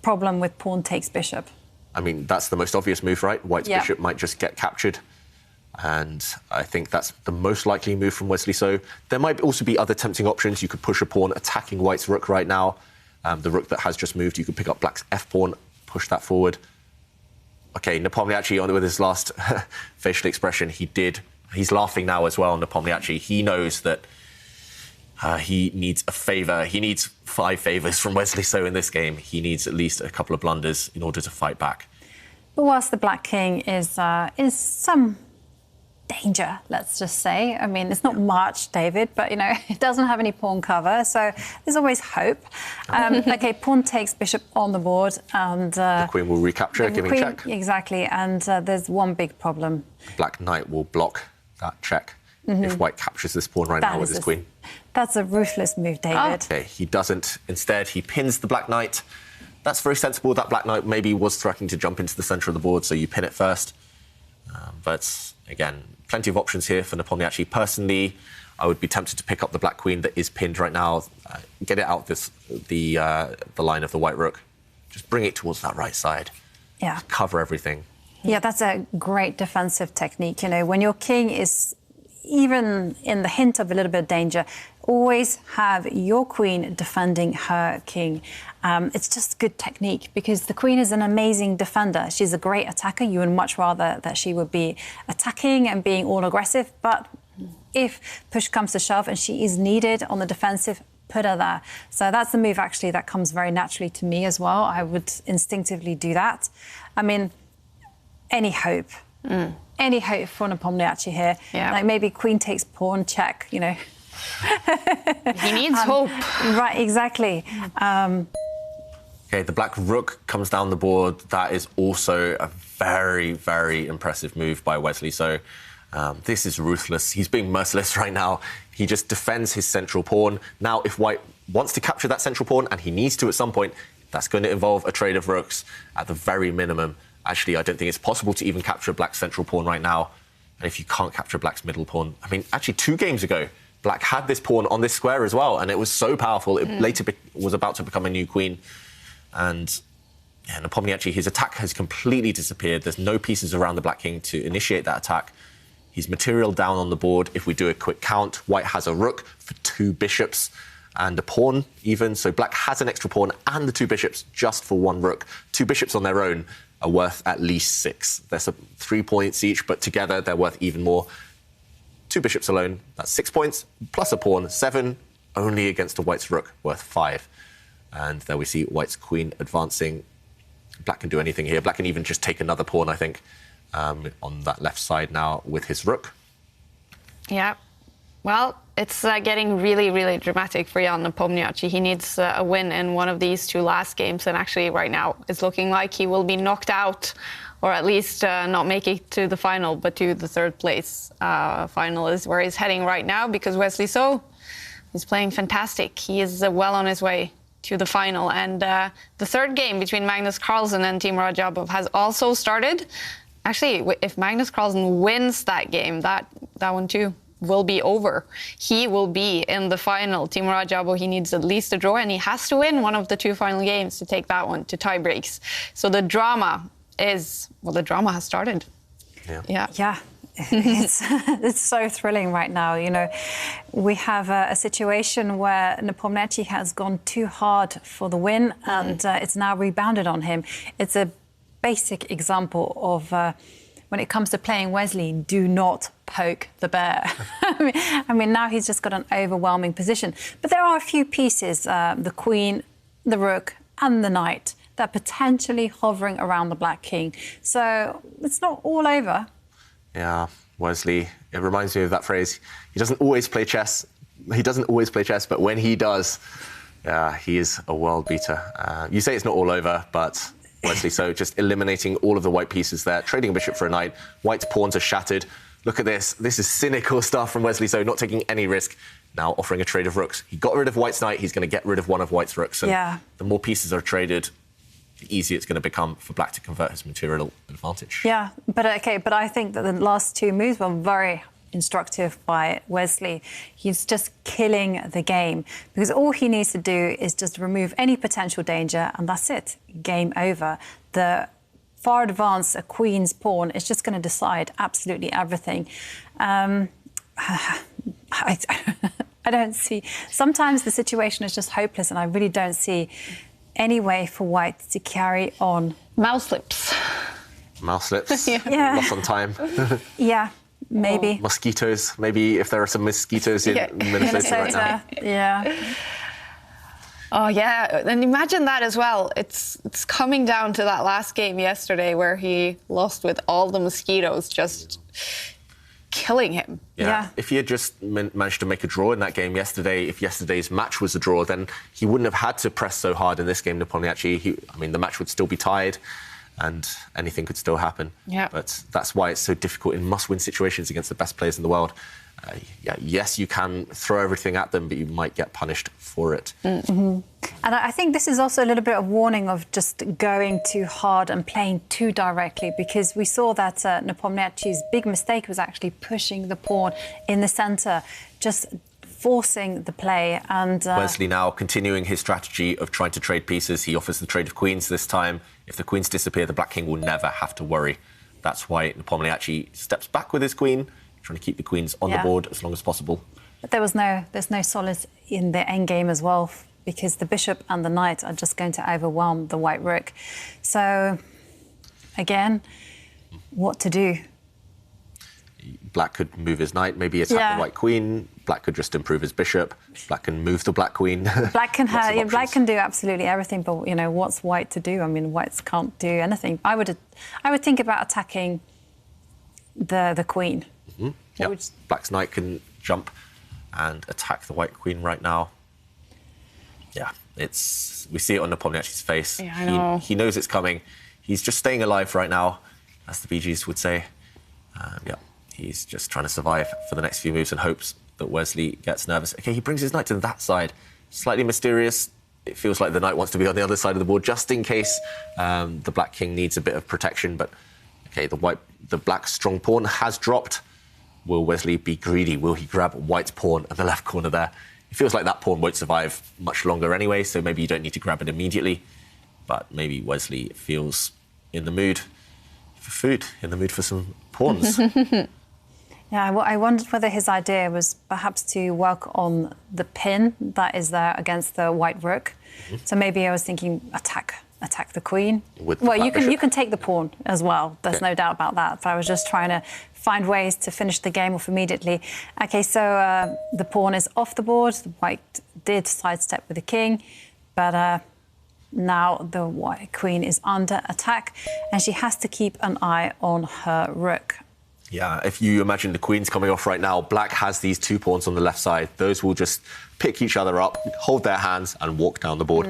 problem with pawn takes bishop? I mean, that's the most obvious move, right? White's bishop might just get captured. And I think that's the most likely move from Wesley. So there might also be other tempting options. You could push a pawn attacking white's rook right now. The rook that has just moved, you could pick up black's f-pawn, push that forward. OK, Nepomniachtchi, on with his last facial expression, he's laughing now as well, Nepomniachtchi. He knows that he needs a favour. He needs 5 favours from Wesley So in this game. He needs at least a couple of blunders in order to fight back. But whilst the black king is some danger, let's just say. I mean, it's not much, David, but, you know, it doesn't have any pawn cover, so there's always hope. OK, pawn takes bishop on the board, and... the queen will recapture, giving check. Exactly, and there's one big problem. Black knight will block that check if white captures this pawn right now with his queen. That's a ruthless move, David. OK, he doesn't. Instead, he pins the black knight. That's very sensible. That black knight maybe was threatening to jump into the centre of the board, so you pin it first. But, again, plenty of options here for Nepomniachtchi. Personally, I would be tempted to pick up the black queen that is pinned right now, get it out the line of the white rook. Just bring it towards that right side. Yeah. Just cover everything. Yeah, that's a great defensive technique. You know, when your king is even in the hint of a little bit of danger, always have your queen defending her king. It's just good technique because the queen is an amazing defender. She's a great attacker. You would much rather that she would be attacking and being all aggressive. But if push comes to shove and she is needed on the defensive, put her there. So that's the move, actually, that comes very naturally to me as well. I would instinctively do that. I mean, any hope. Any hope for Nepomniachtchi here. Yeah. Like maybe queen takes pawn check, you know. He needs hope. Right, exactly. OK, the black rook comes down the board. That is also a very, very impressive move by Wesley. So this is ruthless. He's being merciless right now. He just defends his central pawn. Now, if white wants to capture that central pawn, and he needs to at some point, that's going to involve a trade of rooks at the very minimum. Actually, I don't think it's possible to even capture black's central pawn right now. And if you can't capture black's middle pawn... I mean, actually, 2 games ago, black had this pawn on this square as well, and it was so powerful, it later was about to become a new queen. And Nepomniachtchi, his attack has completely disappeared. There's no pieces around the black king to initiate that attack. He's material down on the board. If we do a quick count, white has a rook for 2 bishops and a pawn even. So black has an extra pawn and the 2 bishops just for 1 rook. 2 bishops on their own are worth at least 6. There's 3 points each, but together they're worth even more. 2 bishops alone, that's 6 points, plus a pawn, 7, only against a white's rook, worth 5. And there we see white's queen advancing. Black can do anything here. Black can even just take another pawn, I think, on that left side now with his rook. Yeah. Well, it's getting really, really dramatic for Jan Nepomniachtchi. He needs a win in one of these 2 last games, and actually right now it's looking like he will be knocked out, or at least not make it to the final, but to the 3rd place. Final is where he's heading right now, because Wesley So is playing fantastic. He is well on his way to the final. And the 3rd game between Magnus Carlsen and Timur Radjabov has also started. Actually, if Magnus Carlsen wins that game, that one too will be over. He will be in the final. Timur Radjabov, he needs at least a draw, and he has to win one of the 2 final games to take that one to tie breaks. So the drama has started. Yeah. It's so thrilling right now. You know, we have a situation where Nepomniachtchi has gone too hard for the win, and it's now rebounded on him. It's a basic example of when it comes to playing Wesley, do not poke the bear. I mean, now he's just got an overwhelming position. But there are a few pieces, the queen, the rook, and the knight, that are potentially hovering around the black king. So it's not all over. Yeah, Wesley, it reminds me of that phrase. He doesn't always play chess. But when he does, he is a world beater. You say it's not all over, but Wesley So just eliminating all of the white pieces there, trading a bishop for a knight. White's pawns are shattered. Look at this. This is cynical stuff from Wesley So, not taking any risk. Now offering a trade of rooks. He got rid of white's knight. He's going to get rid of one of white's rooks. And the more pieces are traded, the easier it's going to become for black to convert his material advantage. Yeah, but I think that the last 2 moves were very instructive by Wesley. He's just killing the game, because all he needs to do is just remove any potential danger, and that's it. Game over. The far advanced queen's pawn is just going to decide absolutely everything. I don't see... Sometimes the situation is just hopeless, and I really don't see any way for white to carry on. Mouse slips. Lost on time. Yeah. Maybe. Mosquitoes. Maybe if there are some mosquitoes in Minnesota right now. Yeah. Oh, yeah. And imagine that as well. It's coming down to that last game yesterday where he lost with all the mosquitoes just killing him. Yeah. If he had just managed to make a draw in that game yesterday, if yesterday's match was a draw, then he wouldn't have had to press so hard in this game, Nepomniachtchi. The match would still be tied, and anything could still happen. Yeah. But that's why it's so difficult in must-win situations against the best players in the world. Yes, you can throw everything at them, but you might get punished for it. Mm-hmm. And I think this is also a little bit of warning of just going too hard and playing too directly, because we saw that Nepomniachtchi's big mistake was actually pushing the pawn in the centre, just forcing the play. And Wesley now continuing his strategy of trying to trade pieces. He offers the trade of queens this time. If the queens disappear, the black king will never have to worry. That's why Nepomniachtchi steps back with his queen, trying to keep the queens on the board as long as possible. But there's no solace in the endgame as well, because the bishop and the knight are just going to overwhelm the white rook. So, again, what to do? Black could move his knight, maybe attack the white queen. Black could just improve his bishop. Black can move the black queen. Black can do absolutely everything, but what's white to do? I mean, whites can't do anything. I would think about attacking the queen. Mm-hmm. Yep. Black's knight can jump and attack the white queen right now. Yeah, we see it on Nepomniachtchi's face. Yeah, I know. He knows it's coming. He's just staying alive right now, as the BGs would say. He's just trying to survive for the next few moves and hopes that Wesley gets nervous. OK, he brings his knight to that side. Slightly mysterious. It feels like the knight wants to be on the other side of the board, just in case the black king needs a bit of protection. But, OK, the black strong pawn has dropped. Will Wesley be greedy? Will he grab white's pawn at the left corner there? It feels like that pawn won't survive much longer anyway, so maybe you don't need to grab it immediately. But maybe Wesley feels in the mood for food, in the mood for some pawns. Yeah, well, I wondered whether his idea was perhaps to work on the pin that is there against the white rook. Mm-hmm. So maybe I was thinking attack attack the queen. Well, you can take the pawn as well. There's no doubt about that. But I was just trying to find ways to finish the game off immediately. Okay, so the pawn is off the board. The white did sidestep with the king, but now the white queen is under attack, and she has to keep an eye on her rook. Yeah, if you imagine the queen's coming off right now, black has these 2 pawns on the left side. Those will just pick each other up, hold their hands and walk down the board,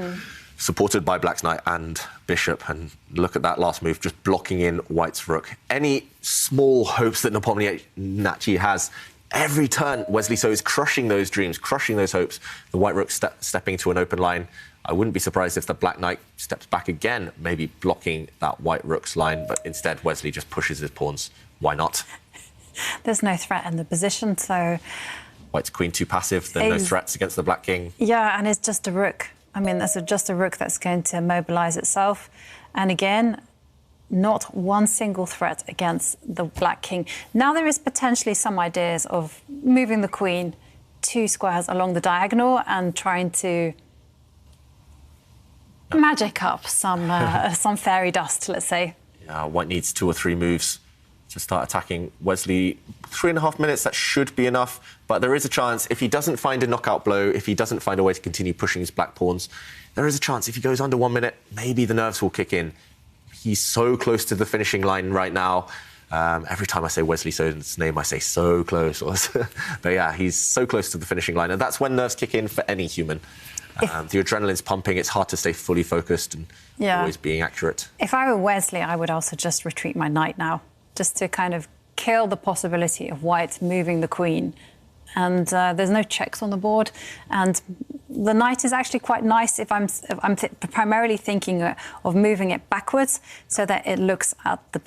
supported by black's knight and bishop. And look at that last move, just blocking in white's rook. Any small hopes that Nepomniachtchi has, every turn, Wesley So is crushing those dreams, crushing those hopes. The white rook stepping to an open line. I wouldn't be surprised if the black knight steps back again, maybe blocking that white rook's line, but instead Wesley just pushes his pawns. Why not? There's no threat in the position, so... White's queen too passive, there are no threats against the black king. Yeah, and it's just a rook. I mean, that's just a rook that's going to mobilise itself. And again, not one single threat against the black king. Now there is potentially some ideas of moving the queen 2 squares along the diagonal and trying to magic up some fairy dust, let's say. Yeah, white needs 2 or 3 moves to start attacking Wesley. 3.5 minutes, that should be enough, but there is a chance if he doesn't find a knockout blow, if he doesn't find a way to continue pushing his black pawns, there is a chance if he goes under 1 minute, maybe the nerves will kick in. He's so close to the finishing line right now. Every time I say Wesley So's name, I say so close. But yeah, he's so close to the finishing line, and that's when nerves kick in for any human. The adrenaline's pumping, it's hard to stay fully focused and always being accurate. If I were Wesley, I would also just retreat my knight now, just to kind of kill the possibility of white moving the queen. And there's no checks on the board. And the knight is actually quite nice if I'm primarily thinking of moving it backwards so that it looks at the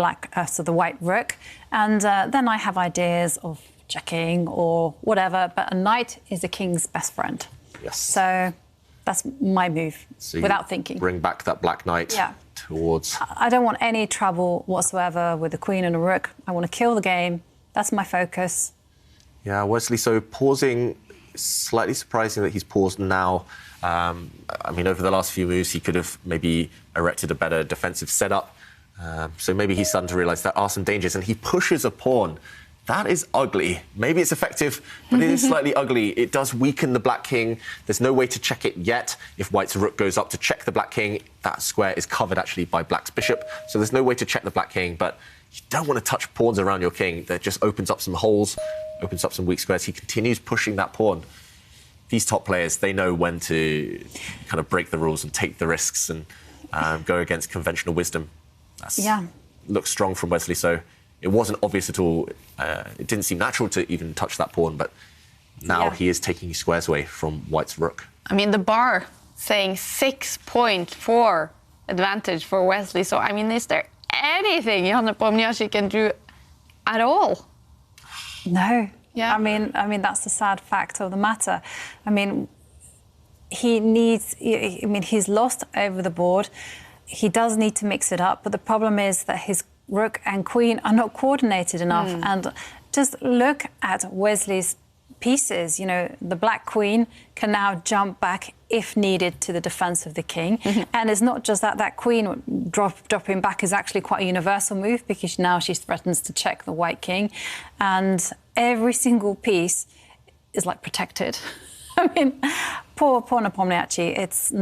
the white rook. And then I have ideas of checking or whatever, but a knight is a king's best friend. Yes. So that's my move, so without thinking. Bring back that black knight towards... I don't want any trouble whatsoever with the queen and a rook. I want to kill the game. That's my focus. Yeah, Wesley So pausing, slightly surprising that he's paused now. I mean, over the last few moves, he could have maybe erected a better defensive setup. So maybe he's starting to realise there are some dangers, and he pushes a pawn. That is ugly. Maybe it's effective, but it is slightly ugly. It does weaken the black king. There's no way to check it yet. If white's rook goes up to check the black king, that square is covered actually by black's bishop. So there's no way to check the black king, but you don't want to touch pawns around your king. That just opens up some holes, opens up some weak squares. He continues pushing that pawn. These top players, they know when to kind of break the rules and take the risks and go against conventional wisdom. Looks strong from Wesley So. It wasn't obvious at all. It didn't seem natural to even touch that pawn, but now he is taking squares away from white's rook. I mean, the bar saying 6.4 advantage for Wesley. So, I mean, is there anything Jan Nepomniachtchi can do at all? No. Yeah. I mean, that's the sad fact of the matter. I mean, he's lost over the board. He does need to mix it up, but the problem is that his rook and queen are not coordinated enough. And just look at Wesley's pieces. You know, the black queen can now jump back if needed to the defense of the king. And it's not just that queen dropping back is actually quite a universal move, because now she threatens to check the white king. And every single piece is like protected. I mean, poor Nepomniachtchi, it's...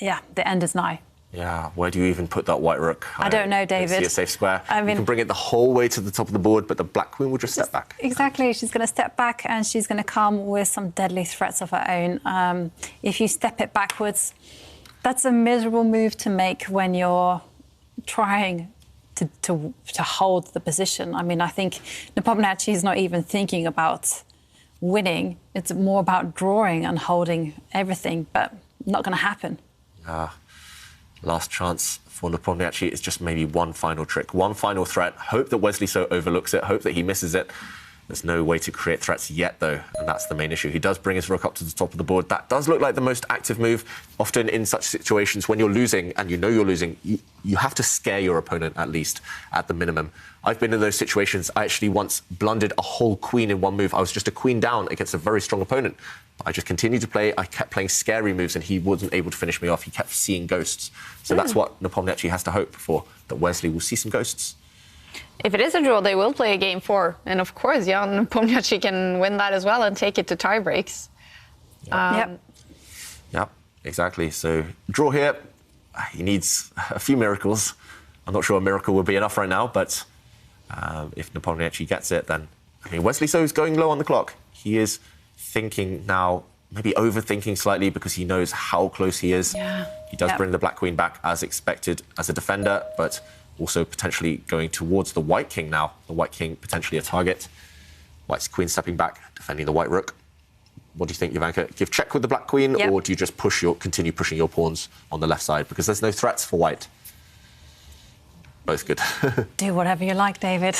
yeah, the end is nigh. Yeah, where do you even put that white rook? I don't know, David. See a safe square. I mean, you can bring it the whole way to the top of the board, but the black queen will just step back. Exactly. She's going to step back, and she's going to come with some deadly threats of her own. If you step it backwards, that's a miserable move to make when you're trying to hold the position. I mean, I think Nepomniachtchi is not even thinking about winning. It's more about drawing and holding everything, but not going to happen. Last chance for Nepomniachtchi is just maybe one final trick, one final threat. Hope that Wesley So overlooks it, hope that he misses it. There's no way to create threats yet, though, and that's the main issue. He does bring his rook up to the top of the board. That does look like the most active move. Often in such situations, when you're losing and you know you're losing, you have to scare your opponent, at least, at the minimum. I've been in those situations. I actually once blundered a whole queen in one move. I was just a queen down against a very strong opponent. I just continued to play. I kept playing scary moves, and he wasn't able to finish me off. He kept seeing ghosts. So that's what Nepomniachtchi has to hope for, that Wesley will see some ghosts. If it is a draw, they will play a game 4. And of course, Jan Nepomniachtchi can win that as well and take it to tie breaks. Yep, exactly. So draw here. He needs a few miracles. I'm not sure a miracle would be enough right now, but if Nepomniachtchi gets it, then... I mean, Wesley So is going low on the clock. He is thinking now, maybe overthinking slightly because he knows how close he is. Yeah. He does bring the black queen back as expected as a defender, but... also potentially going towards the white king now. The white king potentially a target. White's queen stepping back, defending the white rook. What do you think, Jovanka? Give check with the black queen, or do you just continue pushing your pawns on the left side? Because there's no threats for white. Both good. Do whatever you like, David.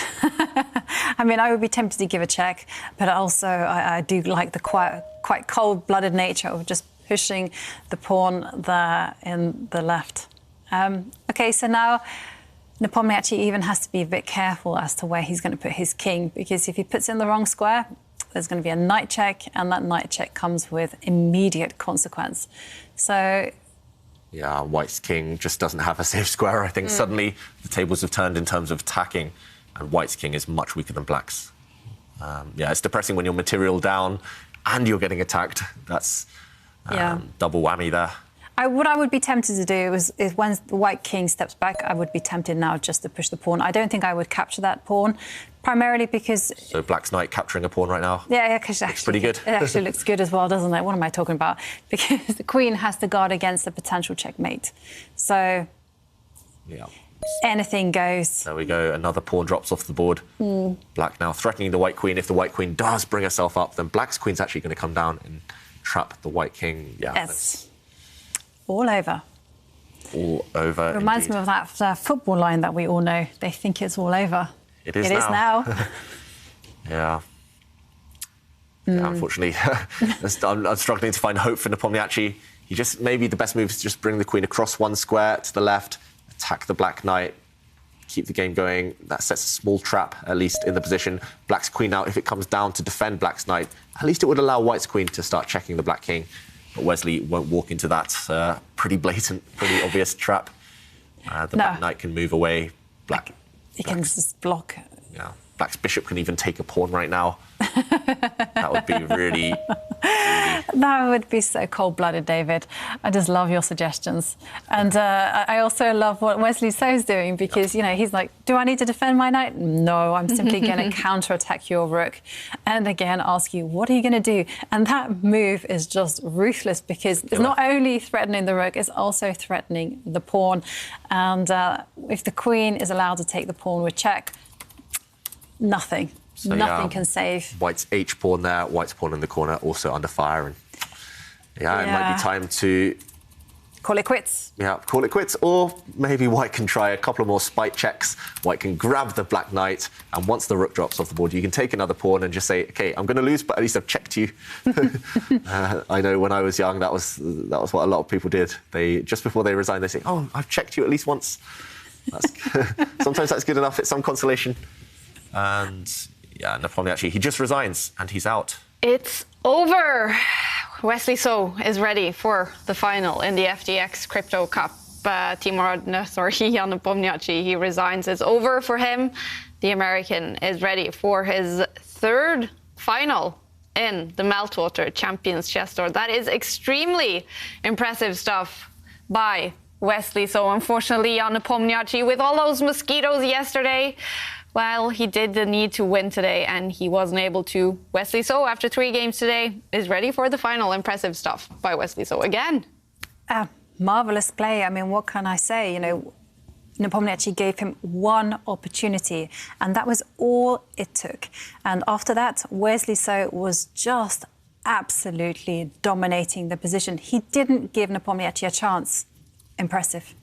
I mean, I would be tempted to give a check, but also I do like the quite cold-blooded nature of just pushing the pawn there in the left. OK, so now... Nepomniachtchi even has to be a bit careful as to where he's going to put his king, because if he puts in the wrong square, there's going to be a knight check, and that knight check comes with immediate consequence. So... yeah, White's king just doesn't have a safe square. I think suddenly the tables have turned in terms of attacking, and White's king is much weaker than Black's. Yeah, it's depressing when you're material down and you're getting attacked. That's double whammy there. What I would be tempted to do is when the white king steps back, I would be tempted now just to push the pawn. I don't think I would capture that pawn, primarily because... So Black's knight capturing a pawn right now? Yeah, because it's pretty good. It actually looks good as well, doesn't it? What am I talking about? Because the queen has to guard against the potential checkmate. So anything goes. There we go. Another pawn drops off the board. Black now threatening the white queen. If the white queen does bring herself up, then Black's queen's actually going to come down and trap the white king. Yeah, yes. All over. All over. It reminds me of that football line that we all know. They think it's all over. It is now. Yeah, unfortunately, I'm struggling to find hope for Nepomniachtchi. Maybe the best move is just bring the queen across one square to the left, attack the black knight, keep the game going. That sets a small trap, at least, in the position. Black's queen now, if it comes down to defend Black's knight, at least it would allow White's queen to start checking the black king. But Wesley won't walk into that pretty blatant, pretty obvious trap. The black knight can move away. He can just block. Yeah. Black's bishop can even take a pawn right now. That would be really... That would be so cold-blooded, David. I just love your suggestions. And I also love what Wesley So's doing, because, you know, he's like, do I need to defend my knight? No, I'm simply going to counter-attack your rook. And again, ask you, what are you going to do? And that move is just ruthless, because it's not only threatening the rook, it's also threatening the pawn. And if the queen is allowed to take the pawn with check, nothing. So, nothing can save. White's H pawn there, White's pawn in the corner, also under fire. And it might be time to... call it quits. Yeah, call it quits. Or maybe White can try a couple of more spite checks. White can grab the black knight, and once the rook drops off the board, you can take another pawn and just say, OK, I'm going to lose, but at least I've checked you. I know when I was young, that was what a lot of people did. Just before they resigned, they say, oh, I've checked you at least once. Sometimes that's good enough. It's some consolation. And... yeah, Nepomniachtchi, he just resigns and he's out. It's over. Wesley So is ready for the final in the FTX Crypto Cup. Jan Nepomniachtchi, he resigns. It's over for him. The American is ready for his third final in the Meltwater Champions Chess Tour. That is extremely impressive stuff by Wesley So. Unfortunately, Jan Nepomniachtchi, with all those mosquitoes yesterday, well, he did need to win today, and he wasn't able to. Wesley So, after 3 games today, is ready for the final. Impressive stuff by Wesley So again. Marvellous play. I mean, what can I say? You know, Nepomniachtchi gave him one opportunity, and that was all it took. And after that, Wesley So was just absolutely dominating the position. He didn't give Nepomniachtchi a chance. Impressive.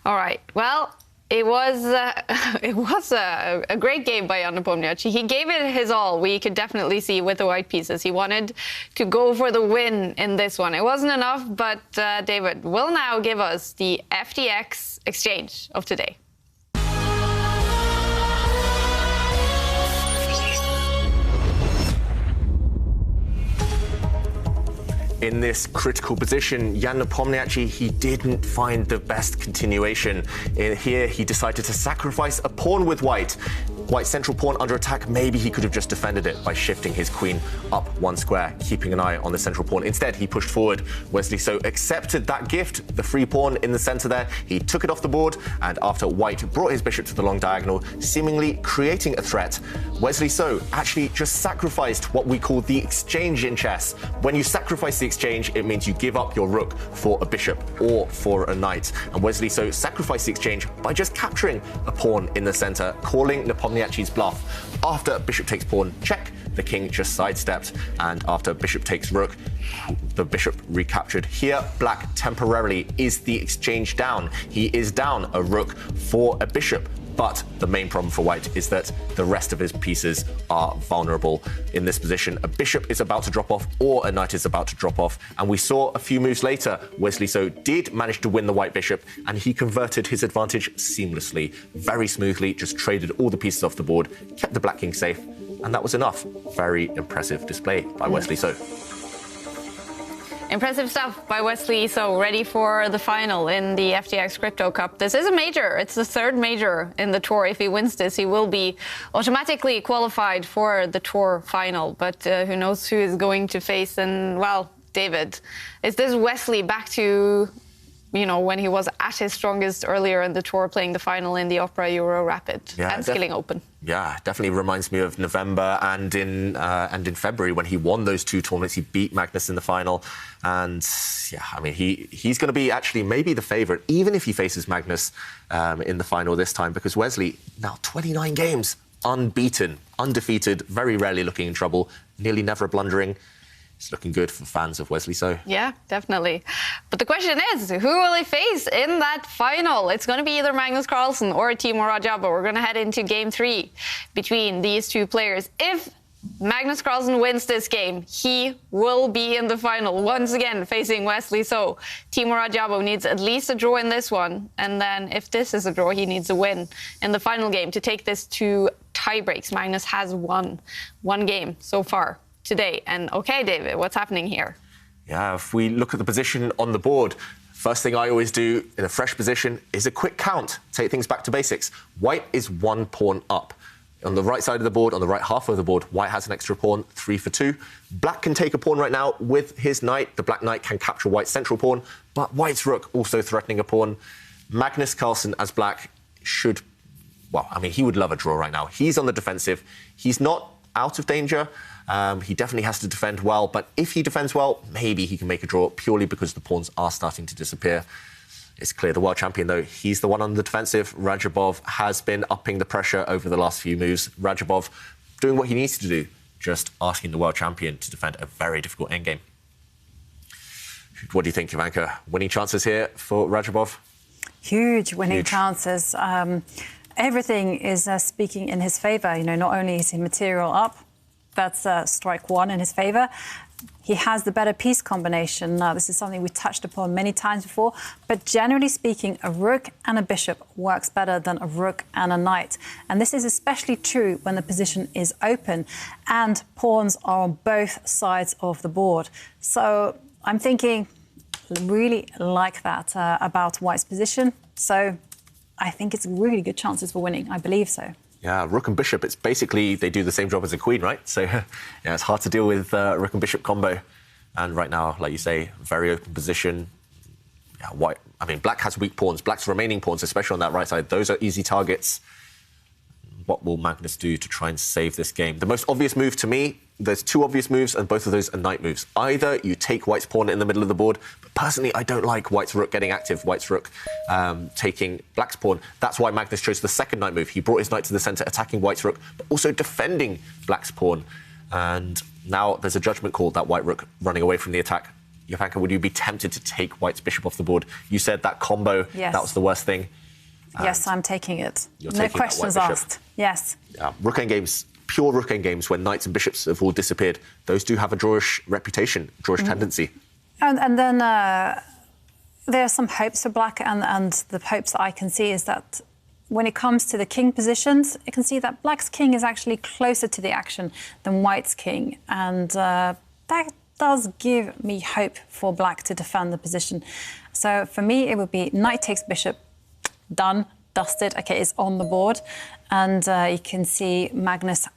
All right. Well, It was a great game by Jan Nepomniachtchi. He gave it his all. We could definitely see with the white pieces. He wanted to go for the win in this one. It wasn't enough, but David will now give us the FTX exchange of today. In this critical position, Jan Nepomniachtchi, he didn't find the best continuation. Here, he decided to sacrifice a pawn with white. White's central pawn under attack, maybe he could have just defended it by shifting his queen up one square, keeping an eye on the central pawn. Instead, he pushed forward. Wesley So accepted that gift, the free pawn in the center there. He took it off the board, and after white brought his bishop to the long diagonal, seemingly creating a threat, Wesley So actually just sacrificed what we call the exchange in chess. When you sacrifice the exchange, it means you give up your rook for a bishop or for a knight. And Wesley So sacrificed the exchange by just capturing a pawn in the center, calling Nepomniachtchi's bluff. After bishop takes pawn check, the king just sidestepped, and after bishop takes rook, the bishop recaptured. Here, black temporarily is the exchange down. He is down a rook for a bishop. But the main problem for white is that the rest of his pieces are vulnerable. In this position, a bishop is about to drop off or a knight is about to drop off. And we saw a few moves later, Wesley So did manage to win the white bishop, and he converted his advantage seamlessly, very smoothly, just traded all the pieces off the board, kept the black king safe, and that was enough. Very impressive display by Wesley So. Impressive stuff by Wesley So, ready for the final in the FTX Crypto Cup. This is a major. It's the third major in the tour. If he wins this, he will be automatically qualified for the tour final. But who knows who is going to face? And, well, David, is this Wesley back to, you know, when he was at his strongest earlier in the tour, playing the final in the Opera Euro Rapid and Skilling Open? Yeah, definitely reminds me of November and in February when he won those two tournaments. He beat Magnus in the final, and yeah, I mean he's going to be actually maybe the favourite, even if he faces Magnus in the final this time, because Wesley now 29 games unbeaten, undefeated, very rarely looking in trouble, nearly never blundering. It's looking good for fans of Wesley So. Yeah, definitely. But the question is, who will he face in that final? It's going to be either Magnus Carlsen or Timur Rajabov. We're going to head into game 3 between these two players. If Magnus Carlsen wins this game, he will be in the final once again facing Wesley So. Timur Rajabov needs at least a draw in this one, and then if this is a draw, he needs a win in the final game to take this to tie breaks. Magnus has won one game so far today. And okay, David, what's happening here? Yeah, if we look at the position on the board, first thing I always do in a fresh position is a quick count, take things back to basics. White is one pawn up. On the right side of the board, on the right half of the board, white has an extra pawn, 3 for 2. Black can take a pawn right now with his knight. The black knight can capture white's central pawn, but white's rook also threatening a pawn. Magnus Carlsen as black should, well, I mean, he would love a draw right now. He's on the defensive. He's not out of danger. He definitely has to defend well, but if he defends well, maybe he can make a draw purely because the pawns are starting to disappear. It's clear the world champion, though, he's the one on the defensive. Rajabov has been upping the pressure over the last few moves. Rajabov doing what he needs to do, just asking the world champion to defend a very difficult endgame. What do you think, Ivanka? Winning chances here for Rajabov? Huge winning chances. Everything is speaking in his favour. You know, not only is he material up, that's strike 1 in his favour. He has the better piece combination. Now, this is something we touched upon many times before, but generally speaking, a rook and a bishop works better than a rook and a knight. And this is especially true when the position is open and pawns are on both sides of the board. So I'm thinking really like that about white's position. So I think it's really good chances for winning. I believe so. Yeah, rook and bishop, it's basically, they do the same job as a queen, right? So, yeah, it's hard to deal with rook and bishop combo. And right now, like you say, very open position. Yeah, white, I mean, black has weak pawns. Black's remaining pawns, especially on that right side, those are easy targets. What will Magnus do to try and save this game? The most obvious move to me, there's 2 obvious moves, and both of those are knight moves. Either you take white's pawn in the middle of the board, but personally, I don't like white's rook getting active, white's rook taking black's pawn. That's why Magnus chose the second knight move. He brought his knight to the centre, attacking white's rook, but also defending black's pawn. And now there's a judgment call, that white rook running away from the attack. Ivanka, would you be tempted to take white's bishop off the board? You said that combo, yes. That was the worst thing. Yes, I'm taking it. You're No taking that questions white bishop. asked. Yes. Rook endgames, pure rook endgames, when knights and bishops have all disappeared, those do have a drawish reputation, drawish tendency. And then there are some hopes for black, and the hopes I can see is that when it comes to the king positions, you can see that black's king is actually closer to the action than white's king. And that does give me hope for black to defend the position. So for me, it would be knight takes bishop, done, dusted. Okay, it's on the board. And you can see Magnus.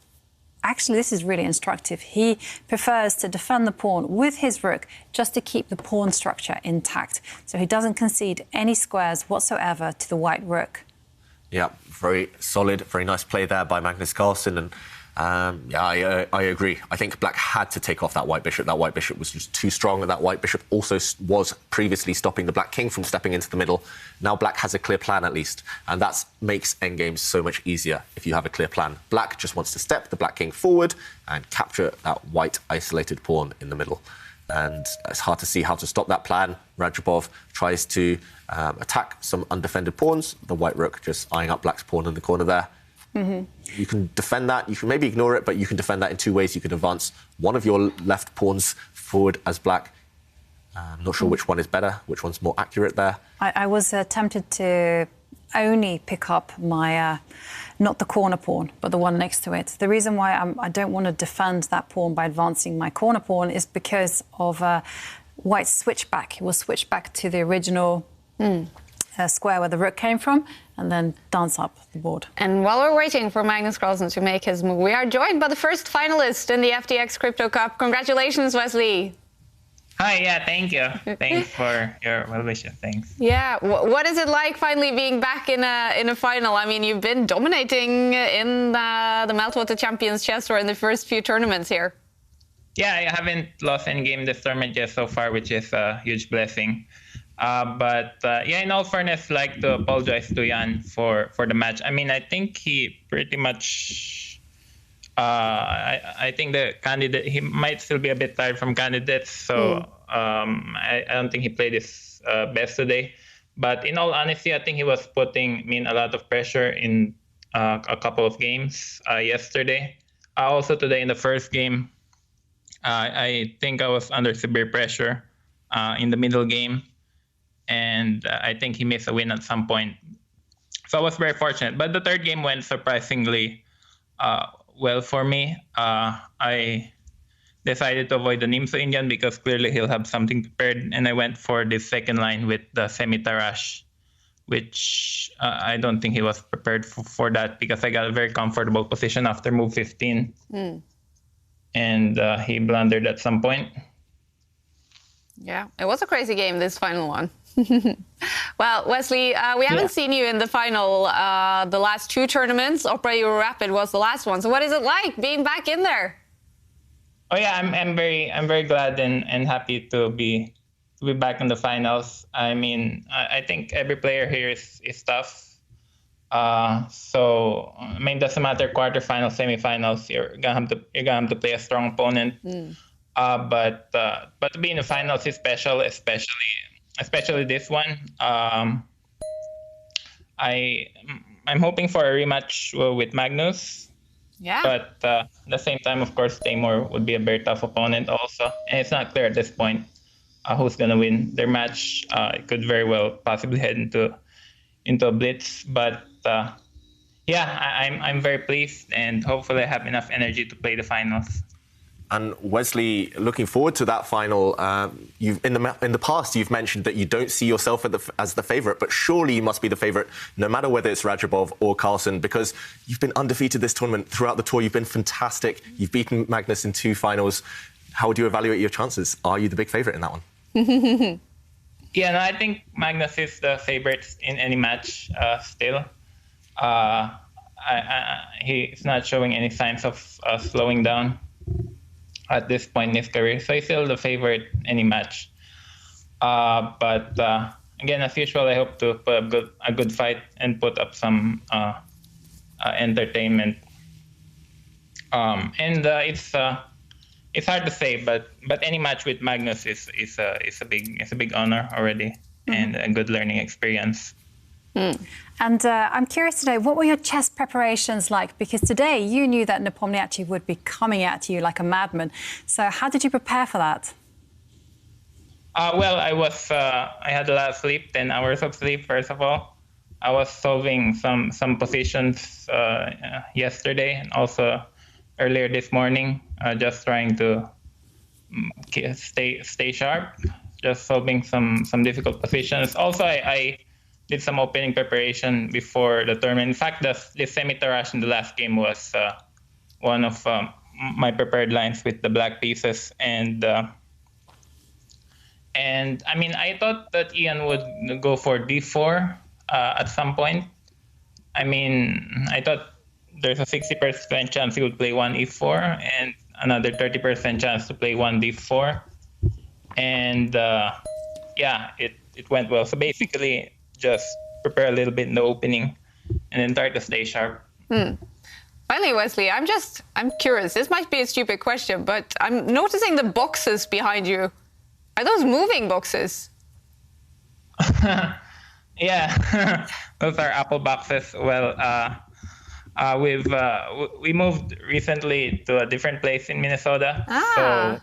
Actually, this is really instructive. He prefers to defend the pawn with his rook just to keep the pawn structure intact. So he doesn't concede any squares whatsoever to the white rook. Yeah, very solid, very nice play there by Magnus Carlsen. And yeah, I agree. I think black had to take off that white bishop. That white bishop was just too strong. And that white bishop also was previously stopping the black king from stepping into the middle. Now black has a clear plan, at least. And that makes endgames so much easier if you have a clear plan. Black just wants to step the black king forward and capture that white isolated pawn in the middle. And it's hard to see how to stop that plan. Rajabov tries to attack some undefended pawns. The white rook just eyeing up black's pawn in the corner there. You can defend that. You can maybe ignore it, but you can defend that in two ways. You can advance one of your left pawns forward as black. I'm not sure which one is better, which one's more accurate there. I was tempted to only pick up my, not the corner pawn, but the one next to it. The reason why I don't want to defend that pawn by advancing my corner pawn is because of white's switchback. He will switch back to the original square where the rook came from, and then dance up the board. And while we're waiting for Magnus Carlsen to make his move, we are joined by the first finalist in the FTX Crypto Cup. Congratulations, Wesley. Hi, yeah, thank you. Thanks for your well wishes. Thanks. Yeah, what is it like finally being back in a final? I mean, you've been dominating in the Meltwater Champions Chess Tour in the first few tournaments here. Yeah, I haven't lost any game this tournament yet so far, which is a huge blessing. But yeah, in all fairness, I'd like to apologize to Jan for the match. I mean, I think he pretty much, I think the candidate, he might still be a bit tired from candidates. So I don't think he played his best today. But in all honesty, I think he was putting me in a lot of pressure in a couple of games yesterday. Also today in the first game, I think I was under severe pressure in the middle game. And I think he missed a win at some point. So I was very fortunate. But the third game went surprisingly well for me. I decided to avoid the Nimso Indian because clearly he'll have something prepared. And I went for the second line with the semi-Tarash, which I don't think he was prepared for that because I got a very comfortable position after move 15. And he blundered at some point. Yeah, it was a crazy game, this final one. Well, Wesley, we haven't seen you in the final the last two tournaments. Opera Euro Rapid was the last one. So what is it like being back in there? Oh yeah, I'm very glad and happy to be back in the finals. I mean, I think every player here is tough. So I mean, it doesn't matter quarterfinals, semifinals. You're gonna have to play a strong opponent. But to be in the finals is special, especially this one. I'm hoping for a rematch with Magnus. Yeah. But at the same time, of course, Tamor would be a very tough opponent also. And it's not clear at this point who's going to win their match. It could very well possibly head into a blitz. But yeah, I'm very pleased and hopefully I have enough energy to play the finals. And Wesley, looking forward to that final. You've in the past you've mentioned that you don't see yourself as the favourite, but surely you must be the favourite, no matter whether it's Rajabov or Carlsen, because you've been undefeated this tournament throughout the tour. You've been fantastic. You've beaten Magnus in 2 finals. How would you evaluate your chances? Are you the big favourite in that one? Yeah, no, I think Magnus is the favourite in any match still. He's not showing any signs of slowing down at this point in his career, so he's still the favorite any match. But again, as usual, I hope to put a good fight and put up some entertainment. And it's hard to say, but any match with Magnus is a big honor already and a good learning experience. And I'm curious today, what were your chess preparations like? Because today you knew that Nepomniachtchi would be coming at you like a madman. So how did you prepare for that? Well, I had a lot of sleep, 10 hours of sleep, first of all. I was solving some positions yesterday and also earlier this morning, just trying to stay sharp, just solving some difficult positions. Also, I did some opening preparation before the tournament. In fact, the semi-Tarrasch in the last game was one of my prepared lines with the black pieces. And I mean, I thought that Ian would go for d4 at some point. I mean, I thought there's a 60% chance he would play 1e4 and another 30% chance to play 1d4. And yeah, it went well. So basically, just prepare a little bit in the opening and then try to stay sharp. Finally, Wesley, I'm curious. This might be a stupid question, but I'm noticing the boxes behind you. Are those moving boxes? Yeah, those are Apple boxes. Well, we moved recently to a different place in Minnesota. So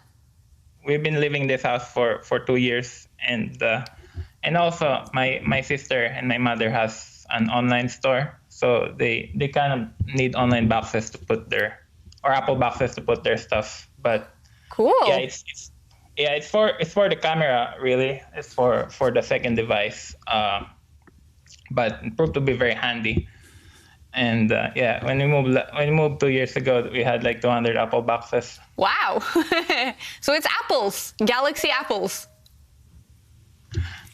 we've been living this house for 2 years, and also my sister and my mother has an online store, so they kind of need online boxes to put or Apple boxes to put their stuff. But cool. Yeah, it's for the camera, really. It's for the second device, but it proved to be very handy. And yeah, when we moved 2 years ago, we had like 200 Apple boxes. Wow! So it's apples, Galaxy apples.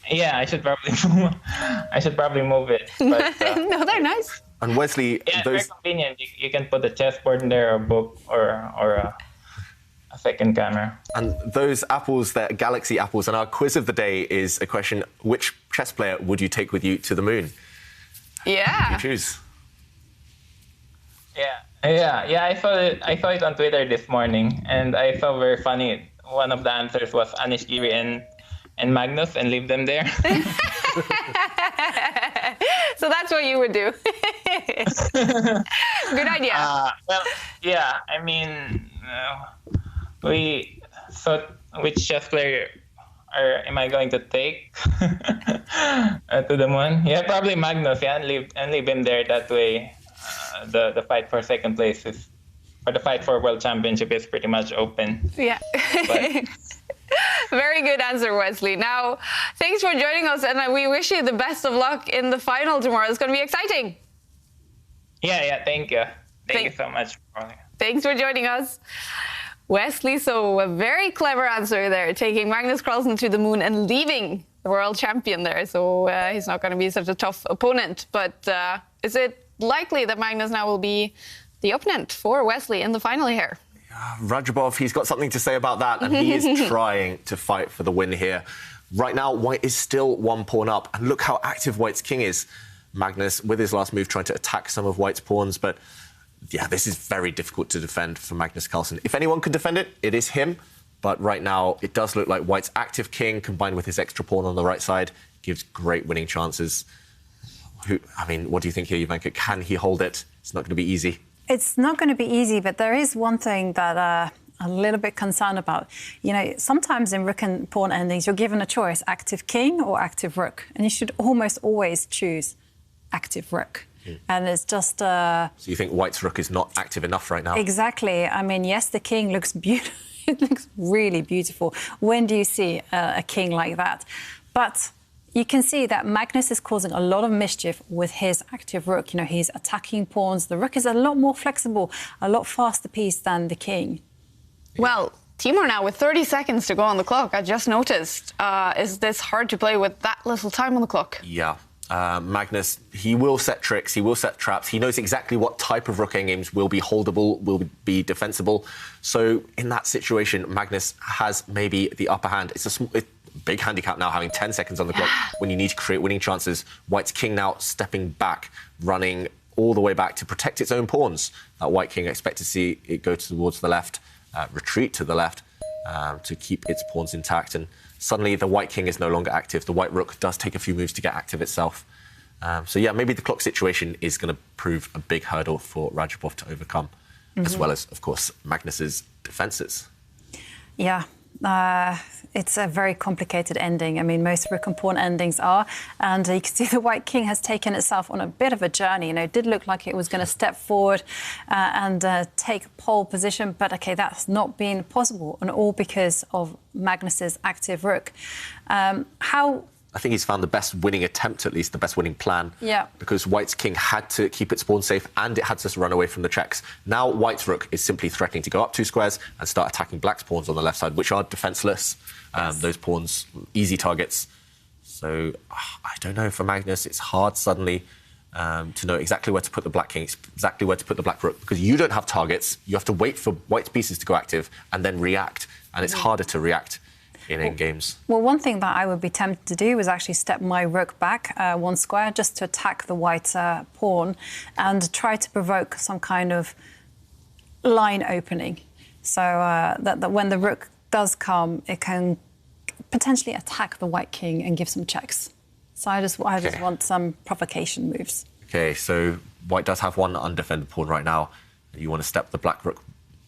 Yeah, I should probably move it. But, no, they're nice. And Wesley, yeah, very convenient. You can put a chessboard in there, or a book, or a second camera. And those apples, they're Galaxy apples. And our quiz of the day is a question: which chess player would you take with you to the moon? Yeah. You choose. Yeah. I saw it on Twitter this morning, and I saw very funny. One of the answers was Anish Giri and Magnus, and leave them there. So that's what you would do. Good idea. Well, yeah. I mean, which chess player am I going to take to the moon? Yeah, probably Magnus. Yeah, and leave him there. That way, the fight for second place or the fight for world championship is pretty much open. Yeah. Very good answer, Wesley. Now, thanks for joining us, and we wish you the best of luck in the final tomorrow. It's going to be exciting. Yeah. Thank you. Thank you so much. Thanks for joining us. Wesley, so a very clever answer there, taking Magnus Carlsen to the moon and leaving the world champion there. So he's not going to be such a tough opponent. But is it likely that Magnus now will be the opponent for Wesley in the final here? Radjabov, he's got something to say about that, and he is trying to fight for the win here. Right now, White is still 1 pawn up, and look how active White's king is. Magnus, with his last move, trying to attack some of White's pawns, but yeah, this is very difficult to defend for Magnus Carlsen. If anyone can defend it, it is him, but right now, it does look like White's active king, combined with his extra pawn on the right side, gives great winning chances. What do you think here, Jovanka? Can he hold it? It's not going to be easy. It's not going to be easy, but there is one thing that I'm a little bit concerned about. You know, sometimes in rook and pawn endings, you're given a choice, active king or active rook. And you should almost always choose active rook. And it's just... So you think White's rook is not active enough right now? Exactly. I mean, yes, the king looks beautiful. It looks really beautiful. When do you see a king like that? But you can see that Magnus is causing a lot of mischief with his active rook. You know, he's attacking pawns. The rook is a lot more flexible, a lot faster piece than the king. Well, Timur now with 30 seconds to go on the clock. I just noticed. Is this hard to play with that little time on the clock? Yeah. Magnus, he will set tricks, he will set traps. He knows exactly what type of rook endgames will be holdable, will be defensible. So in that situation, Magnus has maybe the upper hand. It's a big handicap now, having 10 seconds on the clock when you need to create winning chances. White's king now stepping back, running all the way back to protect its own pawns. That White king, expect to see it go towards the left, retreat to the left to keep its pawns intact. And suddenly the White king is no longer active. The White rook does take a few moves to get active itself. So yeah, maybe the clock situation is going to prove a big hurdle for Radjabov to overcome, as well as, of course, Magnus's defences. Yeah. It's a very complicated ending. I mean, most rook and pawn endings are. And you can see the white king has taken itself on a bit of a journey. You know, it did look like it was going to step forward and take pole position. But, OK, that's not been possible, and all because of Magnus's active rook. I think he's found the best winning attempt, at least the best winning plan. Yeah. Because White's king had to keep its pawn safe and it had to run away from the checks. Now White's rook is simply threatening to go up 2 squares and start attacking Black's pawns on the left side, which are defenceless. Yes. Those pawns, easy targets. So I don't know, for Magnus, it's hard suddenly to know exactly where to put the Black king, exactly where to put the Black rook, because you don't have targets. You have to wait for White's pieces to go active and then react. And it's harder to react in games. Well, one thing that I would be tempted to do is actually step my rook back 1 square just to attack the white pawn and try to provoke some kind of line opening. So that when the rook does come, it can potentially attack the white king and give some checks. So I just want some provocation moves. OK, so White does have one undefended pawn right now. You want to step the Black rook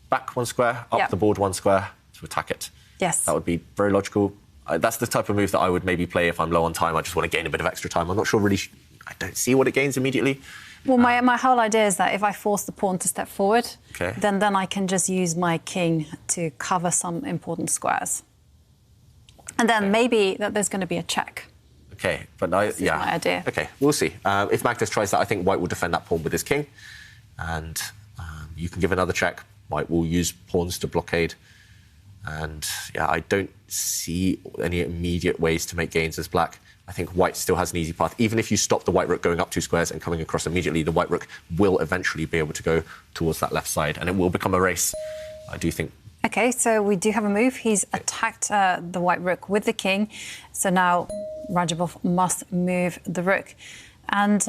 back 1 square, up the board 1 square to attack it. Yes. That would be very logical. That's the type of move that I would maybe play if I'm low on time. I just want to gain a bit of extra time. I'm not sure really... I don't see what it gains immediately. Well, my whole idea is that if I force the pawn to step forward, then I can just use my king to cover some important squares. And then maybe that there's going to be a check. OK, but This is my idea. OK, we'll see. If Magnus tries that, I think White will defend that pawn with his king. And you can give another check. White will use pawns to blockade. And, yeah, I don't see any immediate ways to make gains as Black. I think White still has an easy path. Even if you stop the White rook going up 2 squares and coming across immediately, the White rook will eventually be able to go towards that left side, and it will become a race, I do think. OK, so we do have a move. He's attacked the white rook with the king. So now Radjabov must move the rook. And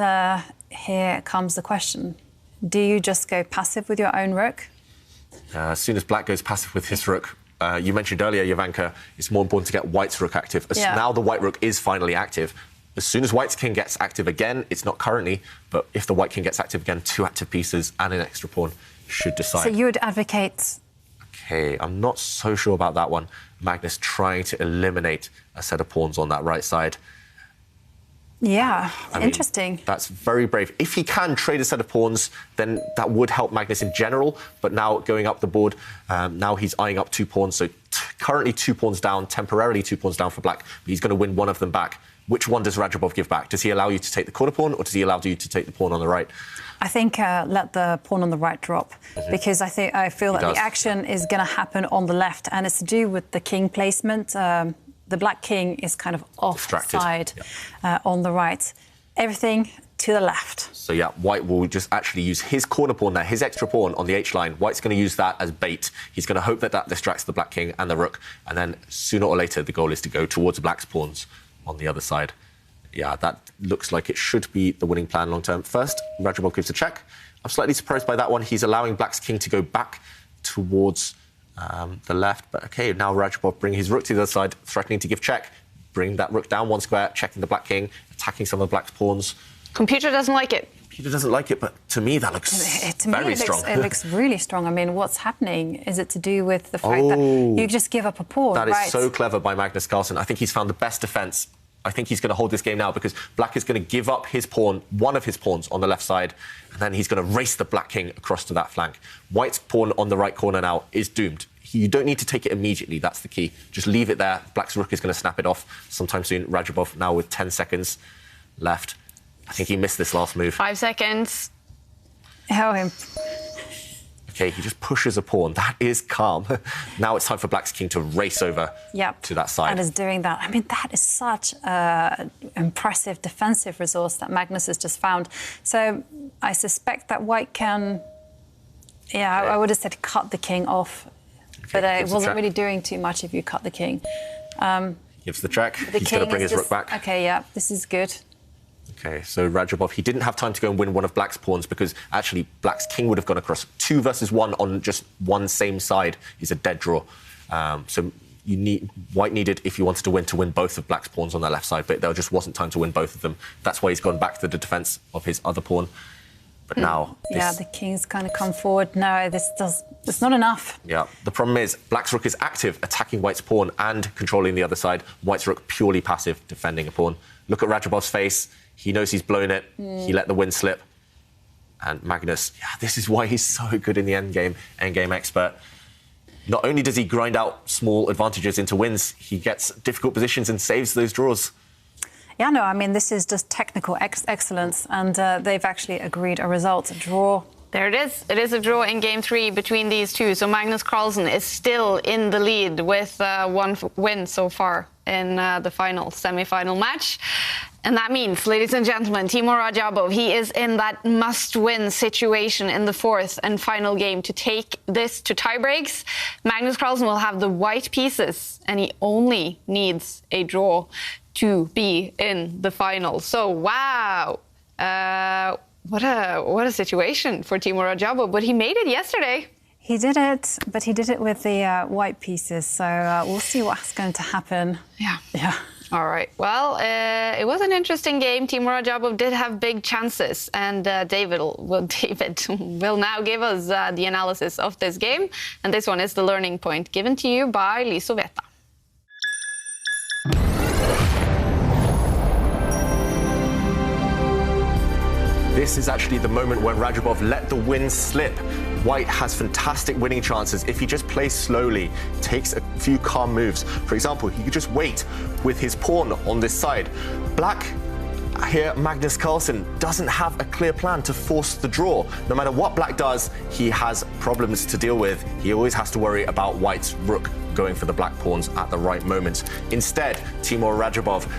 here comes the question. Do you just go passive with your own rook? As soon as Black goes passive with his rook, you mentioned earlier, Jovanka, it's more important to get White's rook active. Now the White rook is finally active. As soon as White's king gets active again, it's not currently, but if the White king gets active again, 2 active pieces and an extra pawn should decide. So you would advocate... OK, I'm not so sure about that one. Magnus trying to eliminate a set of pawns on that right side. Yeah, I interesting. mean, that's very brave. If he can trade a set of pawns, then that would help Magnus in general. But now going up the board, now he's eyeing up 2 pawns. So currently 2 pawns down, temporarily 2 pawns down for Black. But he's going to win one of them back. Which one does Radjabov give back? Does he allow you to take the corner pawn, or does he allow you to take the pawn on the right? I think let the pawn on the right drop, because I feel that the action is going to happen on the left, and it's to do with the king placement. The Black king is kind of offside on the right. Everything to the left. So, yeah, White will just actually use his corner pawn there, his extra pawn on the H-line. White's going to use that as bait. He's going to hope that that distracts the Black king and the rook, and then sooner or later the goal is to go towards Black's pawns on the other side. Yeah, that looks like it should be the winning plan long term. First, Radjabov gives a check. I'm slightly surprised by that one. He's allowing Black's king to go back towards the left. But OK, now Radjabov bring his rook to the other side, threatening to give check. Bring that rook down 1 square, checking the Black king, attacking some of Black's pawns. Computer doesn't like it. Computer doesn't like it, but to me that looks very strong. It looks really strong. I mean, what's happening? Is it to do with the fact that you just give up a pawn? That is so clever by Magnus Carlsen. I think he's found the best defence. I think he's going to hold this game now because Black is going to give up his pawn, one of his pawns on the left side, and then he's going to race the Black king across to that flank. White's pawn on the right corner now is doomed. You don't need to take it immediately. That's the key. Just leave it there. Black's rook is going to snap it off sometime soon. Radjabov now with 10 seconds left. I think he missed this last move. 5 seconds. Oh, OK, he just pushes a pawn. That is calm. Now it's time for Black's king to race over to that side. And is doing that. I mean, that is such an impressive defensive resource that Magnus has just found. So I suspect that White can... Yeah, I would have said cut the king off. But it wasn't really doing too much if you cut the king. Gives the check. He's going to bring his rook back. OK, yeah, this is good. OK, so Radjabov, he didn't have time to go and win one of Black's pawns because actually Black's king would have gone across. 2 versus 1 on just one same side is a dead draw. So White needed, if he wanted to win both of Black's pawns on their left side, but there just wasn't time to win both of them. That's why he's gone back to the defence of his other pawn. But now... Yeah, the king's kind of come forward. No, it's not enough. Yeah, the problem is Black's rook is active, attacking White's pawn and controlling the other side. White's rook purely passive, defending a pawn. Look at Rajabov's face. He knows he's blown it. He let the win slip. And Magnus, yeah, this is why he's so good in the endgame expert. Not only does he grind out small advantages into wins, he gets difficult positions and saves those draws. Yeah, no, I mean, this is just technical excellence, and they've actually agreed a result, a draw. There it is. It is a draw in Game 3 between these two. So Magnus Carlsen is still in the lead with one win so far in the final semi-final match. And that means, ladies and gentlemen, Timur Rajabov, he is in that must-win situation in the fourth and final game to take this to tie-breaks. Magnus Carlsen will have the white pieces, and he only needs a draw to be in the final. So, wow. What a situation for Timur Rajabov, but he made it yesterday. He did it, but he did it with the white pieces, so we'll see what's going to happen. Yeah. All right. Well, it was an interesting game. Timur Rajabov did have big chances, and David will now give us the analysis of this game. And this one is the learning point given to you by Lisoveta. This is actually the moment when Rajabov let the win slip. White has fantastic winning chances if he just plays slowly, takes a few calm moves. For example, he could just wait with his pawn on this side. Black here, Magnus Carlsen, doesn't have a clear plan to force the draw. No matter what Black does, he has problems to deal with. He always has to worry about White's rook going for the black pawns at the right moment. Instead, Timur Rajabov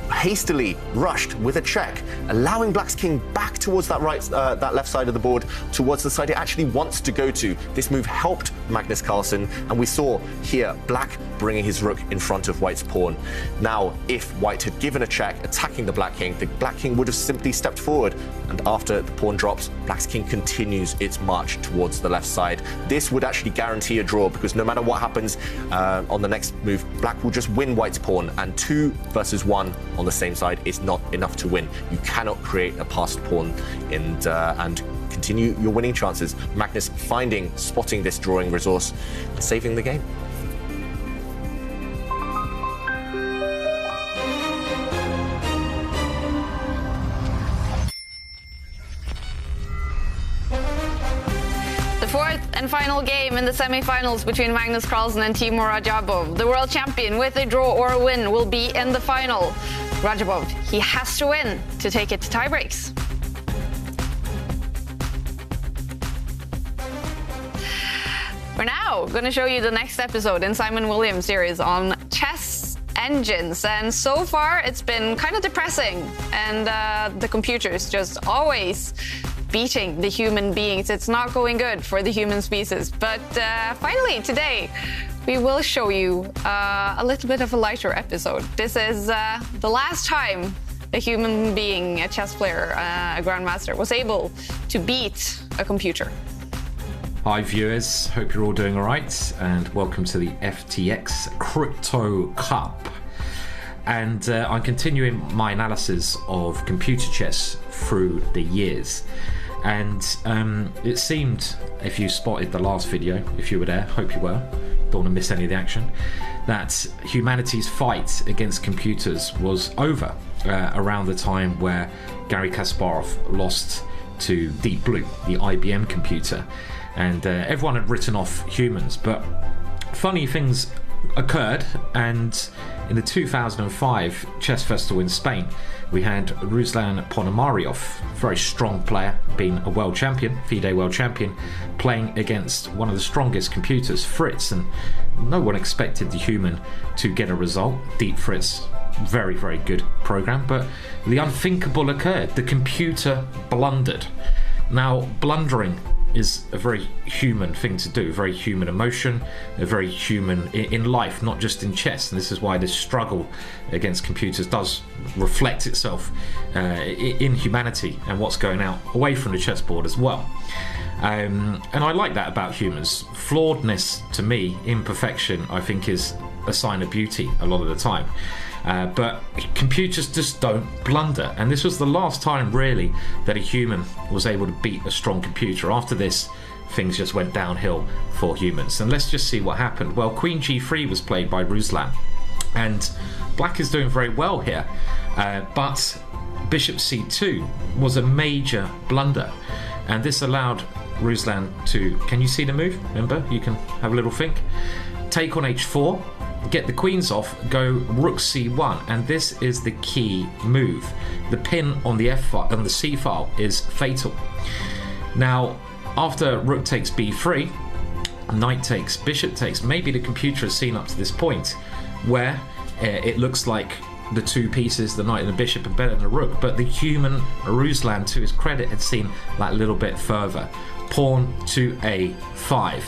hastily rushed with a check, allowing Black's king back towards that left side of the board, towards the side it actually wants to go to. This move helped Magnus Carlsen, and we saw here Black bringing his rook in front of White's pawn. Now, if White had given a check attacking the Black king would have simply stepped forward, and after the pawn drops, Black's king continues its march towards the left side. This would actually guarantee a draw, because no matter what happens on the next move, Black will just win White's pawn, and 2 versus 1 on the same side is not enough to win. You cannot create a passed pawn and continue your winning chances. Magnus spotting this drawing resource and saving the game. The fourth and final game in the semi-finals between Magnus Carlsen and Timur Rajabov. The world champion with a draw or a win will be in the final. Rajabov, he has to win to take it to tie-breaks. We're now going to show you the next episode in Simon Williams' series on chess engines, and so far it's been kind of depressing, and the computer's just always beating the human beings. It's not going good for the human species. But finally today we will show you a little bit of a lighter episode. This is the last time a human being, a chess player, a grandmaster, was able to beat a computer. Hi viewers, hope you're all doing all right, and welcome to the FTX Crypto Cup. And I'm continuing my analysis of computer chess through the years. And it seemed, if you spotted the last video, if you were there, hope you were, don't want to miss any of the action, that humanity's fight against computers was over around the time where Garry Kasparov lost to Deep Blue, the IBM computer. And everyone had written off humans, but funny things occurred, and in the 2005 chess festival in Spain we had Ruslan Ponomariov, very strong player, being a world champion, FIDE world champion, playing against one of the strongest computers, Fritz, and no one expected the human to get a result. Deep Fritz, very, very good program, but the unthinkable occurred. The computer blundered. Now, blundering is a very human thing to do, very human emotion, a very human in life, not just in chess. And this is why this struggle against computers does reflect itself in humanity and what's going out away from the chessboard as well. And I like that about humans. Flawedness, to me, imperfection, I think is a sign of beauty a lot of the time. But computers just don't blunder, and this was the last time really that a human was able to beat a strong computer. After this, things just went downhill for humans. And let's just see what happened. Well, Queen G3 was played by Ruslan, and Black is doing very well here, but Bishop C2 was a major blunder, and this allowed Ruslan to, can you see the move? Remember, you can have a little think. Take on H4, get the queens off, go Rook C1, and this is the key move. The pin on the F file, on the C file, is fatal. Now, after Rook takes B3, Knight takes, Bishop takes, maybe the computer has seen up to this point where it looks like the two pieces, the Knight and the Bishop, are better than the Rook, but the human Ruslan, to his credit, had seen that little bit further. Pawn to A5,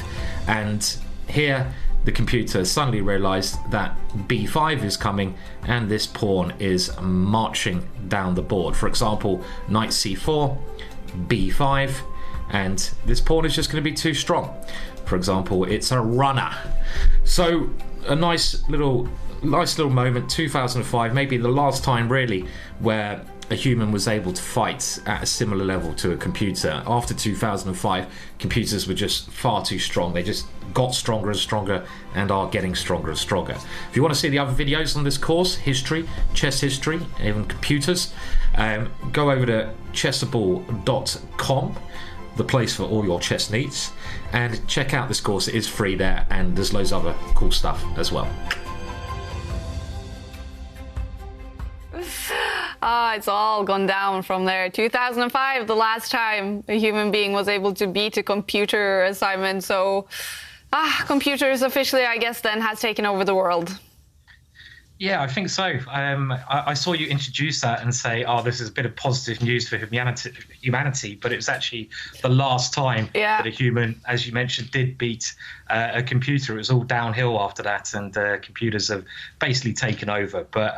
and here the computer suddenly realized that B5 is coming and this pawn is marching down the board. For example, Knight C4, B5, and this pawn is just going to be too strong. For example, it's a runner. So a nice little moment, 2005, maybe the last time really where a human was able to fight at a similar level to a computer. After 2005, computers were just far too strong. They just got stronger and stronger and are getting stronger and stronger. If you want to see the other videos on this course, history, chess history, even computers, go over to chessable.com, the place for all your chess needs, and check out this course. It is free there, and there's loads of other cool stuff as well. It's all gone down from there. 2005, the last time a human being was able to beat a computer assignment. So, computers officially, I guess, then has taken over the world. Yeah, I think so. I saw you introduce that and say, oh, this is a bit of positive news for humanity, but it was actually the last time that a human, as you mentioned, did beat a computer. It was all downhill after that, and computers have basically taken over. But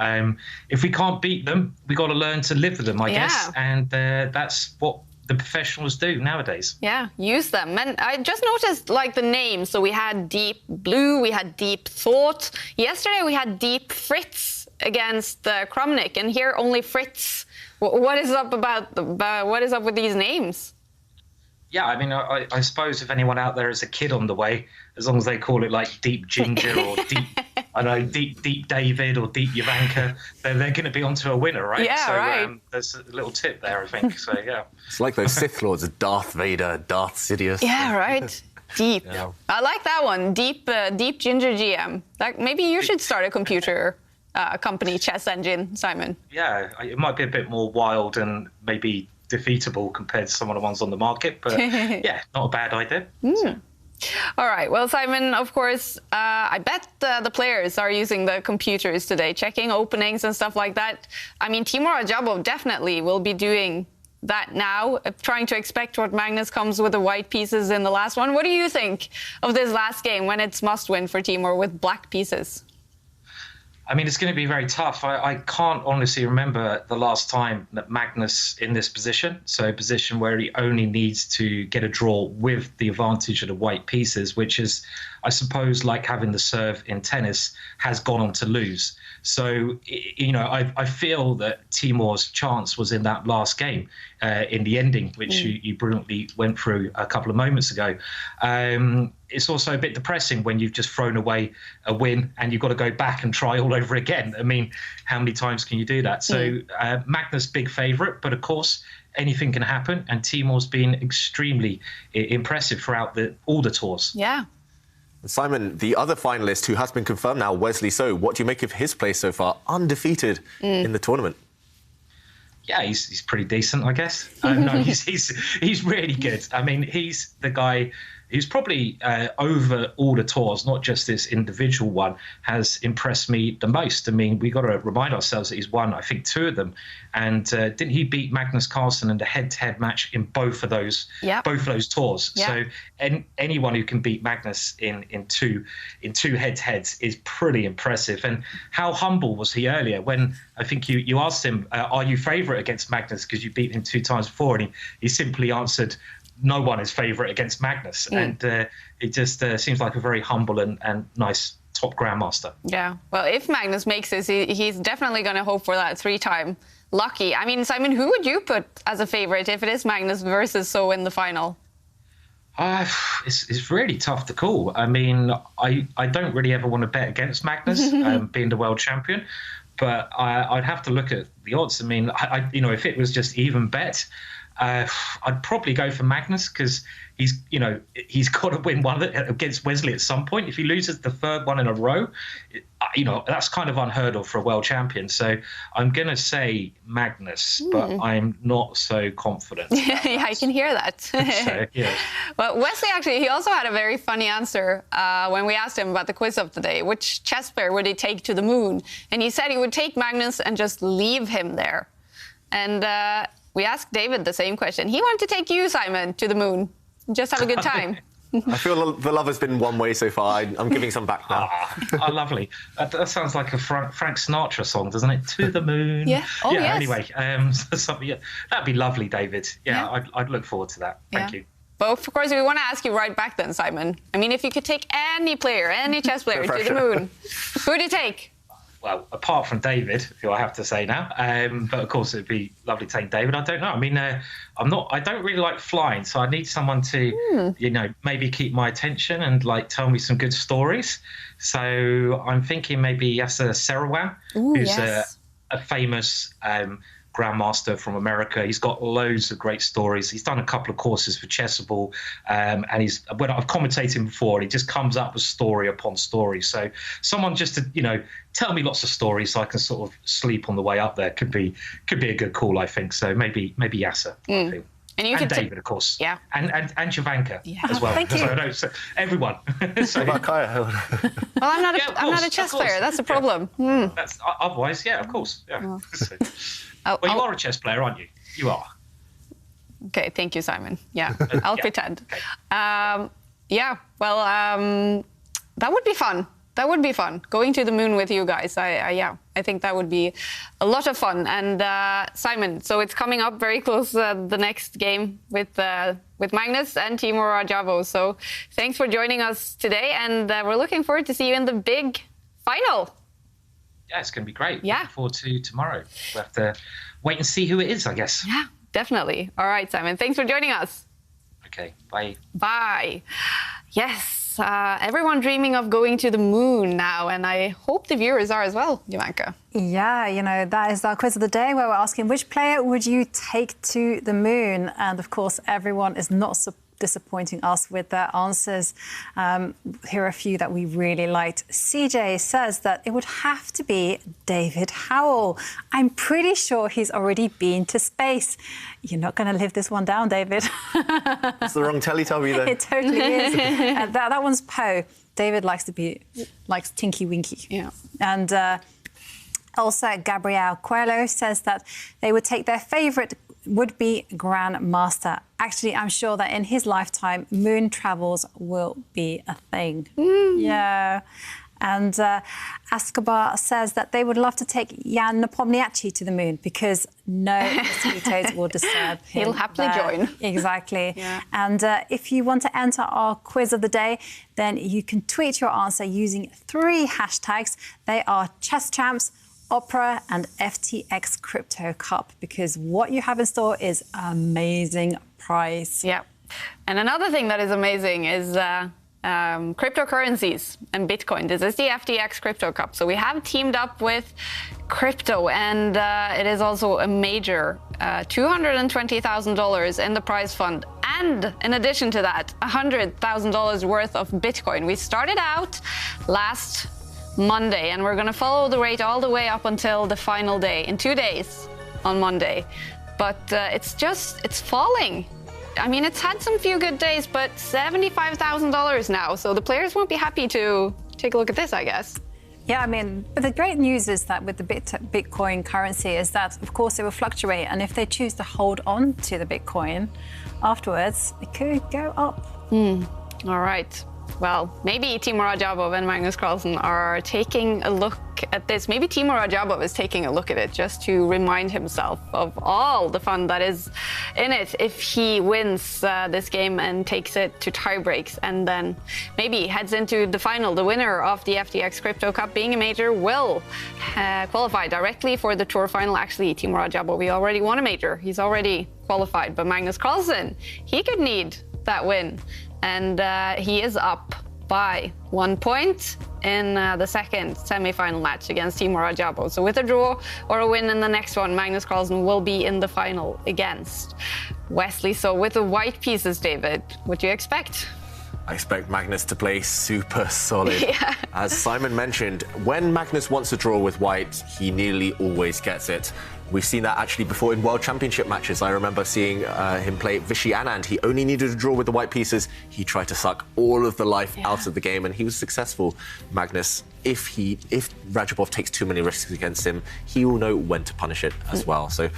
if we can't beat them, we got to learn to live with them, I guess, and that's what the professionals do nowadays. Yeah, use them. And I just noticed like the names. So we had Deep Blue, we had Deep Thought. Yesterday we had Deep Fritz against Krumnik, and here only Fritz. What is up what is up with these names? Yeah, I mean, I suppose if anyone out there is a kid on the way, as long as they call it like Deep Ginger or Deep, I know, Deep David or Deep Yavanka, they're going to be onto a winner, right? Yeah, so, right. There's a little tip there, I think. So, yeah. It's like those Sith Lords, Darth Vader, Darth Sidious. Yeah, right. Deep. Yeah. I like that one. Deep Ginger GM. Maybe you should start a computer company, Chess Engine, Simon. Yeah, it might be a bit more wild and maybe defeatable compared to some of the ones on the market, but yeah, not a bad idea. All right. Well, Simon, of course, I bet the players are using the computers today, checking openings and stuff like that. I mean, Timur Rajabov definitely will be doing that now, trying to expect what Magnus comes with the white pieces in the last one. What do you think of this last game when it's must win for Timur with black pieces? I mean, it's going to be very tough. I can't honestly remember the last time that Magnus in this position, so a position where he only needs to get a draw with the advantage of the white pieces, which is, I suppose, like having the serve in tennis, has gone on to lose. So, you know, I feel that Timur's chance was in that last game, in the ending, which you brilliantly went through a couple of moments ago. It's also a bit depressing when you've just thrown away a win and you've got to go back and try all over again. I mean, how many times can you do that? So Magnus, big favourite, but of course, anything can happen. And Timur's been extremely impressive throughout all the tours. Yeah. Simon, the other finalist who has been confirmed now, Wesley So, what do you make of his play so far, undefeated in the tournament? Yeah, he's pretty decent, I guess. No, he's really good. I mean, he's the guy who's probably over all the tours, not just this individual one, has impressed me the most. I mean, we got to remind ourselves that he's won, I think, 2 of them, and didn't he beat Magnus Carlsen in the head-to-head match in both of those tours? Yep. So anyone who can beat Magnus in two head-to-heads is pretty impressive. And how humble was he earlier when I think you asked him, "Are you favourite against Magnus because you beat him 2 times before?" And he simply answered, no one is favourite against Magnus. And it just seems like a very humble and nice top grandmaster. Yeah, well, if Magnus makes this, he's definitely going to hope for that 3-time lucky. I mean, Simon, who would you put as a favorite if it is Magnus versus So in the final? It's really tough to call. I mean, I don't really ever want to bet against Magnus being the world champion, but I'd have to look at the odds. I mean, if it was just even bet, I'd probably go for Magnus because he's got to win one against Wesley at some point. If he loses the third one in a row, that's kind of unheard of for a world champion. So I'm going to say Magnus, but I'm not so confident. Yeah, I can hear that. So, yeah. Well, Wesley, actually, he also had a very funny answer when we asked him about the quiz of the day. Which chess player would he take to the moon? And he said he would take Magnus and just leave him there. And we asked David the same question. He wanted to take you, Simon, to the moon. Just have a good time. I feel the love has been one way so far. I'm giving some back now. Lovely. That sounds like a Frank Sinatra song, doesn't it? To the moon. Yeah. Oh, yeah. Yes. Anyway, that'd be lovely, David. Yeah. I'd look forward to that. Thank you. But of course, we want to ask you right back then, Simon. I mean, if you could take any player, any chess player to the moon, who would you take? Well, apart from David, who I have to say now, but of course it'd be lovely to take David. I don't know. I mean, I don't really like flying, so I need someone to, maybe keep my attention and tell me some good stories. So I'm thinking maybe Yasser Serouan, who's a famous grandmaster from America. He's got loads of great stories. He's done a couple of courses for Chessable, and when I've commentated him before, and he just comes up with story upon story. So someone just to tell me lots of stories so I can sort of sleep on the way up there could be a good call, I think. So maybe Yasser. I think. And David, of course. Yeah. And Jovanka as well. Thank you. So everyone. So about Kaya. Well, I'm not a chess player. That's the problem. Yeah. Otherwise, of course. Yeah. Well, you are a chess player, aren't you? You are. Okay, thank you, Simon. Yeah, I'll pretend. Okay. That would be fun. That would be fun, going to the moon with you guys. I think that would be a lot of fun. And Simon, so it's coming up very close, the next game with Magnus and Timur Rajavo. So thanks for joining us today, and we're looking forward to see you in the big final. Yeah, it's going to be great. Yeah. Looking forward to tomorrow. We'll have to wait and see who it is, I guess. Yeah, definitely. All right, Simon, thanks for joining us. Okay, bye. Bye. Yes, everyone dreaming of going to the moon now, and I hope the viewers are as well, Jovanka. Yeah, that is our quiz of the day, where we're asking which player would you take to the moon? And of course, everyone is not disappointing us with their answers. Here are a few that we really liked. CJ says that it would have to be David Howell. I'm pretty sure he's already been to space. You're not going to live this one down, David. That's the wrong Teletubby, though. It totally is. That one's Poe. David likes Tinky Winky. Yeah. And also, Gabrielle Coelho says that they would take their favourite would-be grandmaster. Actually, I'm sure that in his lifetime, moon travels will be a thing. Yeah. And Escobar says that they would love to take Jan Nepomniachtchi to the moon because no mosquitoes will disturb him. He'll happily join. Exactly. Yeah. And if you want to enter our quiz of the day, then you can tweet your answer using 3 hashtags. They are Chess Champs, Opera and FTX Crypto Cup, because what you have in store is amazing prize. Yeah. And another thing that is amazing is cryptocurrencies and Bitcoin. This is the FTX Crypto Cup. So we have teamed up with crypto, and it is also a major $220,000 in the prize fund. And in addition to that, $100,000 worth of Bitcoin. We started out last Monday, and we're going to follow the rate all the way up until the final day in 2 days on Monday. But it's falling. I mean, it's had some few good days, but $75,000 now. So the players won't be happy to take a look at this, I guess. Yeah, I mean, but the great news is that with the Bitcoin currency is that, of course, it will fluctuate. And if they choose to hold on to the Bitcoin afterwards, it could go up. All right. Well, maybe Timur Radjabov and Magnus Carlsen are taking a look at this. Maybe Timur Radjabov is taking a look at it just to remind himself of all the fun that is in it if he wins this game and takes it to tie breaks, and then maybe heads into the final. The winner of the FTX Crypto Cup, being a major, will qualify directly for the tour final. Actually, Timur Radjabov, he already won a major. He's already qualified, but Magnus Carlsen, he could need that win. And he is up by 1 point in the second semi-final match against Timur Radjabov. So with a draw or a win in the next one, Magnus Carlsen will be in the final against Wesley. So with the white pieces, David, what do you expect? I expect Magnus to play super solid. Yeah. As Simon mentioned, when Magnus wants a draw with white, he nearly always gets it. We've seen that actually before in World Championship matches. I remember seeing him play Vishy Anand. He only needed a draw with the white pieces. He tried to suck all of the life out of the game, and he was successful. Magnus, if Radjabov takes too many risks against him, he will know when to punish it as well. So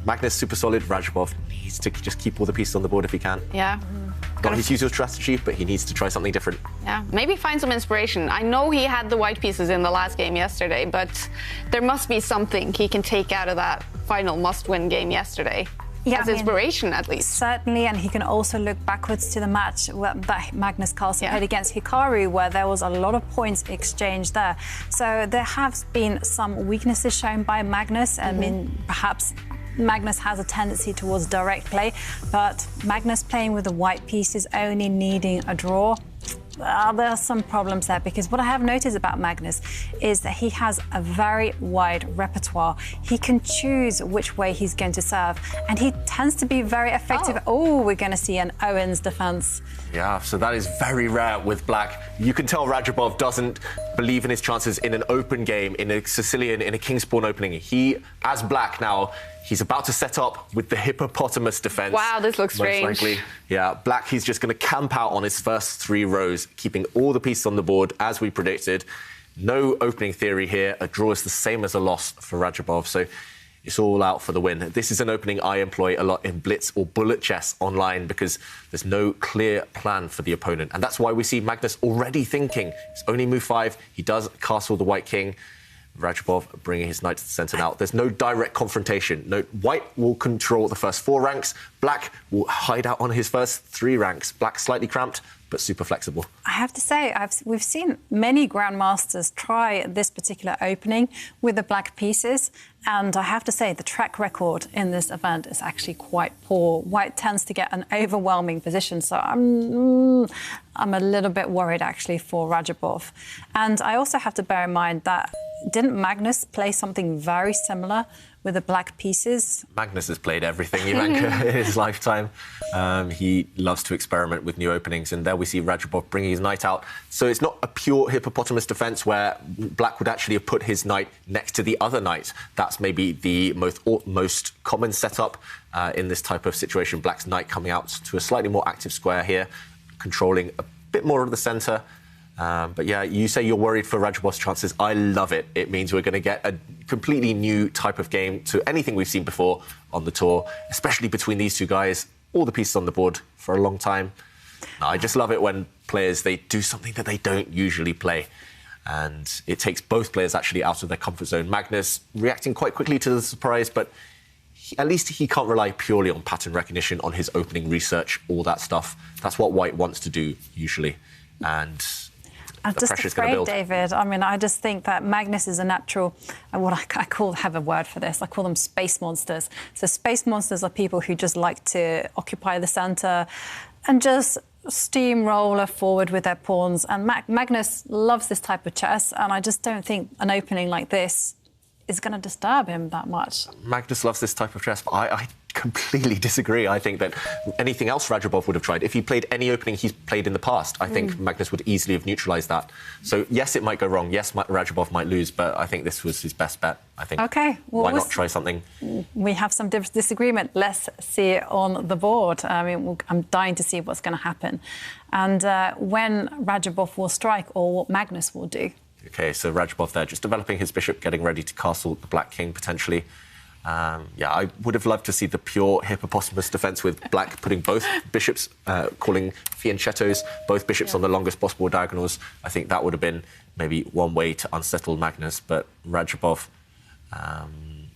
Magnus, super solid. Radjabov needs to just keep all the pieces on the board if he can. Yeah. Not his usual strategy, but he needs to try something different. Yeah, maybe find some inspiration. I know he had the white pieces in the last game yesterday, but there must be something he can take out of that final must-win game yesterday. As inspiration, at least. Certainly, and he can also look backwards to the match that Magnus Carlsen played against Hikaru, where there was a lot of points exchanged there. So there have been some weaknesses shown by Magnus. I mean, perhaps Magnus has a tendency towards direct play, but Magnus playing with the white pieces, only needing a draw. There are some problems there, because what I have noticed about Magnus is that he has a very wide repertoire. He can choose which way he's going to serve, and he tends to be very effective. Oh, we're going to see an Owens defense. Yeah, so that is very rare with black. You can tell Radjabov doesn't believe in his chances in an open game, in a Sicilian, in a King's Pawn opening. He, as black now, he's about to set up with the hippopotamus defense. Wow, this looks strange. Likely. Yeah, black, he's just going to camp out on his first 3 rows, keeping all the pieces on the board, as we predicted. No opening theory here. A draw is the same as a loss for Radjabov, so it's all out for the win. This is an opening I employ a lot in blitz or bullet chess online, because there's no clear plan for the opponent. And that's why we see Magnus already thinking. It's only move 5. He does castle the white king. Radjabov bringing his knight to the centre now. There's no direct confrontation. No, white will control the first 4 ranks. Black will hide out on his first 3 ranks. Black slightly cramped, but super flexible. I have to say, we've seen many grandmasters try this particular opening with the black pieces, and I have to say the track record in this event is actually quite poor. White tends to get an overwhelming position, so I'm a little bit worried actually for Radjabov. And I also have to bear in mind that didn't Magnus play something very similar with the black pieces? Magnus has played everything, Ivanka, in his lifetime. He loves to experiment with new openings, and there we see Radjabov bringing his knight out. So it's not a pure hippopotamus defence where black would actually have put his knight next to the other knight. That's maybe the most common setup in this type of situation. Black's knight coming out to a slightly more active square here, controlling a bit more of the centre. But yeah, you say you're worried for Radjabov's chances. I love it. It means we're going to get a completely new type of game to anything we've seen before on the tour, especially between these 2 guys. All the pieces on the board for a long time. I just love it when players, they do something that they don't usually play. And it takes both players actually out of their comfort zone. Magnus reacting quite quickly to the surprise, but at least he can't rely purely on pattern recognition, on his opening research, all that stuff. That's what white wants to do, usually. And I'm just afraid, David. I mean, I just think that Magnus is a natural, what I have a word for this, I call them space monsters. So space monsters are people who just like to occupy the centre and just steamroller forward with their pawns. And Magnus loves this type of chess, and I just don't think an opening like this is going to disturb him that much. Magnus loves this type of chess, but I completely disagree. I think that anything else Radjabov would have tried, if he played any opening he's played in the past, I think Magnus would easily have neutralised that. So, yes, it might go wrong. Yes, Radjabov might lose, but I think this was his best bet, I think. OK. Well, why not try something? We have some disagreement. Let's see it on the board. I mean, I'm dying to see what's going to happen. And when Radjabov will strike, or what Magnus will do. OK, so Radjabov there, just developing his bishop, getting ready to castle the black king, potentially. Yeah, I would have loved to see the pure hippopotamus defense with black putting both bishops, calling fianchettos, both bishops on the longest possible diagonals. I think that would have been maybe one way to unsettle Magnus, but Radjabov,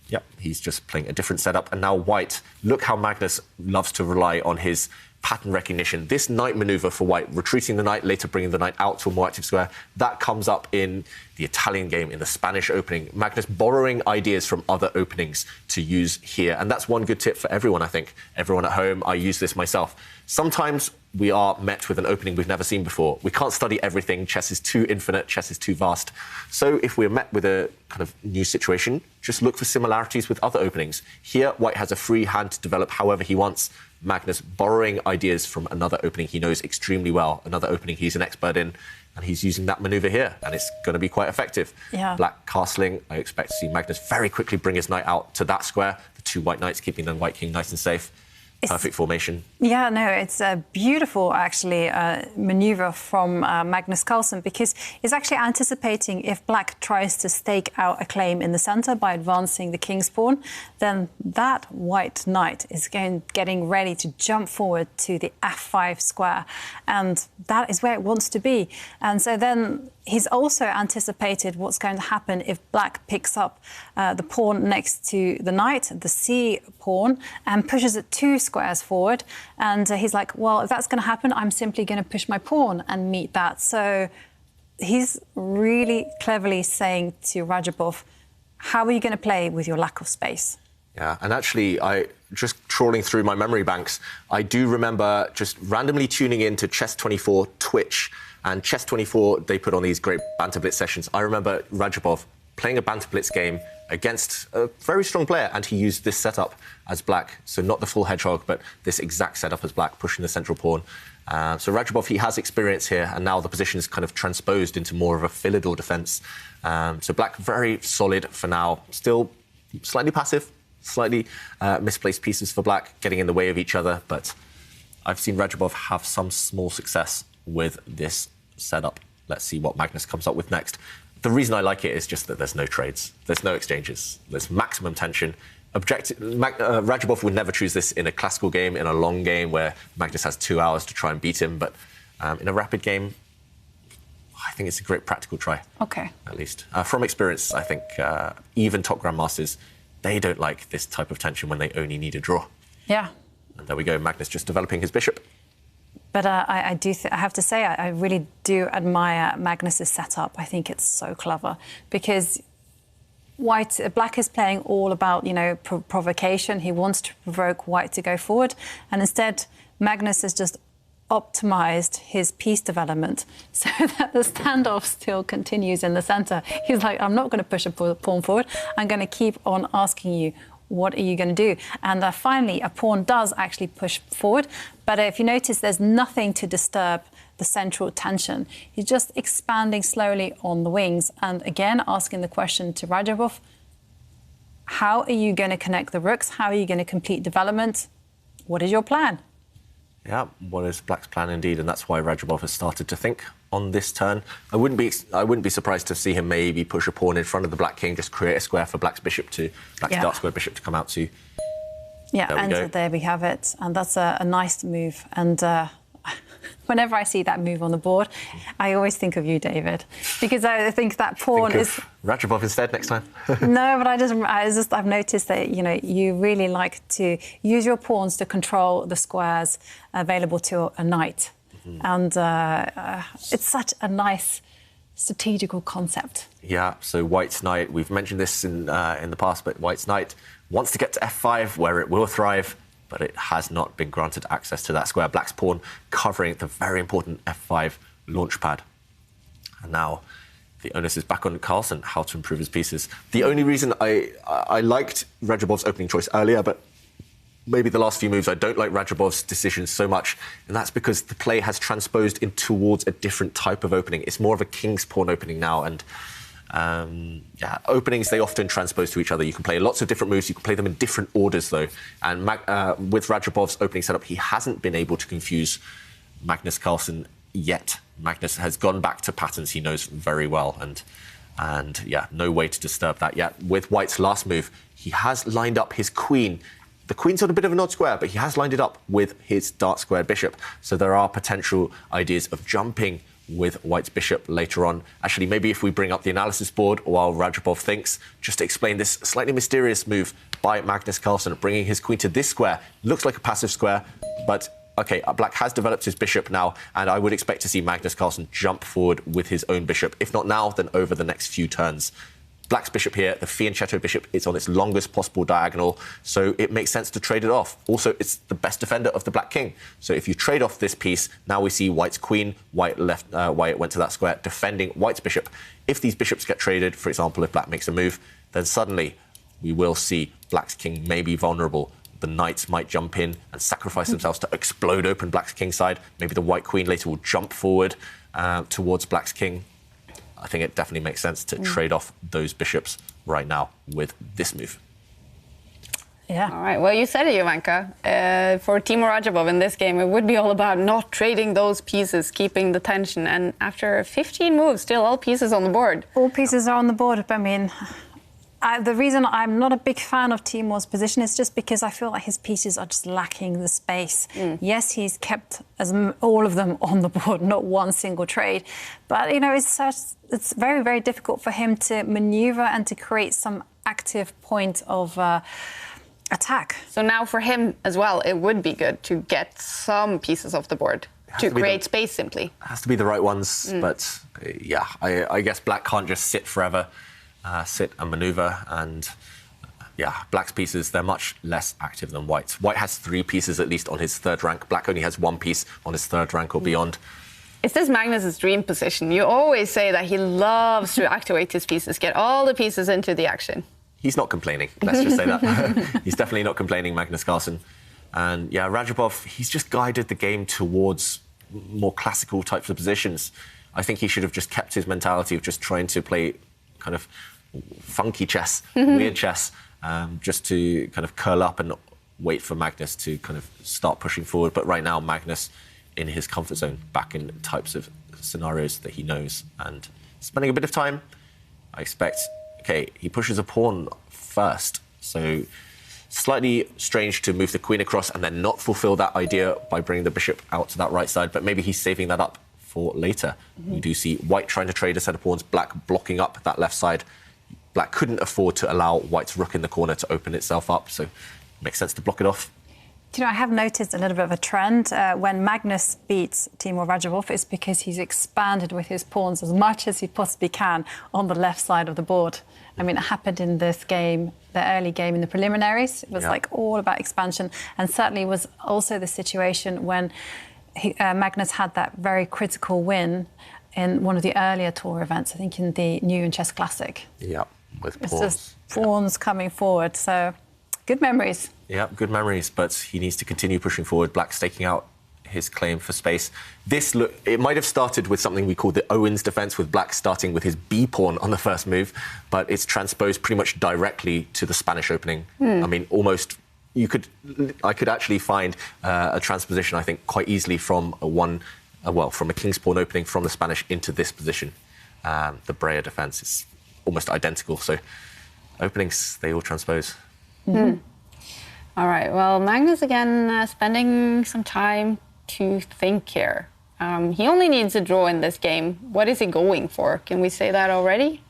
yeah, he's just playing a different setup. And now white, look how Magnus loves to rely on his pattern recognition. This knight maneuver for white, retreating the knight, later bringing the knight out to a more active square, that comes up in the Italian game, in the Spanish opening. Magnus borrowing ideas from other openings to use here. And that's one good tip for everyone, I think. Everyone at home, I use this myself. Sometimes we are met with an opening we've never seen before. We can't study everything. Chess is too infinite. Chess is too vast. So if we're met with a kind of new situation, just look for similarities with other openings. Here, white has a free hand to develop however he wants. Magnus borrowing ideas from another opening he knows extremely well, another opening he's an expert in, and he's using that maneuver here, and it's going to be quite effective. Yeah. Black castling, I expect to see Magnus very quickly bring his knight out to that square, the two white knights keeping the white king nice and safe. Perfect formation. Yeah, no, it's a beautiful, actually, maneuver from Magnus Carlsen, because he's actually anticipating if black tries to stake out a claim in the centre by advancing the king's pawn, then that white knight is getting ready to jump forward to the f5 square, and that is where it wants to be. And so then he's also anticipated what's going to happen if black picks up the pawn next to the knight, the c pawn, and pushes it 2 squares forward. And he's like, well, if that's going to happen, I'm simply going to push my pawn and meet that. So he's really cleverly saying to Radjabov, how are you going to play with your lack of space? Yeah, and actually, I just trawling through my memory banks, I do remember just randomly tuning in to Chess24 Twitch. And Chess24, they put on these great Banter Blitz sessions. I remember Radjabov playing a Banter Blitz game against a very strong player, and he used this setup as black. So not the full hedgehog, but this exact setup as black, pushing the central pawn. So Radjabov, he has experience here, and now the position is kind of transposed into more of a Philidor defence. So black, very solid for now. Still slightly passive, slightly misplaced pieces for black, getting in the way of each other. But I've seen Radjabov have some small success with this setup. Let's see what Magnus comes up with next. The reason I like it is just that there's no trades, there's no exchanges, there's maximum tension. Radjabov would never choose this in a classical game, in a long game where Magnus has 2 hours to try and beat him, but in a rapid game, I think it's a great practical try. Okay. At least. From experience, I think even top grandmasters, they don't like this type of tension when they only need a draw. Yeah. And there we go, Magnus just developing his bishop. But I have to say, I really do admire Magnus's setup. I think it's so clever because black is playing all about, you know, provocation. He wants to provoke white to go forward, and instead Magnus has just optimized his piece development so that the standoff still continues in the center. He's like, I'm not going to push a pawn forward. I'm going to keep on asking you, what are you going to do? And finally, a pawn does actually push forward. But if you notice, there's nothing to disturb the central tension. He's just expanding slowly on the wings. And again, asking the question to Radjabov, how are you going to connect the rooks? How are you going to complete development? What is your plan? Yeah, what is black's plan indeed? And that's why Radjabov has started to think on this turn. I wouldn't be surprised to see him maybe push a pawn in front of the black king, just create a square for black's dark square bishop to come out to. Yeah, and there we have it. And that's a nice move. And whenever I see that move on the board, I always think of you, David, because I think that pawn is Radjabov instead next time. No, but I've noticed that, you know, you really like to use your pawns to control the squares available to a knight. And it's such a nice strategical concept. Yeah, so white's knight, we've mentioned this in the past, but white's knight wants to get to f5 where it will thrive, but it has not been granted access to that square. Black's pawn covering the very important f5 launch pad. And now the onus is back on Carlsen, how to improve his pieces. The only reason I liked Radjabov's opening choice earlier, but maybe the last few moves, I don't like Radjabov's decisions so much, and that's because the play has transposed in towards a different type of opening. It's more of a king's pawn opening now, and yeah, openings, they often transpose to each other. You can play lots of different moves, you can play them in different orders, though. And with Radjabov's opening setup, he hasn't been able to confuse Magnus Carlsen yet. Magnus has gone back to patterns he knows very well, and And yeah, no way to disturb that yet. With White's last move, he has lined up his queen. The queen's on a bit of an odd square, but he has lined it up with his dark squared bishop. So there are potential ideas of jumping with White's bishop later on. Actually, maybe if we bring up the analysis board while Radjabov thinks, just to explain this slightly mysterious move by Magnus Carlsen, bringing his queen to this square. Looks like a passive square, but OK, Black has developed his bishop now, and I would expect to see Magnus Carlsen jump forward with his own bishop. If not now, then over the next few turns. Black's bishop here, the fianchetto bishop, it's on its longest possible diagonal, so it makes sense to trade it off. Also, it's the best defender of the Black king. So if you trade off this piece, now we see White's queen, White went to that square, defending White's bishop. If these bishops get traded, for example, if Black makes a move, then suddenly we will see Black's king may be vulnerable. The knights might jump in and sacrifice themselves to explode open Black's king side. Maybe the White queen later will jump forward towards Black's king. I think it definitely makes sense to trade off those bishops right now with this move. Yeah. All right. Well, you said it, Jovanka. For Timur Radjabov in this game, it would be all about not trading those pieces, keeping the tension. And after 15 moves, still all pieces on the board. All pieces are on the board. I mean, the reason I'm not a big fan of Timur's position is just because I feel like his pieces are just lacking the space. Yes, he's kept all of them on the board, not one single trade. But, you know, it's very, very difficult for him to maneuver and to create some active point of attack. So now for him as well, it would be good to get some pieces off the board to create space simply. It has to be the right ones, but yeah, I guess Black can't just sit forever. Sit and maneuver, and yeah, Black's pieces, they're much less active than White's. White has 3 pieces at least on his 3rd rank. Black only has 1 piece on his 3rd rank or beyond. Is this Magnus's dream position? You always say that he loves to activate his pieces, get all the pieces into the action. He's not complaining, let's just say that. He's definitely not complaining, Magnus Carlsen. And yeah, Radjabov, he's just guided the game towards more classical types of positions. I think he should have just kept his mentality of just trying to play kind of funky chess, weird chess, just to kind of curl up and wait for Magnus to kind of start pushing forward. But right now, Magnus in his comfort zone, back in types of scenarios that he knows, and spending a bit of time, I expect. OK, he pushes a pawn first, so slightly strange to move the queen across and then not fulfill that idea by bringing the bishop out to that right side, but maybe he's saving that up for later. We do see White trying to trade a set of pawns, Black blocking up that left side. Black couldn't afford to allow White's rook in the corner to open itself up, so it makes sense to block it off. Do you know, I have noticed a little bit of a trend. When Magnus beats Timur Radjabov, it's because he's expanded with his pawns as much as he possibly can on the left side of the board. I mean, it happened in this game, the early game in the preliminaries. It was like all about expansion, and certainly was also the situation when Magnus had that very critical win in one of the earlier tour events, I think in the New in Chess Classic. Yeah, with pawns. It's just pawns coming forward, so good memories. Yeah, good memories, but he needs to continue pushing forward. Black staking out his claim for space. It might have started with something we call the Owens defense, with Black starting with his B pawn on the first move, but it's transposed pretty much directly to the Spanish opening. I mean, almost. I could actually find a transposition, I think, quite easily from from a king's pawn opening from the Spanish into this position. The Brea defense is almost identical, so openings, they all transpose. All right, well, Magnus again spending some time to think here. He only needs a draw in this game. What is he going for? Can we say that already?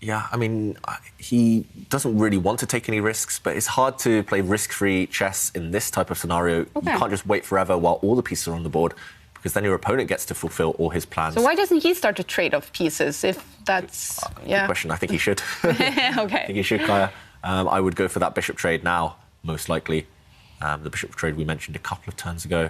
Yeah, I mean, he doesn't really want to take any risks, but it's hard to play risk-free chess in this type of scenario. Okay. You can't just wait forever while all the pieces are on the board, because then your opponent gets to fulfill all his plans. So why doesn't he start to trade off pieces if that's... Good question. I think he should. Okay. I think he should, Kaya. I would go for that bishop trade now, most likely. The bishop trade we mentioned a couple of turns ago.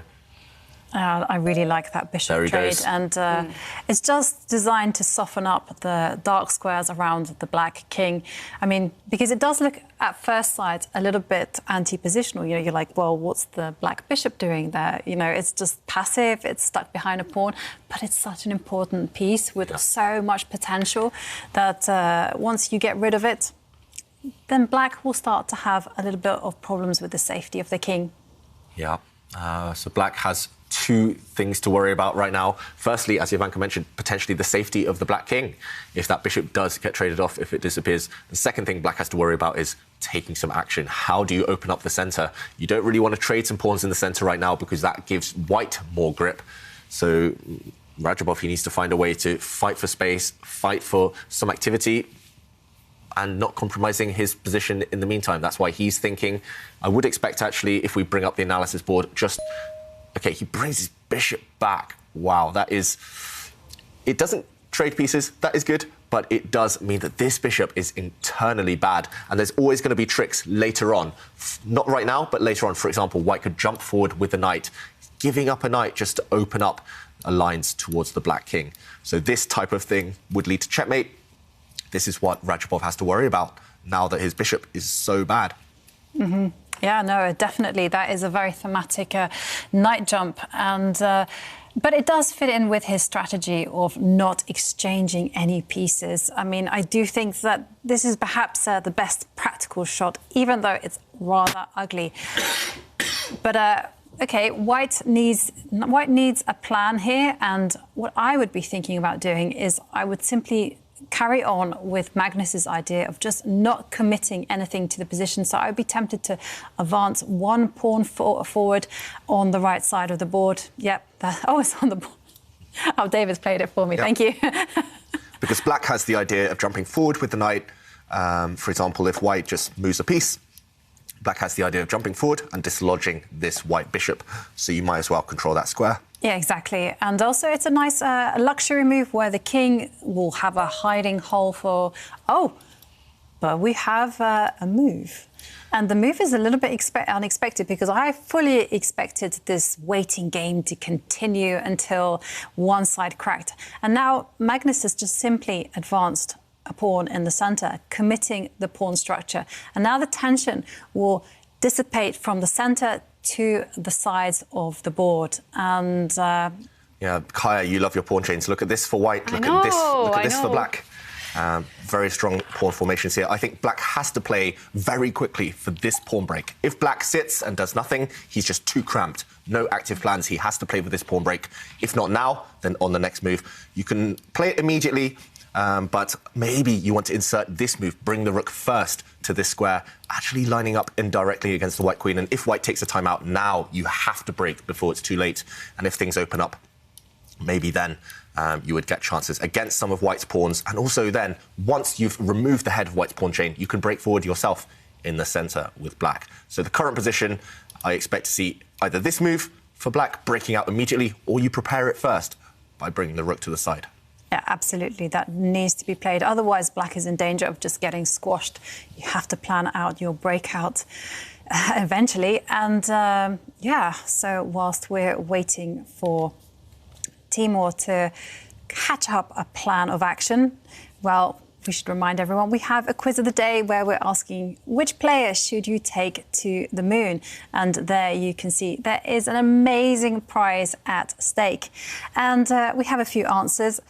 I really like that bishop trade, and it's just designed to soften up the dark squares around the Black king. I mean, because it does look at first sight a little bit anti-positional. You know, you're like, well, what's the Black bishop doing there? You know, it's just passive, it's stuck behind a pawn, but it's such an important piece with so much potential that once you get rid of it, then Black will start to have a little bit of problems with the safety of the king. Yeah. So Black has two things to worry about right now. Firstly, as Ivanka mentioned, potentially the safety of the black king. If that bishop does get traded off, if it disappears. The second thing black has to worry about is taking some action. How do you open up the center? You don't really want to trade some pawns in the center right now because that gives white more grip. So Radjabov, he needs to find a way to fight for space, fight for some activity, and not compromising his position in the meantime. That's why he's thinking. I would expect, actually, if we bring up the analysis board, just... OK, he brings his bishop back. Wow, that is... It doesn't trade pieces. That is good. But it does mean that this bishop is internally bad. And there's always going to be tricks later on. Not right now, but later on. For example, white could jump forward with the knight, giving up a knight just to open up lines towards the black king. So this type of thing would lead to checkmate. This is what Radjabov has to worry about now that his bishop is so bad. Mm-hmm. Yeah, no, definitely. That is a very thematic knight jump. And but it does fit in with his strategy of not exchanging any pieces. I mean, I do think that this is perhaps the best practical shot, even though it's rather ugly. But OK, white needs a plan here. And what I would be thinking about doing is I would simply carry on with Magnus's idea of just not committing anything to the position. So I would be tempted to advance one pawn forward on the right side of the board. Yep. It's on the board. Oh, David's played it for me. Yep. Thank you. Because black has the idea of jumping forward with the knight. For example, if white just moves a piece, black has the idea of jumping forward and dislodging this white bishop. So you might as well control that square. Yeah, exactly. And also it's a nice luxury move where the king will have a hiding hole for... Oh, but we have a move. And the move is a little bit unexpected because I fully expected this waiting game to continue until one side cracked. And now Magnus has just simply advanced a pawn in the centre, committing the pawn structure. And now the tension will dissipate from the centre to the sides of the board. And yeah, Kaya, you love your pawn chains. Look at this for white. Look at this for black. Very strong pawn formations here. I think black has to play very quickly for this pawn break. If black sits and does nothing, he's just too cramped. No active plans. He has to play with this pawn break. If not now, then on the next move. You can play it immediately, but maybe you want to insert this move, bring the rook first to this square, actually lining up indirectly against the white queen. And if white takes a timeout now, you have to break before it's too late. And if things open up, maybe then you would get chances against some of white's pawns. And also then, once you've removed the head of white's pawn chain, you can break forward yourself in the centre with black. So the current position, I expect to see either this move for black breaking out immediately, or you prepare it first by bringing the rook to the side. Yeah, absolutely. That needs to be played. Otherwise, black is in danger of just getting squashed. You have to plan out your breakout eventually. And yeah, so whilst we're waiting for Timur to catch up a plan of action, well, we should remind everyone we have a quiz of the day where we're asking which player should you take to the moon. And there you can see there is an amazing prize at stake. And we have a few answers.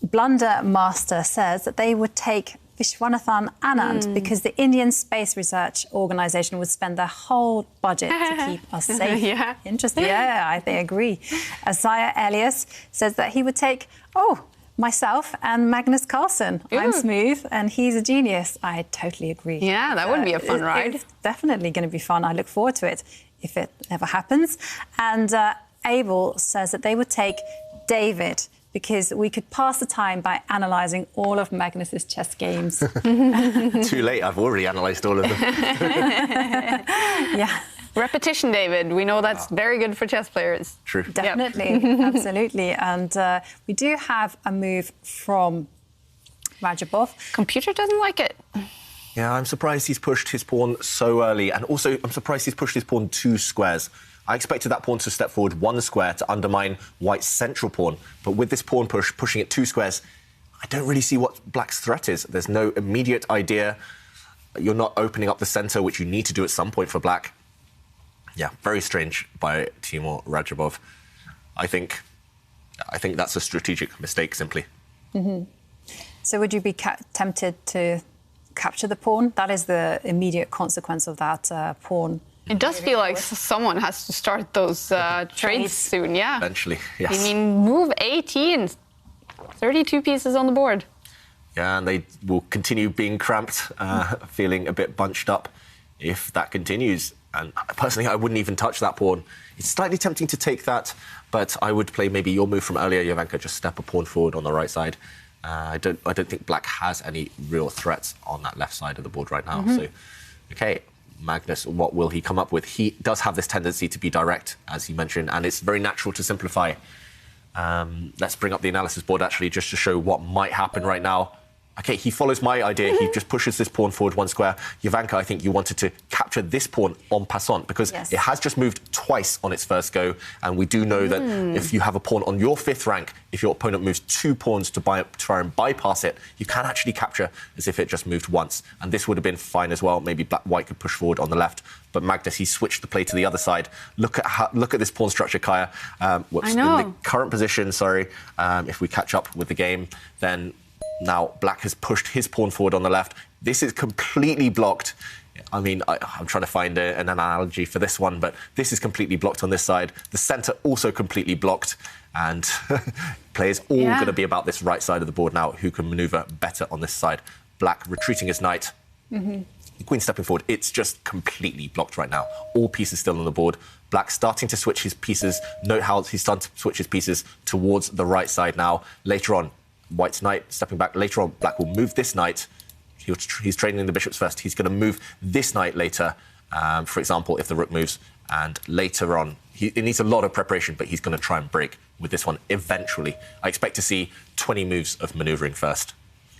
Blunder Master says that they would take Vishwanathan Anand because the Indian Space Research Organisation would spend their whole budget to keep us safe. Yeah. Interesting. Yeah, I think I agree. Isaiah Elias says that he would take, myself and Magnus Carlsen. Ooh. I'm smooth and he's a genius. I totally agree. Yeah, that would be a fun ride. It's definitely going to be fun. I look forward to it if it ever happens. And Abel says that they would take David because we could pass the time by analysing all of Magnus's chess games. Too late. I've already analysed all of them. Yeah. Repetition, David. We know that's very good for chess players. True. Definitely. Yep. Absolutely. And we do have a move from Radjabov. Computer doesn't like it. Yeah, I'm surprised he's pushed his pawn so early. And also, I'm surprised he's pushed his pawn 2 squares. I expected that pawn to step forward 1 square to undermine white's central pawn. But with this pawn pushing it 2 squares, I don't really see what black's threat is. There's no immediate idea. You're not opening up the centre, which you need to do at some point for black. Yeah, very strange by Timur Radjabov. I think that's a strategic mistake, simply. Mm-hmm. So would you be tempted to capture the pawn? That is the immediate consequence of that pawn It does feel like someone has to start those trades soon, yeah. Eventually, yes. I mean, move 18, 32 pieces on the board. Yeah, and they will continue being cramped, feeling a bit bunched up if that continues. And personally, I wouldn't even touch that pawn. It's slightly tempting to take that, but I would play maybe your move from earlier, Jovanka, just step a pawn forward on the right side. I don't think Black has any real threats on that left side of the board right now. So, okay, Magnus, what will he come up with? He does have this tendency to be direct, as you mentioned, and it's very natural to simplify. Let's bring up the analysis board, actually, just to show what might happen right now. Okay, he follows my idea. He just pushes this pawn forward one square. Jovanka, I think you wanted to capture this pawn en passant because it has just moved twice on its first go. And we do know that if you have a pawn on your 5th rank, if your opponent moves 2 pawns to try and bypass it, you can actually capture as if it just moved once. And this would have been fine as well. Maybe White could push forward on the left. But Magnus, he switched the play to the other side. Look at this pawn structure, Kaya. Whoops, in the current position, if we catch up with the game, then now Black has pushed his pawn forward on the left. This is completely blocked. I mean, I'm trying to find an analogy for this one, but this is completely blocked on this side. The centre also completely blocked. And players all going to be about this right side of the board now, who can manoeuvre better on this side. Black retreating his knight. The queen stepping forward. It's just completely blocked right now. All pieces still on the board. Black starting to switch his pieces. Note how he's starting to switch his pieces towards the right side now. Later on, White's knight stepping back. Later on, Black will move this knight. He's training the bishops first. He's going to move this knight later, for example, if the rook moves. And later on, it needs a lot of preparation, but he's going to try and break with this one eventually. I expect to see 20 moves of manoeuvring first.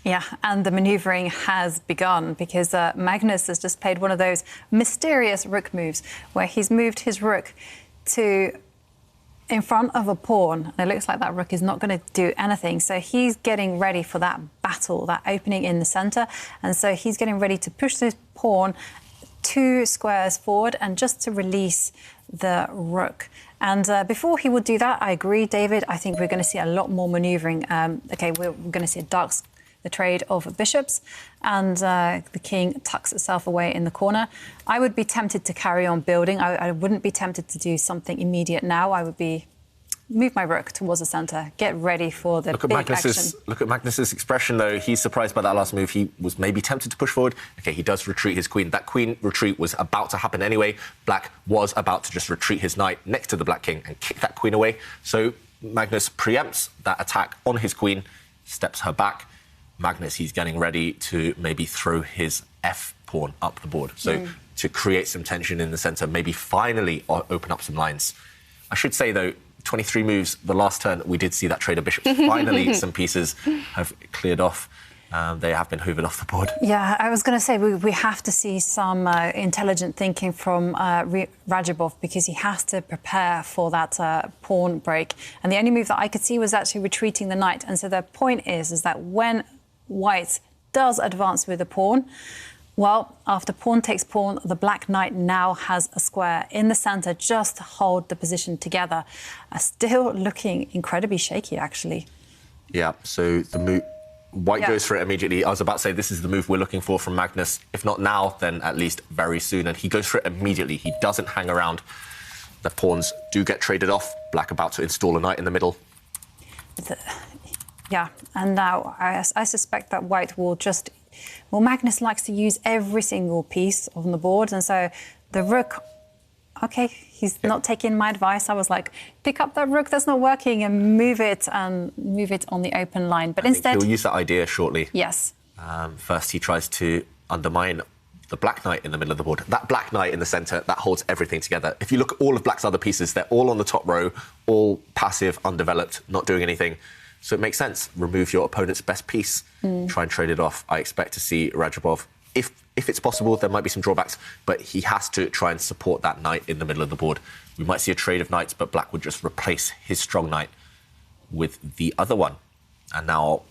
Yeah, and the manoeuvring has begun because Magnus has just played one of those mysterious rook moves where he's moved his rook to in front of a pawn, and it looks like that rook is not going to do anything. So he's getting ready for that battle, that opening in the centre. And so he's getting ready to push this pawn 2 squares forward and just to release the rook. And before he would do that, I agree, David, I think we're going to see a lot more manoeuvring. Okay, we're going to see the trade of bishops, and the king tucks itself away in the corner. I would be tempted to carry on building. I wouldn't be tempted to do something immediate now. I would be move my rook towards the centre, get ready for the big action. Look at Magnus's expression, though. He's surprised by that last move. He was maybe tempted to push forward. Okay, he does retreat his queen. That queen retreat was about to happen anyway. Black was about to just retreat his knight next to the black king and kick that queen away. So Magnus preempts that attack on his queen, steps her back. Magnus, he's getting ready to maybe throw his F pawn up the board. So to create some tension in the centre, maybe finally open up some lines. I should say, though, 23 moves, the last turn, we did see that trade of bishops. Finally, some pieces have cleared off. They have been hoovered off the board. Yeah, I was going to say we have to see some intelligent thinking from Radjabov because he has to prepare for that pawn break. And the only move that I could see was actually retreating the knight. And so the point is that when White does advance with the pawn, well, after pawn takes pawn, the black knight now has a square in the centre just to hold the position together. Still looking incredibly shaky, actually. Yeah, so the move... White goes for it immediately. I was about to say this is the move we're looking for from Magnus. If not now, then at least very soon. And he goes for it immediately. He doesn't hang around. The pawns do get traded off. Black about to install a knight in the middle. Yeah, and now I suspect that White will just... Well, Magnus likes to use every single piece on the board, and so the rook... OK, he's not taking my advice. I was like, pick up that rook that's not working and move it on the open line. But instead... he'll use that idea shortly. Yes. First, he tries to undermine the black knight in the middle of the board. That black knight in the centre, that holds everything together. If you look at all of Black's other pieces, they're all on the top row, all passive, undeveloped, not doing anything. So it makes sense. Remove your opponent's best piece. Try and trade it off. I expect to see Radjabov, if it's possible, there might be some drawbacks, but he has to try and support that knight in the middle of the board. We might see a trade of knights, but Black would just replace his strong knight with the other one. And now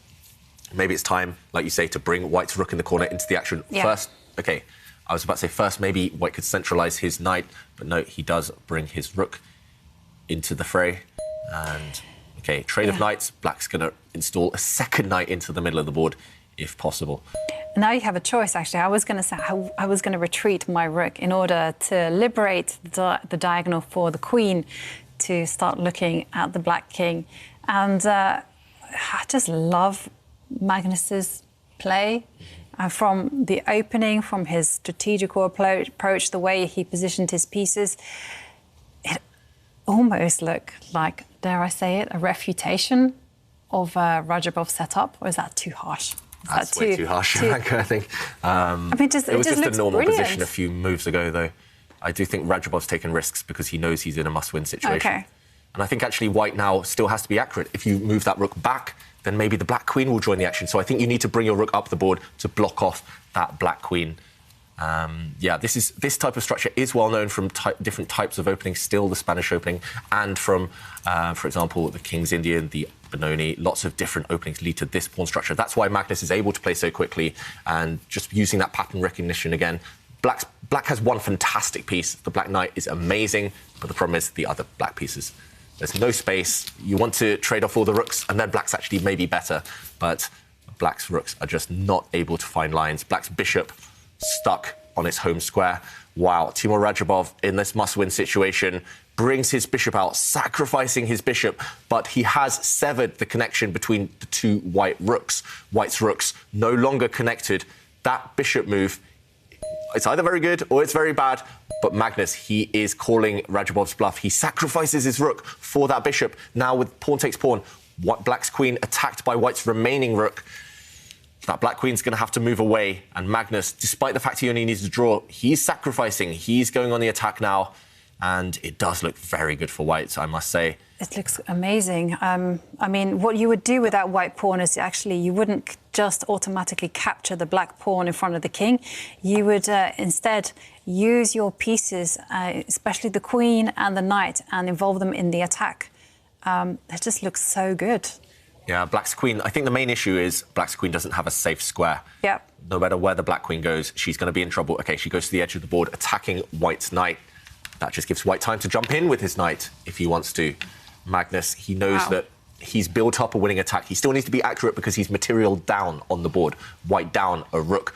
maybe it's time, like you say, to bring White's rook in the corner into the action. Yeah. First, OK, I was about to say first maybe White could centralise his knight, but no, he does bring his rook into the fray. And, OK, trade of knights. Black's going to install a second knight into the middle of the board, if possible. now you have a choice, actually. I was going to say I was going to retreat my rook in order to liberate the diagonal for the queen to start looking at the black king. And I just love Magnus's play. From the opening, from his strategical approach, the way he positioned his pieces, it almost looked like, dare I say it, a refutation of Rajabov's setup, or is that too harsh? That's way too harsh, I think. I mean, it was just a normal brilliant. position a few moves ago, though. I do think Rajabov's taken risks because he knows he's in a must-win situation. Okay. And I think actually white now still has to be accurate. If you move that rook back, then maybe the black queen will join the action. So I think you need to bring your rook up the board to block off that black queen. This type of structure is well known from different types of openings, still the Spanish opening, and from, for example, the King's Indian, the Benoni. Lots of different openings lead to this pawn structure. That's why Magnus is able to play so quickly and just using that pattern recognition again. Black has one fantastic piece. The black knight is amazing, but the problem is the other black pieces. There's no space. You want to trade off all the rooks, and then black's actually maybe better, but black's rooks are just not able to find lines. Black's bishop stuck on its home square. Wow, Timur Rajabov in this must-win situation brings his bishop out, sacrificing his bishop, but he has severed the connection between the two white rooks. White's rooks no longer connected. That bishop move, it's either very good or it's very bad, but Magnus, he is calling Rajabov's bluff. He sacrifices his rook for that bishop. Now with pawn takes pawn, black's queen attacked by white's remaining rook. That black queen's going to have to move away. And Magnus, despite the fact he only needs to draw, he's sacrificing. He's going on the attack now. And it does look very good for white, I must say. It looks amazing. I mean, what you would do with that white pawn is actually you wouldn't just automatically capture the black pawn in front of the king. You would instead use your pieces, especially the queen and the knight, and involve them in the attack. It just looks so good. Yeah, black's queen, I think the main issue is black's queen doesn't have a safe square. Yeah. No matter where the black queen goes, she's going to be in trouble. OK, she goes to the edge of the board, attacking white's knight. That just gives white time to jump in with his knight if he wants to. Magnus, he knows that he's built up a winning attack. He still needs to be accurate because he's material down on the board. White down a rook.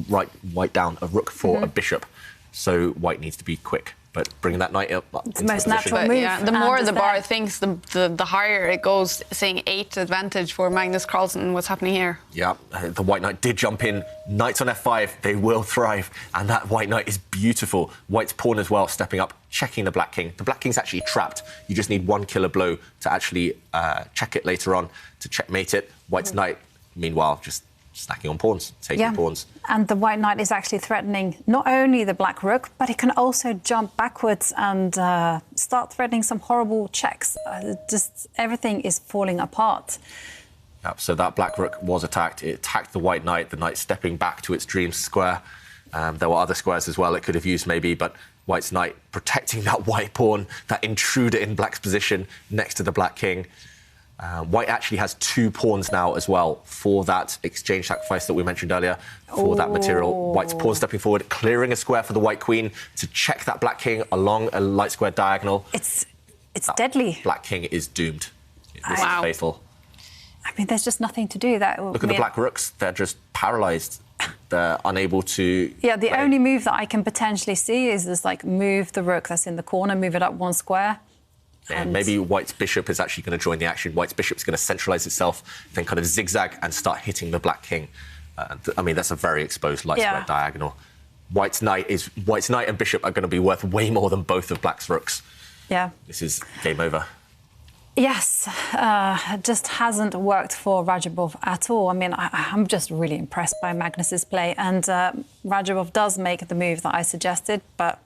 White down a rook for a bishop. So white needs to be quick. But bringing that knight up it's the most natural move. Yeah, the more the bar thinks, the higher it goes, saying 8 advantage for Magnus Carlsen. What's happening here? Yeah, the white knight did jump in. Knights on f5, they will thrive. And that white knight is beautiful. White's pawn as well, stepping up, checking the black king. The black king's actually trapped. You just need one killer blow to actually check it later on, to checkmate it. White's knight, meanwhile, just snacking on pawns, taking pawns. And the white knight is actually threatening not only the black rook, but it can also jump backwards and start threatening some horrible checks. Just everything is falling apart. Yep, so that black rook was attacked. It attacked the white knight stepping back to its dream square. There were other squares as well it could have used maybe, but white's knight protecting that white pawn, that intruder in black's position next to the black king. White actually has 2 pawns now as well for that exchange sacrifice that we mentioned earlier, for that material. White's pawn stepping forward, clearing a square for the white queen to check that black king along a light square diagonal. It's deadly. Black king is doomed. This is fatal. I mean, there's just nothing to do. Look at the black rooks. They're just paralysed. They're unable to... Yeah, the only move that I can potentially see is just, like, move the rook that's in the corner, move it up 1 square. And maybe white's bishop is actually going to join the action. White's bishop's going to centralise itself, then kind of zigzag and start hitting the black king. I mean, that's a very exposed light square diagonal. White's knight and bishop are going to be worth way more than both of black's rooks. Yeah. This is game over. Yes, it just hasn't worked for Rajabov at all. I mean, I'm just really impressed by Magnus's play. And Rajabov does make the move that I suggested, but...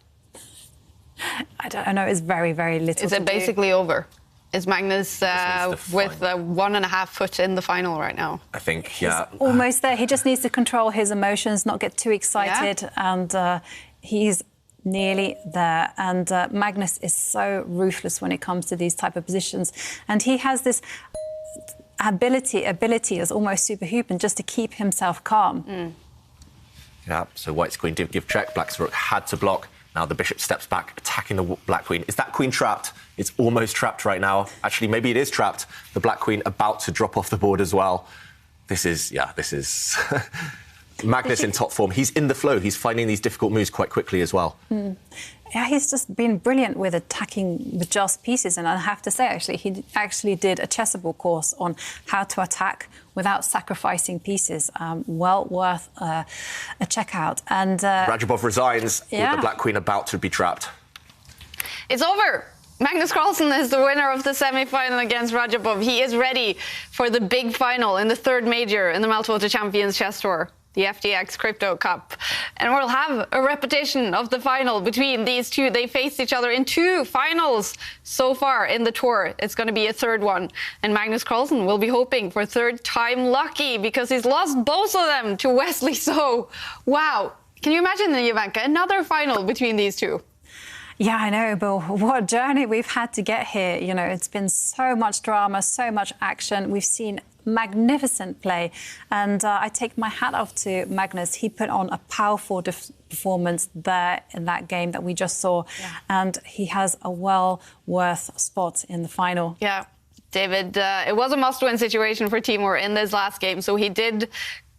I don't know, it's very, very little. Is it basically over? Is Magnus with 1.5 foot in the final right now? I think, He's almost there. He just needs to control his emotions, not get too excited, and he's nearly there. And Magnus is so ruthless when it comes to these type of positions. And he has this ability as almost superhuman just to keep himself calm. Yeah, so white's queen did give check. Black's rook had to block. Now the bishop steps back, attacking the black queen. Is that queen trapped? It's almost trapped right now. Actually, maybe it is trapped. The black queen about to drop off the board as well. This is Magnus in top form. He's in the flow. He's finding these difficult moves quite quickly as well. Yeah, he's just been brilliant with attacking with just pieces. And I have to say, actually, he actually did a Chessable course on how to attack without sacrificing pieces. Well worth a check out. And Radjabov resigns with the Black Queen about to be trapped. It's over. Magnus Carlsen is the winner of the semi-final against Radjabov. He is ready for the big final in the third major in the Meltwater Champions Chess Tour, the FTX Crypto Cup. And we'll have a repetition of the final between these two. They faced each other in 2 finals so far in the tour. It's going to be a third one. And Magnus Carlsen will be hoping for third time lucky because he's lost both of them to Wesley So. Wow. Can you imagine, Jovanka, another final between these two? Yeah, I know, but what a journey we've had to get here. You know, it's been so much drama, so much action. We've seen magnificent play. And I take my hat off to Magnus. He put on a powerful performance there in that game that we just saw. Yeah. And he has a well-worth spot in the final. Yeah, David, it was a must-win situation for Timur in this last game. So he did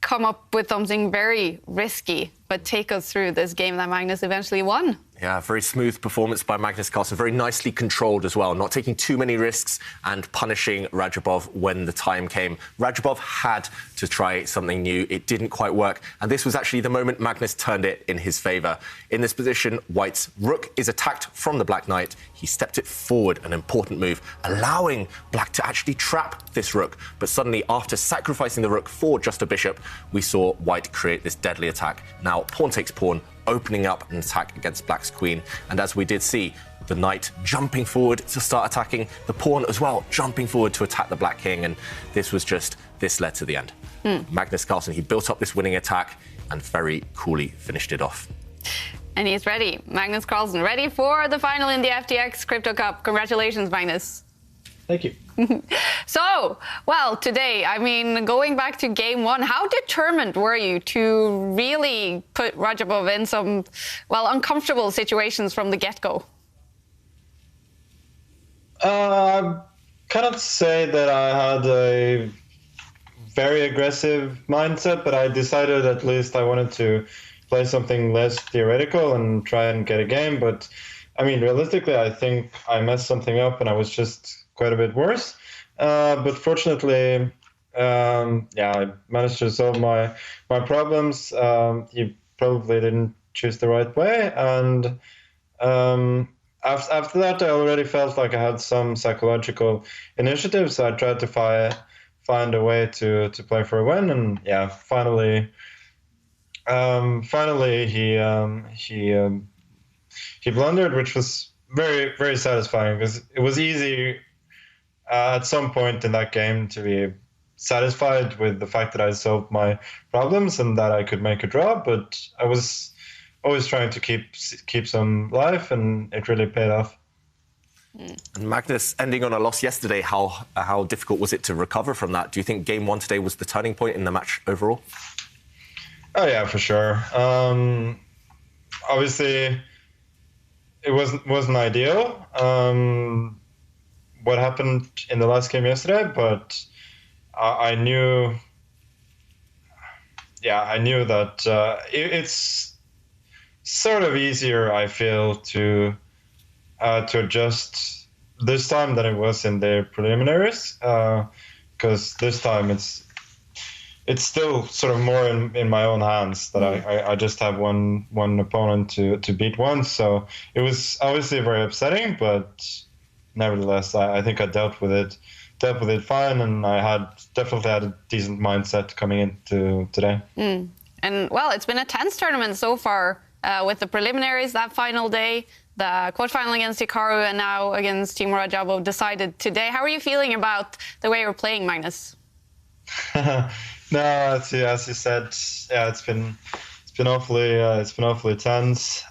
come up with something very risky, but take us through this game that Magnus eventually won. Yeah, very smooth performance by Magnus Carlsen, very nicely controlled as well, not taking too many risks and punishing Radjabov when the time came. Radjabov had to try something new. It didn't quite work, and this was actually the moment Magnus turned it in his favour. In this position, White's rook is attacked from the Black Knight. He stepped it forward, an important move, allowing Black to actually trap this rook. But suddenly, after sacrificing the rook for just a bishop, we saw White create this deadly attack. Now, pawn takes pawn, opening up an attack against Black's queen. And as we did see, the knight jumping forward to start attacking, the pawn as well jumping forward to attack the Black king. And this led to the end. Magnus Carlsen, he built up this winning attack and very coolly finished it off. And he's ready. Magnus Carlsen, ready for the final in the FTX Crypto Cup. Congratulations, Magnus. Thank you. So, well, today, I mean, going back to game 1, how determined were you to really put Radjabov in some, well, uncomfortable situations from the get-go? I cannot say that I had a very aggressive mindset, but I decided at least I wanted to play something less theoretical and try and get a game. But, I mean, realistically, I think I messed something up and I was just quite a bit worse. But fortunately, I managed to solve my problems. He probably didn't choose the right way. And after that, I already felt like I had some psychological initiative. So I tried to find a way to play for a win. And yeah, finally he blundered, which was very, very satisfying because it was easy at some point in that game to be satisfied with the fact that I solved my problems and that I could make a draw, but I was always trying to keep some life, and it really paid off. And Magnus, ending on a loss yesterday, how difficult was it to recover from that? Do you think game 1 today was the turning point in the match overall? Oh yeah, for sure. Obviously, it wasn't ideal. What happened in the last game yesterday, but I knew that it's sort of easier, I feel, to adjust this time than it was in the preliminaries, because this time it's still sort of more in my own hands that I just have one opponent to beat once. So it was obviously very upsetting, but nevertheless, I think I dealt with it fine, and I definitely had a decent mindset coming into today. And well, it's been a tense tournament so far with the preliminaries, that final day, the quarterfinal against Hikaru, and now against Timur Radjabov decided today. How are you feeling about the way you're playing, Magnus? No, as you said, yeah, it's been awfully tense.